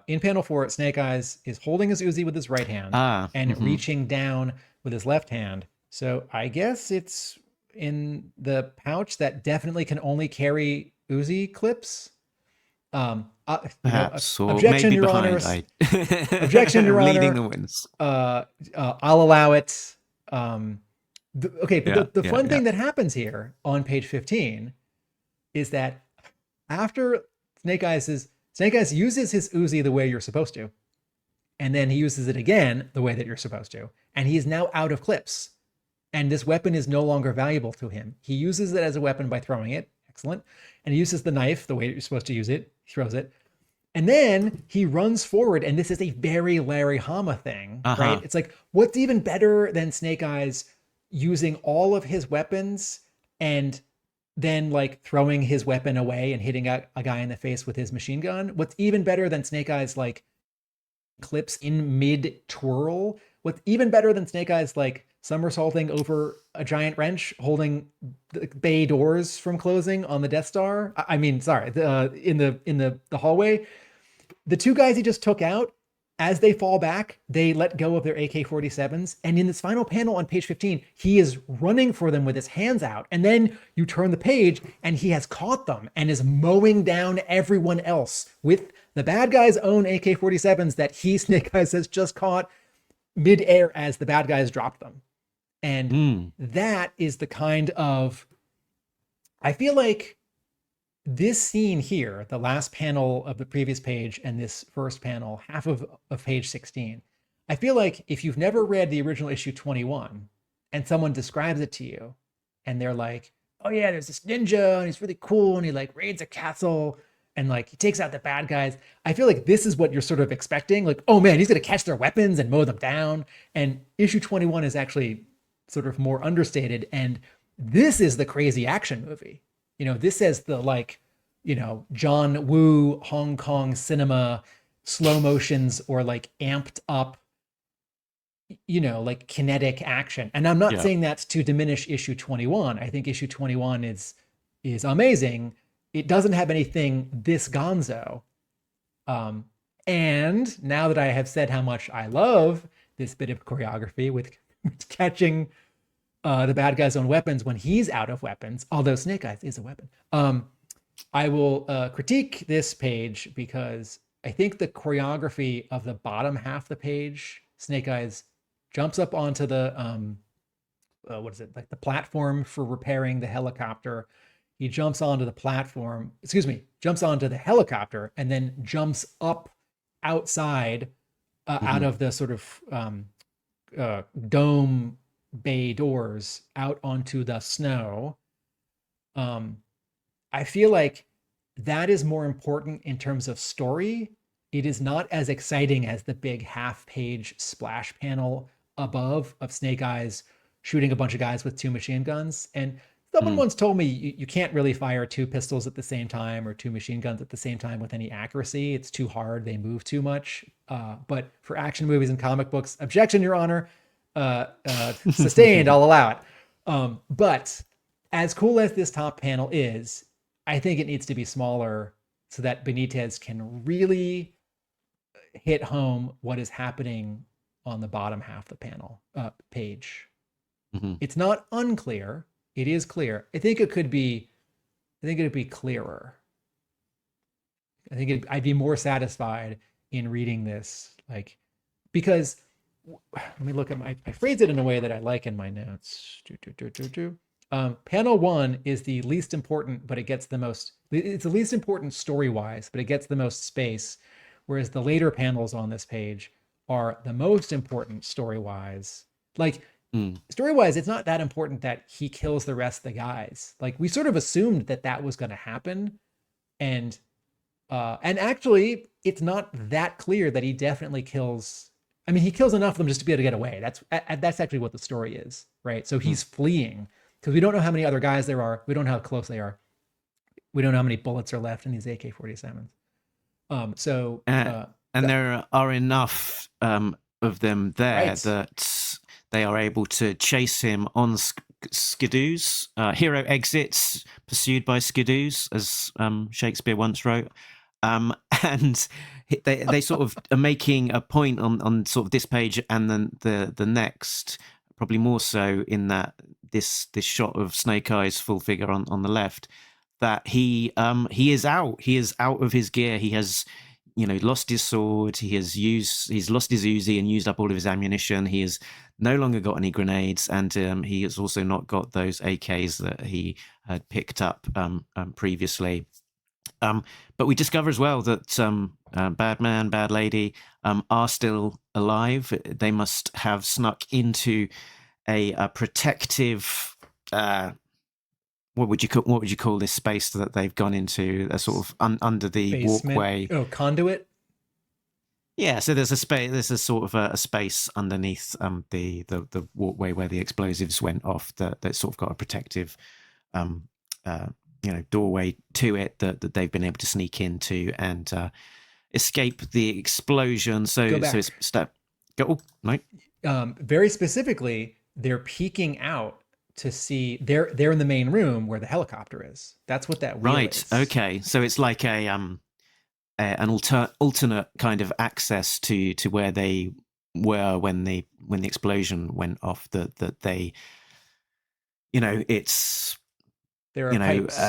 In panel 4, Snake Eyes is holding his Uzi with his right hand and reaching down with his left hand. So I guess it's in the pouch that definitely can only carry Uzi clips. Perhaps, or objection, maybe Your behind. Honor. Objection, Your Honor. Leading the wins. I'll allow it. The fun thing that happens here on page 15 is that after Snake Eyes uses his Uzi the way you're supposed to, and then he uses it again the way that you're supposed to, and he is now out of clips, and this weapon is no longer valuable to him. He uses it as a weapon by throwing it. Excellent. And he uses the knife the way you're supposed to use it. He throws it. And then he runs forward, and this is a very Larry Hama thing, right? It's like, what's even better than Snake Eyes using all of his weapons and then like throwing his weapon away and hitting a guy in the face with his machine gun? What's even better than Snake Eyes like clips in mid twirl? What's even better than Snake Eyes like somersaulting over a giant wrench, holding the bay doors from closing on the Death Star? In the hallway. The two guys he just took out, as they fall back, they let go of their AK-47s. And in this final panel on page 15, he is running for them with his hands out. And then you turn the page and he has caught them and is mowing down everyone else with the bad guy's own AK-47s that he, Snake Eyes, has just caught mid-air as the bad guys dropped them. And that is the kind of, I feel like this scene here, the last panel of the previous page and this first panel, half of page 16, I feel like if you've never read the original issue 21 and someone describes it to you and they're like, oh yeah, there's this ninja and he's really cool and he like raids a castle and like he takes out the bad guys. I feel like this is what you're sort of expecting. Like, oh man, he's going to catch their weapons and mow them down. And issue 21 is actually sort of more understated. And this is the crazy action movie. You know, this is the like, you know, John Woo, Hong Kong cinema, slow motions or like amped up, you know, like kinetic action. And I'm not saying that's to diminish issue 21. I think issue 21 is amazing. It doesn't have anything this gonzo. And now that I have said how much I love this bit of choreography with catching the bad guy's own weapons when he's out of weapons, although Snake Eyes is a weapon. I will critique this page because I think the choreography of the bottom half of the page, Snake Eyes jumps up onto the, like the platform for repairing the helicopter. He jumps onto the platform, jumps onto the helicopter and then jumps up outside out of the sort of dome bay doors out onto the snow. I feel like that is more important in terms of story. It is not as exciting as the big half-page splash panel above of Snake Eyes shooting a bunch of guys with two machine guns. And someone once told me you can't really fire two pistols at the same time or two machine guns at the same time with any accuracy. It's too hard. They move too much. But for action movies and comic books, objection, Your Honor, sustained, I'll allow it. But as cool as this top panel is, I think it needs to be smaller so that Benitez can really hit home what is happening on the bottom half of the panel page. It's not unclear. It is clear. I think it'd be clearer. I'd be more satisfied in reading this, like, because let me look at I phrase it in a way that I like in my notes. Panel 1 is the least important, but it gets the most, it's the least important story-wise, but it gets the most space, whereas the later panels on this page are the most important story-wise. Like, story-wise, it's not that important that he kills the rest of the guys. Like, we sort of assumed that was going to happen, and actually, it's not that clear that he definitely kills. I mean, he kills enough of them just to be able to get away. That's actually what the story is, right? So he's fleeing because we don't know how many other guys there are. We don't know how close they are. We don't know how many bullets are left in these AK-47s. And there are enough of them there, right, that they are able to chase him on skidoos. Hero exits, pursued by skidoos, as Shakespeare once wrote. And they sort of are making a point on sort of this page and then the next, probably more so in that this shot of Snake Eyes full figure on the left, that he is out of his gear. He has lost his sword. He's lost his Uzi and used up all of his ammunition. He has no longer got any grenades, and he has also not got those AKs that he had picked up previously. But we discover as well that Bad Man, Bad Lady are still alive. They must have snuck into a protective. What would you call this space that they've gone into? A sort of under the Basement. walkway. Oh, conduit. Yeah, so there's a space. There's a sort of a space underneath the walkway where the explosives went off. That sort of got a protective, doorway to it that they've been able to sneak into and escape the explosion. So it's go. Oh no. Very specifically, they're peeking out to see they're in the main room where the helicopter is. That's what that wheel Right. is. Okay. So it's like an alternate kind of access to where they were when the explosion went off. That they, it's There are pipes.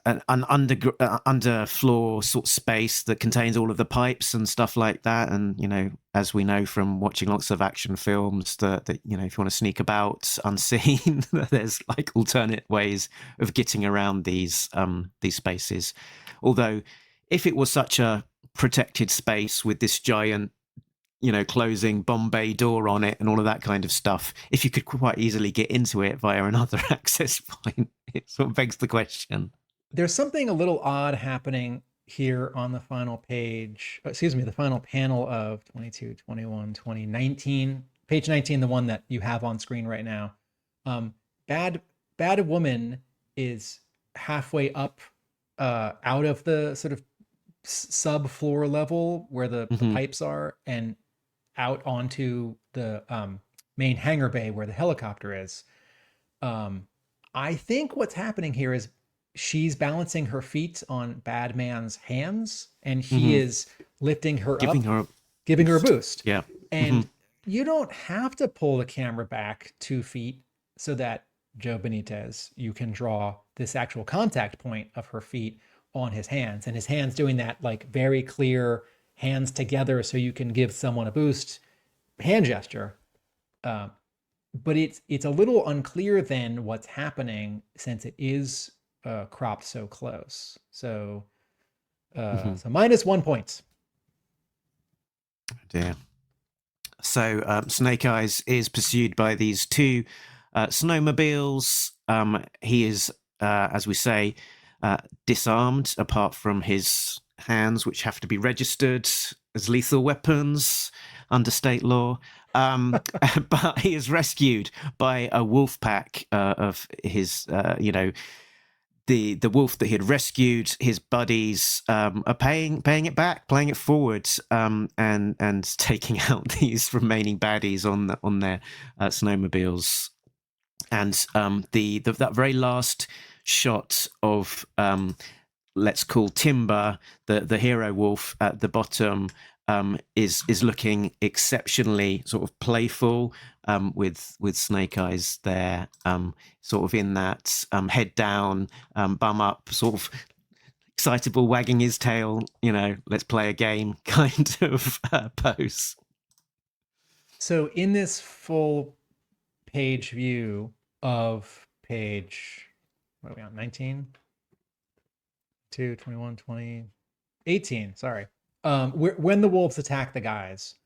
an underfloor sort of space that contains all of the pipes and stuff like that. And as we know from watching lots of action films, that if you want to sneak about unseen, there's like alternate ways of getting around these spaces. Although, if it was such a protected space with this giant closing Bombay door on it and all of that kind of stuff, if you could quite easily get into it via another access point, it sort of begs the question. There's something a little odd happening here on the final page, the final panel of 22, 21, 20, 19, page 19, the one that you have on screen right now. Bad Woman is halfway up out of the sort of sub-floor level where the pipes are and out onto the main hangar bay where the helicopter is. I think what's happening here is she's balancing her feet on Bad Man's hands, and he is lifting her Giving her a boost. Yeah. And you don't have to pull the camera back 2 feet so that Joe Benitez, you can draw this actual contact point of her feet on his hands, and his hands doing that like very clear hands together so you can give someone a boost hand gesture. But it's a little unclear then what's happening since it is cropped so close. So so -1 point. Oh dear. So Snake Eyes is pursued by these 2 snowmobiles. He is, as we say, disarmed apart from his hands, which have to be registered as lethal weapons under state law. But he is rescued by a wolf pack of his, the wolf that he had rescued. His buddies are paying it back, playing it forward, and taking out these remaining baddies on their snowmobiles. And that very last shot of let's call Timber, the hero wolf at the bottom, is looking exceptionally sort of playful, with Snake Eyes there, sort of in that head down, bum up, sort of excitable, wagging his tail, let's play a game kind of pose. So in this full page view of page, what are we on, 19? 2, 21, 20, 18, sorry. When the wolves attack the guys,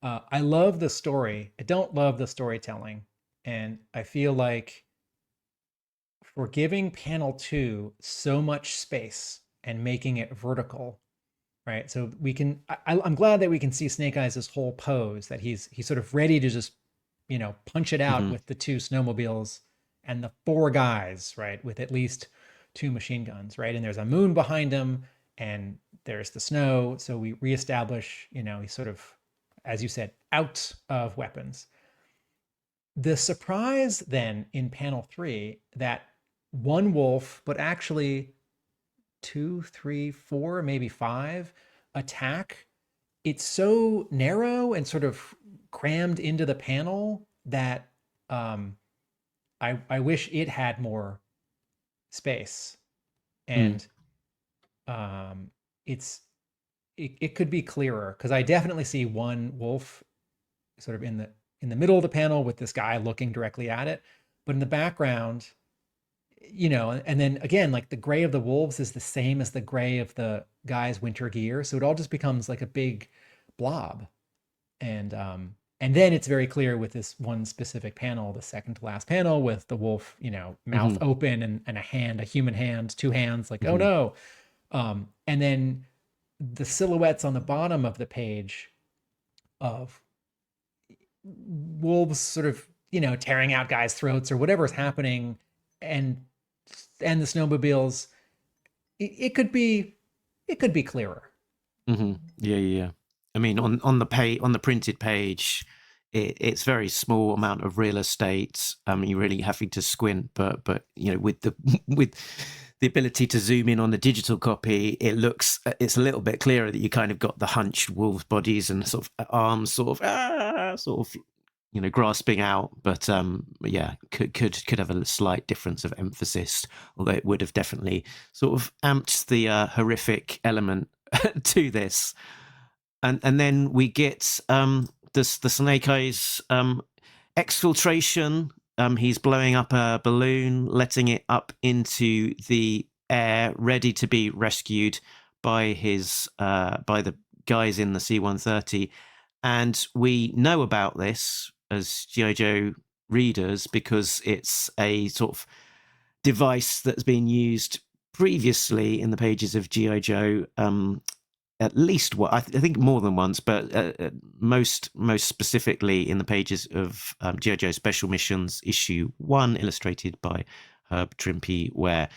I love the story. I don't love the storytelling. And I feel like for giving panel 2 so much space and making it vertical, right? So we can, I'm glad that we can see Snake Eyes' whole pose, that he's sort of ready to just, punch it out with the 2 snowmobiles and the 4 guys, right? With at least 2 machine guns, right? And there's a moon behind him and there's the snow. So we reestablish, he's sort of, as you said, out of weapons. The surprise then in panel 3 that one wolf, but actually 2, 3, 4, maybe 5 attack. It's so narrow and sort of crammed into the panel that I wish it had more space. And it could be clearer, because I definitely see one wolf sort of in the middle of the panel with this guy looking directly at it, but in the background, and then again, like the gray of the wolves is the same as the gray of the guy's winter gear, so it all just becomes like a big blob. And then it's very clear with this one specific panel, the second to last panel, with the wolf, mouth open and a human hand, two hands, like, oh no. And then the silhouettes on the bottom of the page of wolves sort of, tearing out guys' throats or whatever's happening, and the snowmobiles, it could be clearer. Yeah. I mean, on the printed page, it's very small amount of real estate. You're really having to squint, but with the ability to zoom in on the digital copy, it's a little bit clearer that you kind of got the hunched wolves' bodies and sort of arms sort of grasping out. But yeah, could have a slight difference of emphasis, although it would have definitely sort of amped the horrific element to this. And then we get the Snake Eyes exfiltration. He's blowing up a balloon, letting it up into the air, ready to be rescued by the guys in the C-130. And we know about this as G.I. Joe readers because it's a sort of device that's been used previously in the pages of G.I. Joe, at least I think more than once, but most specifically in the pages of G.I. Joe Special Missions issue 1, illustrated by Herb Trimpe, where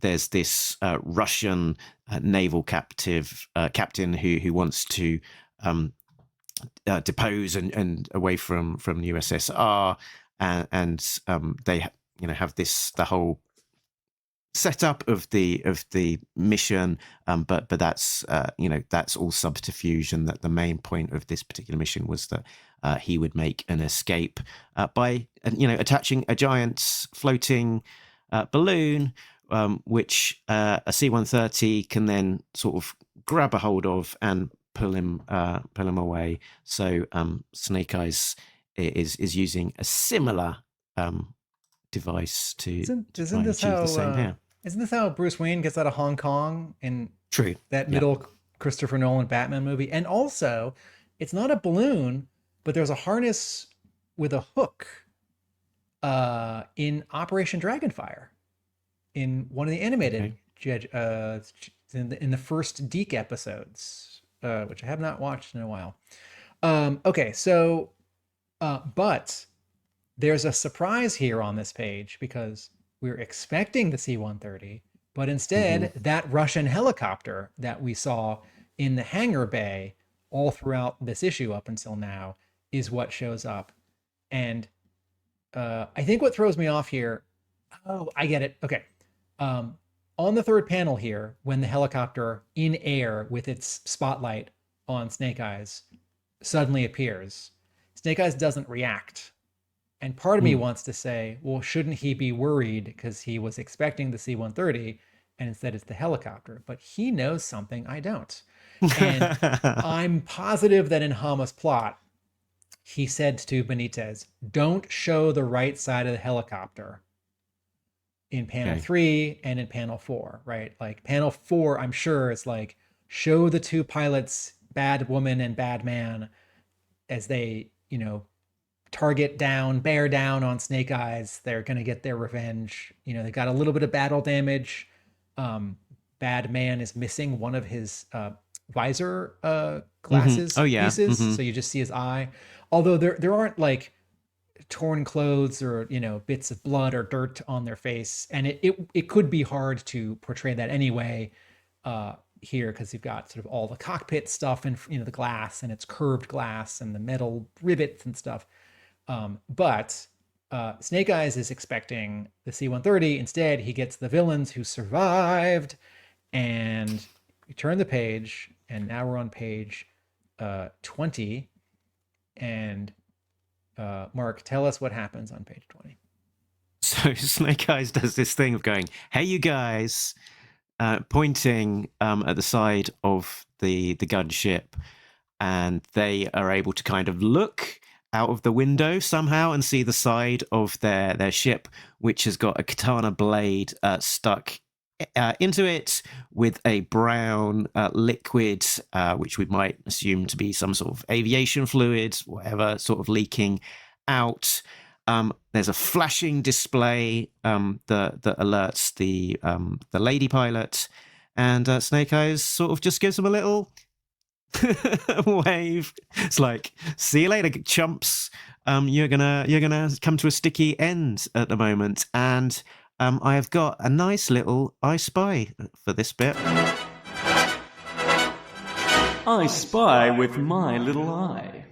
there's this Russian naval captain who wants to depose and away from the USSR, and they have the whole setup of the mission, but that's that's all subterfuge, and that the main point of this particular mission was that he would make an escape by attaching a giant floating balloon, which a C-130 can then sort of grab a hold of and pull him away. So Snake Eyes is using a similar device to isn't this achieve how the same here. Isn't this how Bruce Wayne gets out of Hong Kong in True. that middle Christopher Nolan Batman movie? And also, it's not a balloon, but there's a harness with a hook in Operation Dragonfire, in one of the animated in the first Deke episodes, which I have not watched in a while. Okay, so but there's a surprise here on this page, because we're expecting the C-130, but instead that Russian helicopter that we saw in the hangar bay all throughout this issue up until now is what shows up. And I think what throws me off here, I get it. Okay. On the third panel here, when the helicopter in air with its spotlight on Snake Eyes suddenly appears, Snake Eyes doesn't react. And part of me wants to say, well, shouldn't he be worried because he was expecting the C-130 and instead it's the helicopter? But he knows something I don't. And I'm positive that in Hama's plot, he said to Benitez, don't show the right side of the helicopter in panel 3 and in panel 4, right? Like panel 4, I'm sure it's like, show the two pilots, bad woman and bad man, as they, bear down on Snake Eyes. They're going to get their revenge. They got a little bit of battle damage. Bad man is missing one of his visor glasses pieces. So you just see his eye. Although there aren't like torn clothes or, bits of blood or dirt on their face. And it could be hard to portray that anyway here, because you've got sort of all the cockpit stuff and, the glass, and it's curved glass and the metal rivets and stuff. But Snake Eyes is expecting the C-130. Instead, he gets the villains who survived. And you turn the page, and now we're on page 20. And Mark, tell us what happens on page 20. So Snake Eyes does this thing of going, "Hey, you guys," pointing at the side of the gunship, and they are able to kind of look out of the window somehow and see the side of their ship, which has got a katana blade stuck into it with a brown liquid, which we might assume to be some sort of aviation fluid, whatever, sort of leaking out. There's a flashing display that alerts the lady pilot, and Snake Eyes sort of just gives him a little wave. It's like, "See you later, chumps. You're gonna come to a sticky end at the moment." And I have got a nice little I Spy for this bit. I spy with my little eye.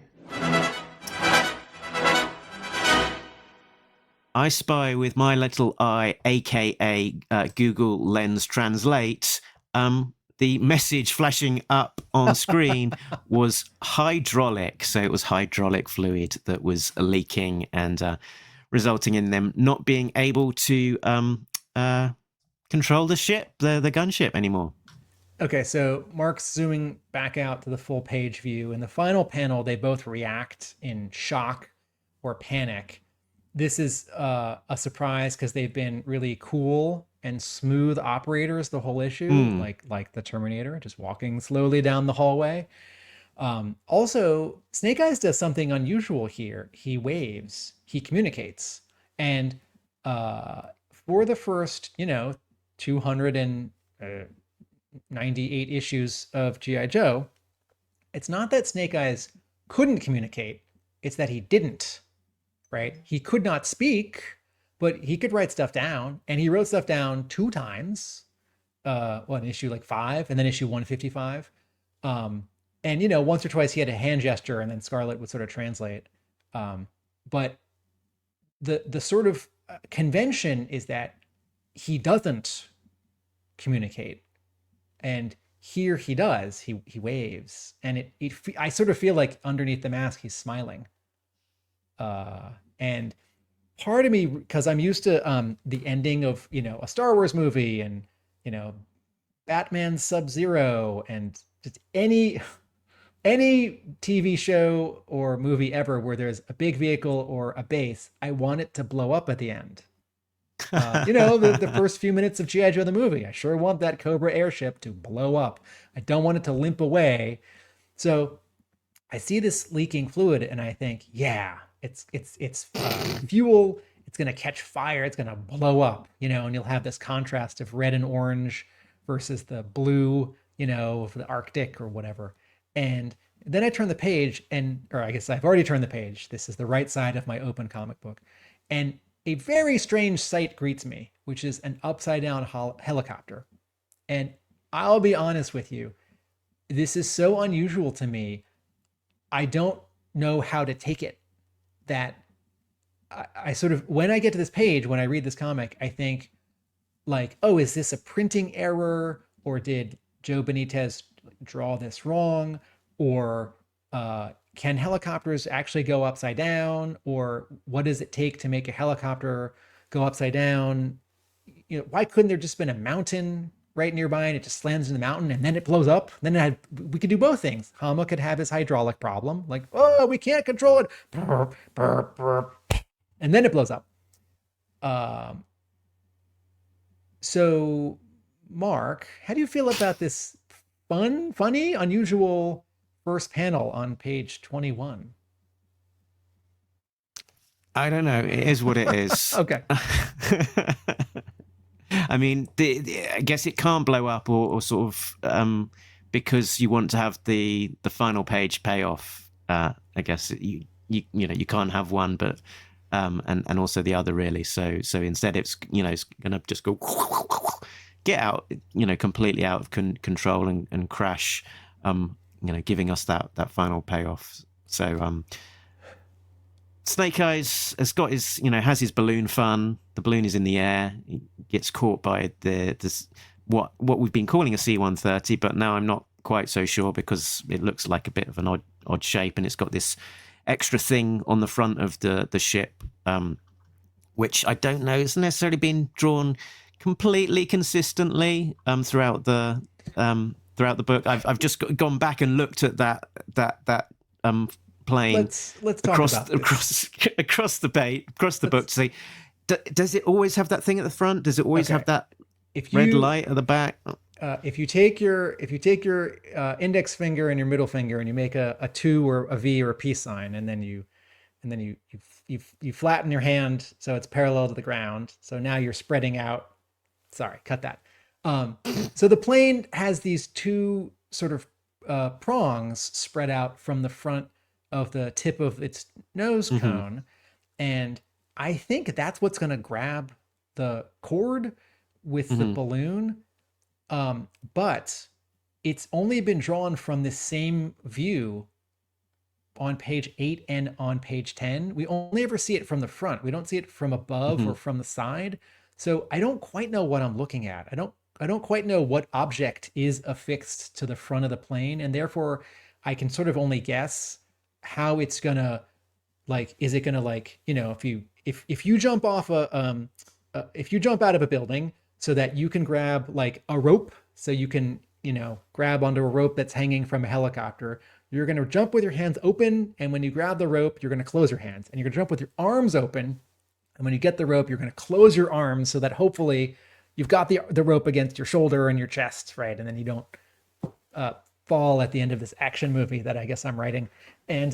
I spy with my little eye, aka Google Lens Translate. The message flashing up on screen was hydraulic. So it was hydraulic fluid that was leaking and resulting in them not being able to control the ship, the gunship anymore. Okay, so Mark's zooming back out to the full page view. In the final panel, they both react in shock or panic. This is a surprise because they've been really cool and smooth operators the whole issue, like the Terminator, just walking slowly down the hallway. Also, Snake Eyes does something unusual here. He waves, he communicates. And for the first, 298 issues of G.I. Joe, it's not that Snake Eyes couldn't communicate, it's that he didn't, right? He could not speak, but he could write stuff down, and he wrote stuff down 2 times, in issue like 5 and then issue 155. And, once or twice he had a hand gesture and then Scarlet would sort of translate. But the sort of convention is that he doesn't communicate. And here he does, he waves. And I sort of feel like underneath the mask, he's smiling. And part of me, because I'm used to the ending of, a Star Wars movie and, Batman Sub-Zero and just any TV show or movie ever where there's a big vehicle or a base, I want it to blow up at the end. The first few minutes of G.I. Joe the movie, I sure want that Cobra airship to blow up. I don't want it to limp away. So I see this leaking fluid and I think, yeah, it's fuel. It's going to catch fire. It's going to blow up, and you'll have this contrast of red and orange versus the blue, of the Arctic or whatever. And then I turn the page or I guess I've already turned the page. This is the right side of my open comic book. And a very strange sight greets me, which is an upside down helicopter. And I'll be honest with you, this is so unusual to me. I don't know how to take it. That I sort of, when I get to this page, when I read this comic, I think like, oh, is this a printing error? Or did Joe Benitez draw this wrong? Or can helicopters actually go upside down? Or what does it take to make a helicopter go upside down? Why couldn't there just been a mountain right nearby and it just slams in the mountain and then it blows up? Then we could do both things. Hama could have his hydraulic problem, like, oh, we can't control it. Burp, burp, burp. And then it blows up. So, Mark, how do you feel about this funny, unusual first panel on page 21? I don't know. It is what it is. Okay. I mean, I guess it can't blow up or sort of because you want to have the final page payoff. I guess you can't have one, but and also the other really. So instead, it's it's gonna just go get out, completely out of control and crash. Giving us that final payoff. So Snake Eyes has got his, has his balloon fun. The balloon is in the air. He gets caught by this what we've been calling a C-130, but now I'm not quite so sure because it looks like a bit of an odd shape, and it's got this extra thing on the front of the ship, which I don't know has necessarily been drawn completely consistently throughout the book. I've just gone back and looked at that plane. Let's talk about this. across the book to see, does it always have that thing at the front? Does it always have that red light at the back? If you take your index finger and your middle finger and you make a 2 or a V or a peace sign, and then you flatten your hand so it's parallel to the ground. So now you're spreading out. Sorry, cut that. So the plane has these two sort of prongs spread out from the front of the tip of its nose cone, and I think that's what's going to grab the cord with the balloon. But it's only been drawn from this same view on page 8 and on page 10. We only ever see it from the front. We don't see it from above or from the side. So I don't quite know what I'm looking at. I don't quite know what object is affixed to the front of the plane, and therefore I can sort of only guess how it's gonna, like, is it gonna, like, if you jump off if you jump out of a building so that you can grab like a rope, so you can, grab onto a rope that's hanging from a helicopter, you're going to jump with your hands open. And when you grab the rope, you're going to close your hands, and you're going to jump with your arms open. And when you get the rope, you're going to close your arms so that hopefully you've got the rope against your shoulder and your chest, right? And then you don't fall at the end of this action movie that I guess I'm writing. And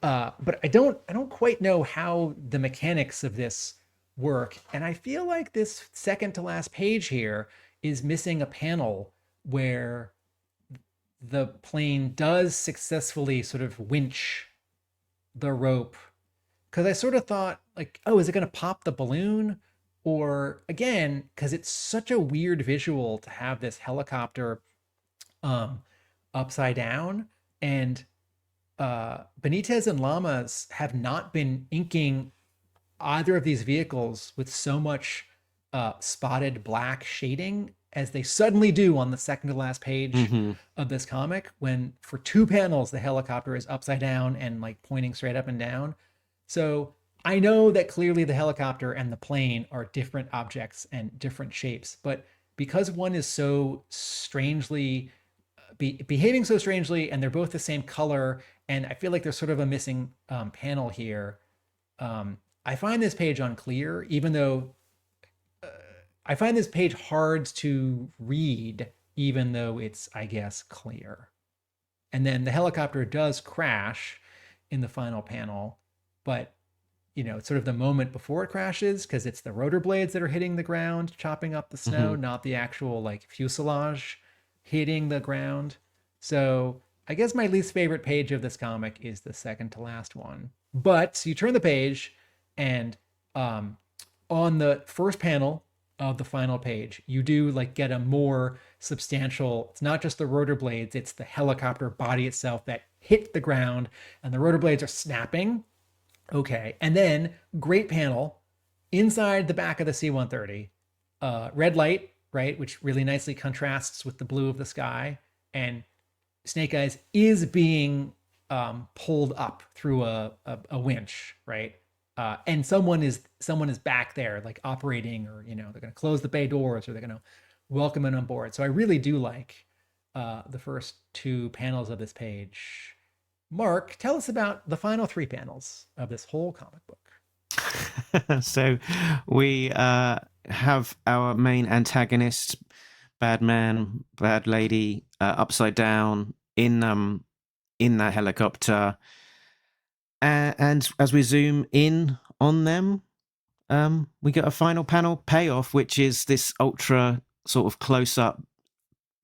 but I don't quite know how the mechanics of this work. And I feel like this second to last page here is missing a panel where the plane does successfully sort of winch the rope. Because I sort of thought, like, oh, is it going to pop the balloon? Or again, because it's such a weird visual to have this helicopter upside down. And Benitez and Lamas have not been inking either of these vehicles with so much spotted black shading as they suddenly do on the second to last page of this comic, when for 2 panels the helicopter is upside down and like pointing straight up and down. So I know that clearly the helicopter and the plane are different objects and different shapes, but because one is so strangely behaving so strangely, and they're both the same color, and I feel like there's sort of a missing panel here, I find this page unclear, even though I find this page hard to read, even though it's, I guess, clear. And then the helicopter does crash in the final panel, but it's sort of the moment before it crashes, because it's the rotor blades that are hitting the ground, chopping up the snow, not the actual like fuselage hitting the ground. So I guess my least favorite page of this comic is the second to last one. But you turn the page, and on the first panel of the final page, you do like get a more substantial, it's not just the rotor blades, it's the helicopter body itself that hit the ground, and the rotor blades are snapping. Okay. And then great panel inside the back of the C-130, red light, right? Which really nicely contrasts with the blue of the sky. And Snake Eyes is being pulled up through a winch, right? And someone is back there like operating, or, they're going to close the bay doors, or they're going to welcome him on board. So I really do like the first 2 panels of this page. Mark, tell us about the final 3 panels of this whole comic book. So we have our main antagonist, bad man, bad lady, upside down in that helicopter. And as we zoom in on them, we get a final panel payoff, which is this ultra sort of close-up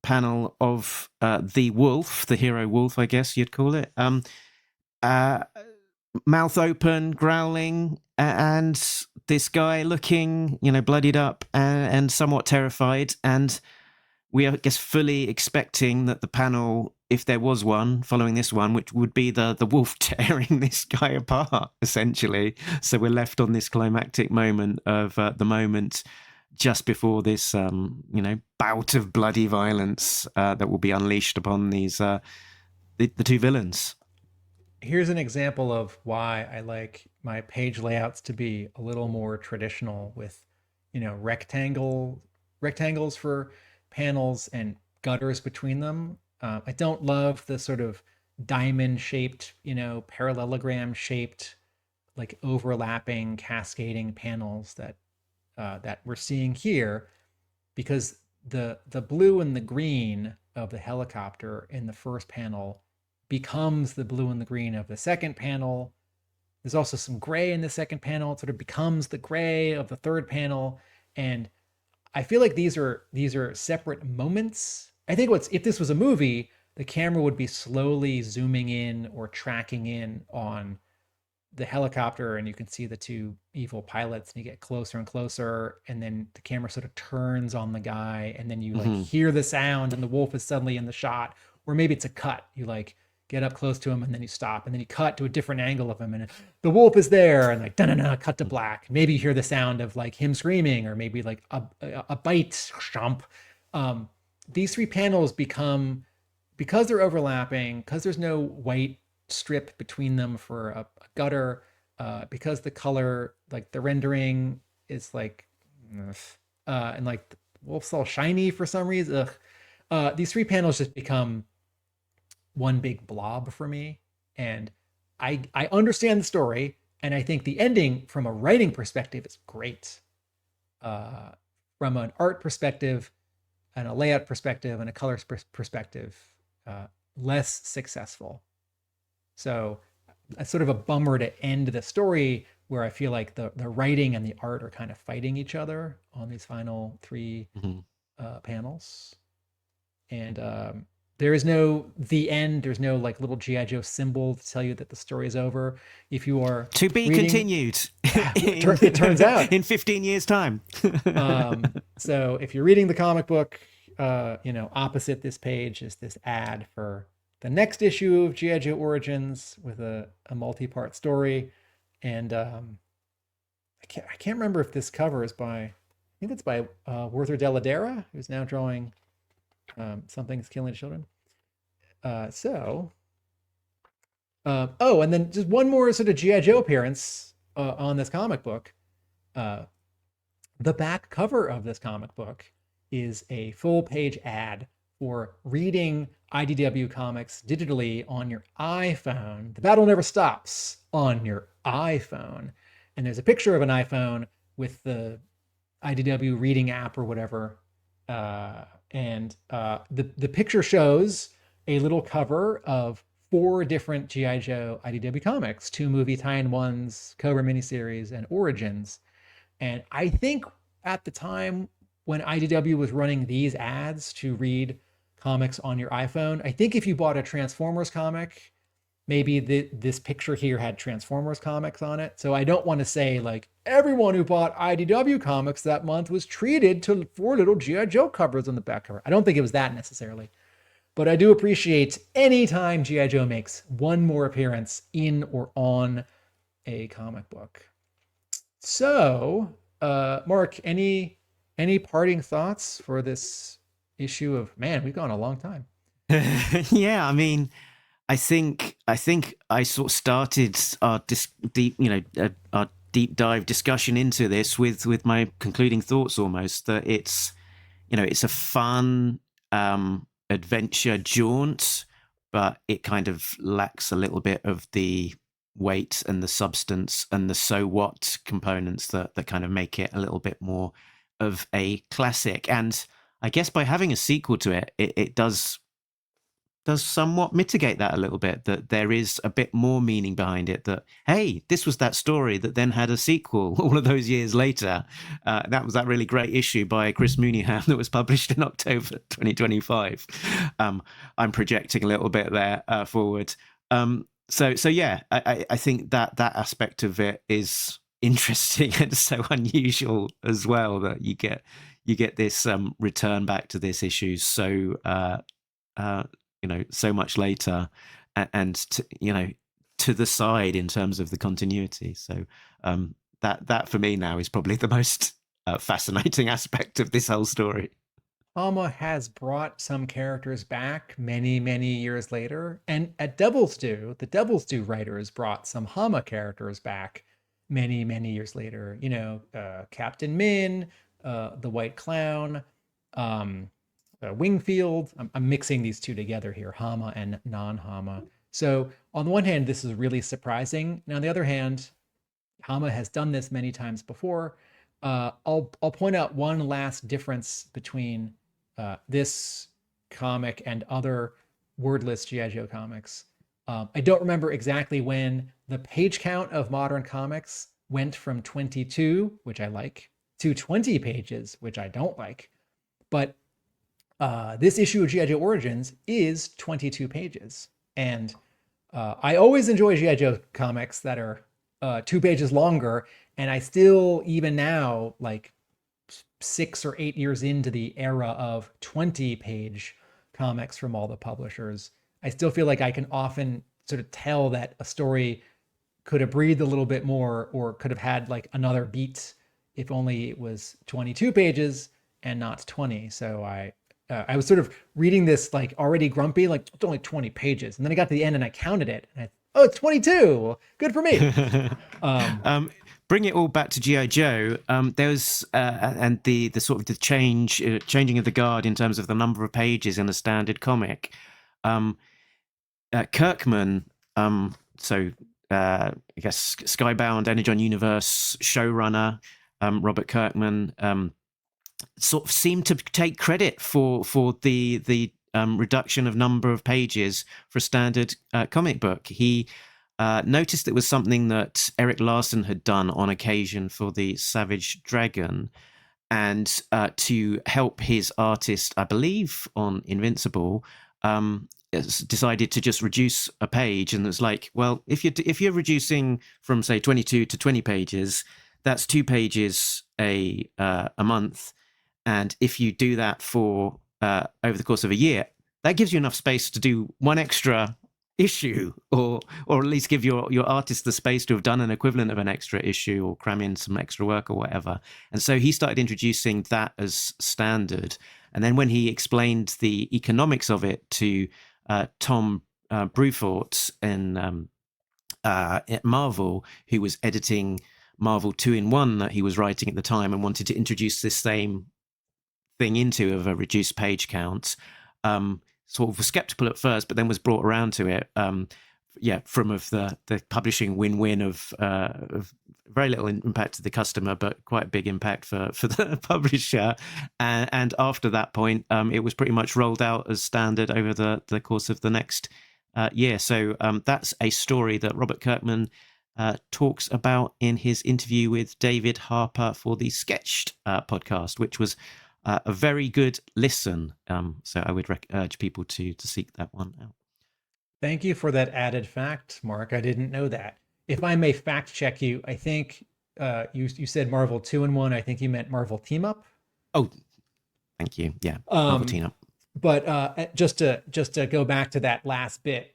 panel of the wolf, the hero wolf, I guess you'd call it, mouth open, growling, and this guy looking, bloodied up and somewhat terrified. And we are, I guess, fully expecting that the panel if there was one following this one, which would be the wolf tearing this guy apart, essentially. So we're left on this climactic moment of the moment just before this, bout of bloody violence that will be unleashed upon these the two villains. Here's an example of why I like my page layouts to be a little more traditional with, rectangles for panels and gutters between them. I don't love the sort of diamond shaped, parallelogram shaped, like overlapping, cascading panels that we're seeing here, because the blue and the green of the helicopter in the first panel becomes the blue and the green of the second panel. There's also some gray in the second panel. It sort of becomes the gray of the third panel. And I feel like these are separate moments. I think if this was a movie, the camera would be slowly zooming in or tracking in on the helicopter, and you can see the two evil pilots, and you get closer and closer, and then the camera sort of turns on the guy, and then you hear the sound, and the wolf is suddenly in the shot. Or maybe it's a cut. You get up close to him, and then you stop, and then you cut to a different angle of him, and the wolf is there, and cut to black. Maybe you hear the sound of him screaming, or maybe a bite, stomp. These three panels become, because they're overlapping, because there's no white strip between them for a gutter, because the color, the rendering is and the wolf's all shiny for some reason. These three panels just become one big blob for me. And I understand the story, and I think the ending from a writing perspective is great. From an art perspective and a layout perspective and a color perspective, less successful. So it's sort of a bummer to end the story where I feel like the writing and the art are kind of fighting each other on these final three panels. And there is no the end. There's no little G.I. Joe symbol to tell you that the story is over. If you are to be continued, it turns out in 15 years' time. So if you're reading the comic book, opposite this page is this ad for the next issue of G.I. Joe Origins with a multi-part story. And I can't remember if this cover is by, I think it's by Werther Dell'Edera, who's now drawing Something's Killing Children. And then just one more sort of G.I. Joe appearance on this comic book. The back cover of this comic book is a full page ad for reading IDW comics digitally on your iPhone. The battle never stops on your iPhone. And there's a picture of an iPhone with the IDW reading app or whatever. And the picture shows a little cover of 4 different G.I. Joe IDW comics, 2 movie tie-in ones, Cobra miniseries, and Origins. And I think at the time when IDW was running these ads to read comics on your iPhone, I think if you bought a Transformers comic, maybe this picture here had Transformers comics on it. So I don't want to say everyone who bought IDW comics that month was treated to 4 little G.I. Joe covers on the back cover. I don't think it was that necessarily. But I do appreciate any time G.I. Joe makes one more appearance in or on a comic book. So, Mark, any parting thoughts for this issue of, man, we've gone a long time. Yeah, I mean, I think I sort of started our deep dive discussion into this with my concluding thoughts almost, that it's a fun adventure jaunt, but it kind of lacks a little bit of the weight and the substance and the so what components that kind of make it a little bit more of a classic. And I guess by having a sequel to it, it does somewhat mitigate that a little bit, that there is a bit more meaning behind it, that, hey, this was that story that then had a sequel all of those years later. That was that really great issue by Chris Mooneyham that was published in October 2025. I'm projecting a little bit there forward. So yeah, I think that aspect of it is interesting and so unusual as well, that you get this return back to this issue so so much later, and to the side in terms of the continuity. So that for me now is probably the most fascinating aspect of this whole story. Hama has brought some characters back many, many years later. And at Devil's Due, the Devil's Due writers brought some Hama characters back many, many years later. Captain Min, the White Clown, Wingfield. I'm mixing these two together here, Hama and non-Hama. So on the one hand, this is really surprising. Now, on the other hand, Hama has done this many times before. I'll point out one last difference between this comic and other wordless G.I. Joe comics. I don't remember exactly when the page count of modern comics went from 22, which I like, to 20 pages, which I don't like. But this issue of G.I. Joe Origins is 22 pages. And I always enjoy G.I. Joe comics that are 2 pages longer. And I still, even now, like 6 or 8 years into the era of 20-page comics from all the publishers, I still feel like I can often sort of tell that a story could have breathed a little bit more, or could have had like another beat if only it was 22 pages and not 20. So I was sort of reading this like already grumpy, like it's only 20 pages. And then I got to the end and I counted it. And it's 22. Good for me. Bring it all back to G.I. Joe. There was and the sort of the changing of the guard in terms of the number of pages in a standard comic. Kirkman, I guess Skybound, Energon Universe showrunner, Robert Kirkman, sort of seemed to take credit for the reduction of number of pages for a standard comic book. He noticed it was something that Eric Larson had done on occasion for the Savage Dragon, and to help his artist, I believe, on Invincible, decided to just reduce a page. And it's like, well, if you're reducing from say 22 to 20 pages, that's 2 pages a month, and if you do that for over the course of a year, that gives you enough space to do one extra issue, or at least give your artist the space to have done an equivalent of an extra issue, or cram in some extra work or whatever. And so he started introducing that as standard. And then when he explained the economics of it to Tom Brufort at Marvel, who was editing Marvel 2-in-1 that he was writing at the time, and wanted to introduce this same thing into of a reduced page count, sort of was skeptical at first, but then was brought around to it. From the publishing win-win of very little impact to the customer, but quite a big impact for the publisher. And after that point, it was pretty much rolled out as standard over the course of the next year. So that's a story that Robert Kirkman talks about in his interview with David Harper for the Sketched podcast, which was a very good listen. So I would urge people to seek that one out. Thank you for that added fact, Mark. I didn't know that. If I may fact check you, I think you said Marvel 2-in-1. I think you meant Marvel Team Up. Oh, thank you. Yeah, Marvel Team Up. But just to go back to that last bit,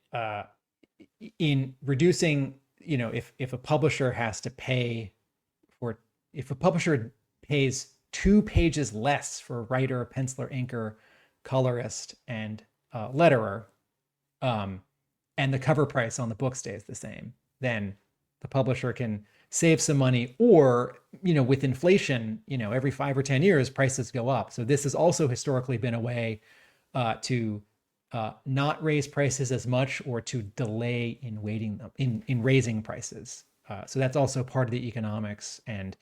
in reducing, if a publisher has to pay if a publisher pays 2 pages less for writer, penciler, inker, colorist, and letterer, and the cover price on the book stays the same, then the publisher can save some money. Or, with inflation, every 5 or 10 years, prices go up. So this has also historically been a way to not raise prices as much, or to delay in raising prices. So that's also part of the economics. And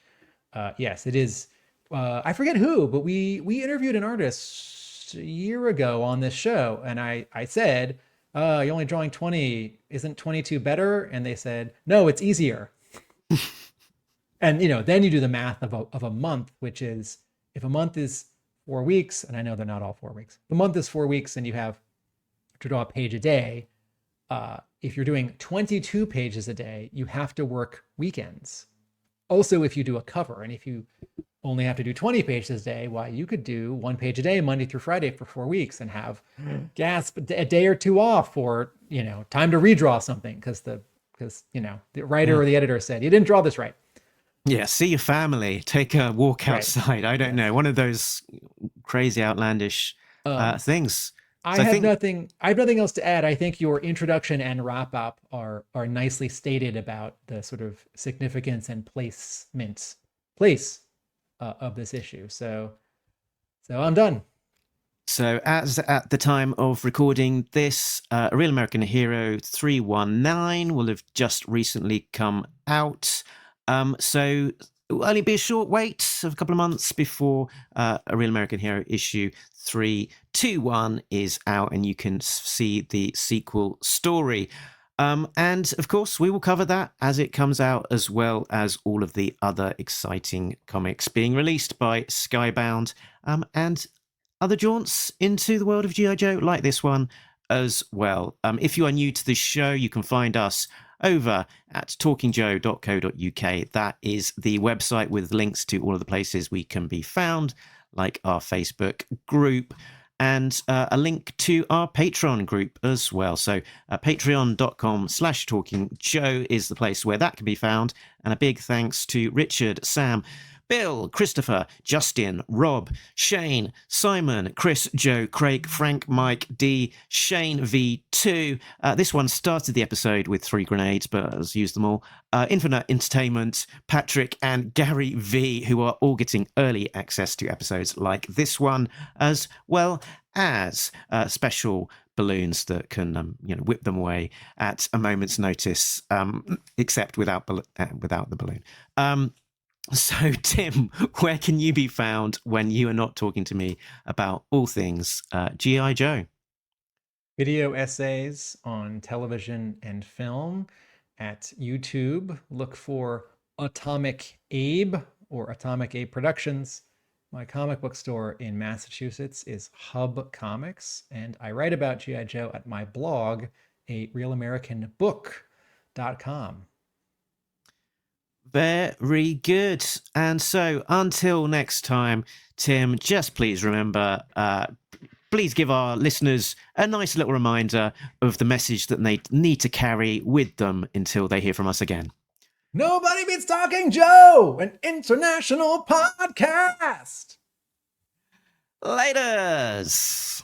yes, it is. I forget who, but we interviewed an artist a year ago on this show, and I said, you're only drawing 20. Isn't 22 better? And they said, no, it's easier. And, then you do the math of a month, which is, if a month is 4 weeks, and I know they're not all 4 weeks, the month is 4 weeks and you have to draw a page a day. If you're doing 22 pages a day, you have to work weekends. Also, if you do a cover, and if you only have to do 20 pages a day, why you could do 1 page a day, Monday through Friday for 4 weeks and have a day or two off for, time to redraw something because the writer or the editor said, you didn't draw this right. Yeah, see your family, take a walk outside. I don't know, one of those crazy, outlandish things. I have nothing else to add. I think your introduction and wrap up are nicely stated about the sort of significance and place of this issue. So I'm done. So as at the time of recording this, A Real American Hero 319 will have just recently come out. So it will only be a short wait of a couple of months before A Real American Hero issue 321 is out and you can see the sequel story. And of course, we will cover that as it comes out, as well as all of the other exciting comics being released by Skybound and other jaunts into the world of G.I. Joe, like this one as well. If you are new to the show, you can find us over at talkingjoe.co.uk. That is the website with links to all of the places we can be found, like our Facebook group, and a link to our Patreon group as well. So patreon.com/talkingjoe is the place where that can be found. And a big thanks to Richard, Sam, Bill, Christopher, Justin, Rob, Shane, Simon, Chris, Joe, Craig, Frank, Mike, D, Shane V2. This one started the episode with 3 grenades, but has used them all. Infinite Entertainment, Patrick, and Gary V, who are all getting early access to episodes like this one, as well as special balloons that can, whip them away at a moment's notice, except without the balloon. So, Tim, where can you be found when you are not talking to me about all things G.I. Joe? Video essays on television and film at YouTube. Look for Atomic Abe or Atomic Abe Productions. My comic book store in Massachusetts is Hub Comics, and I write about G.I. Joe at my blog, arealamericanbook.com. Very good. And so until next time, Tim, just please remember, please give our listeners a nice little reminder of the message that they need to carry with them until they hear from us again. Nobody Beats Talking Joe, an international podcast. Laters.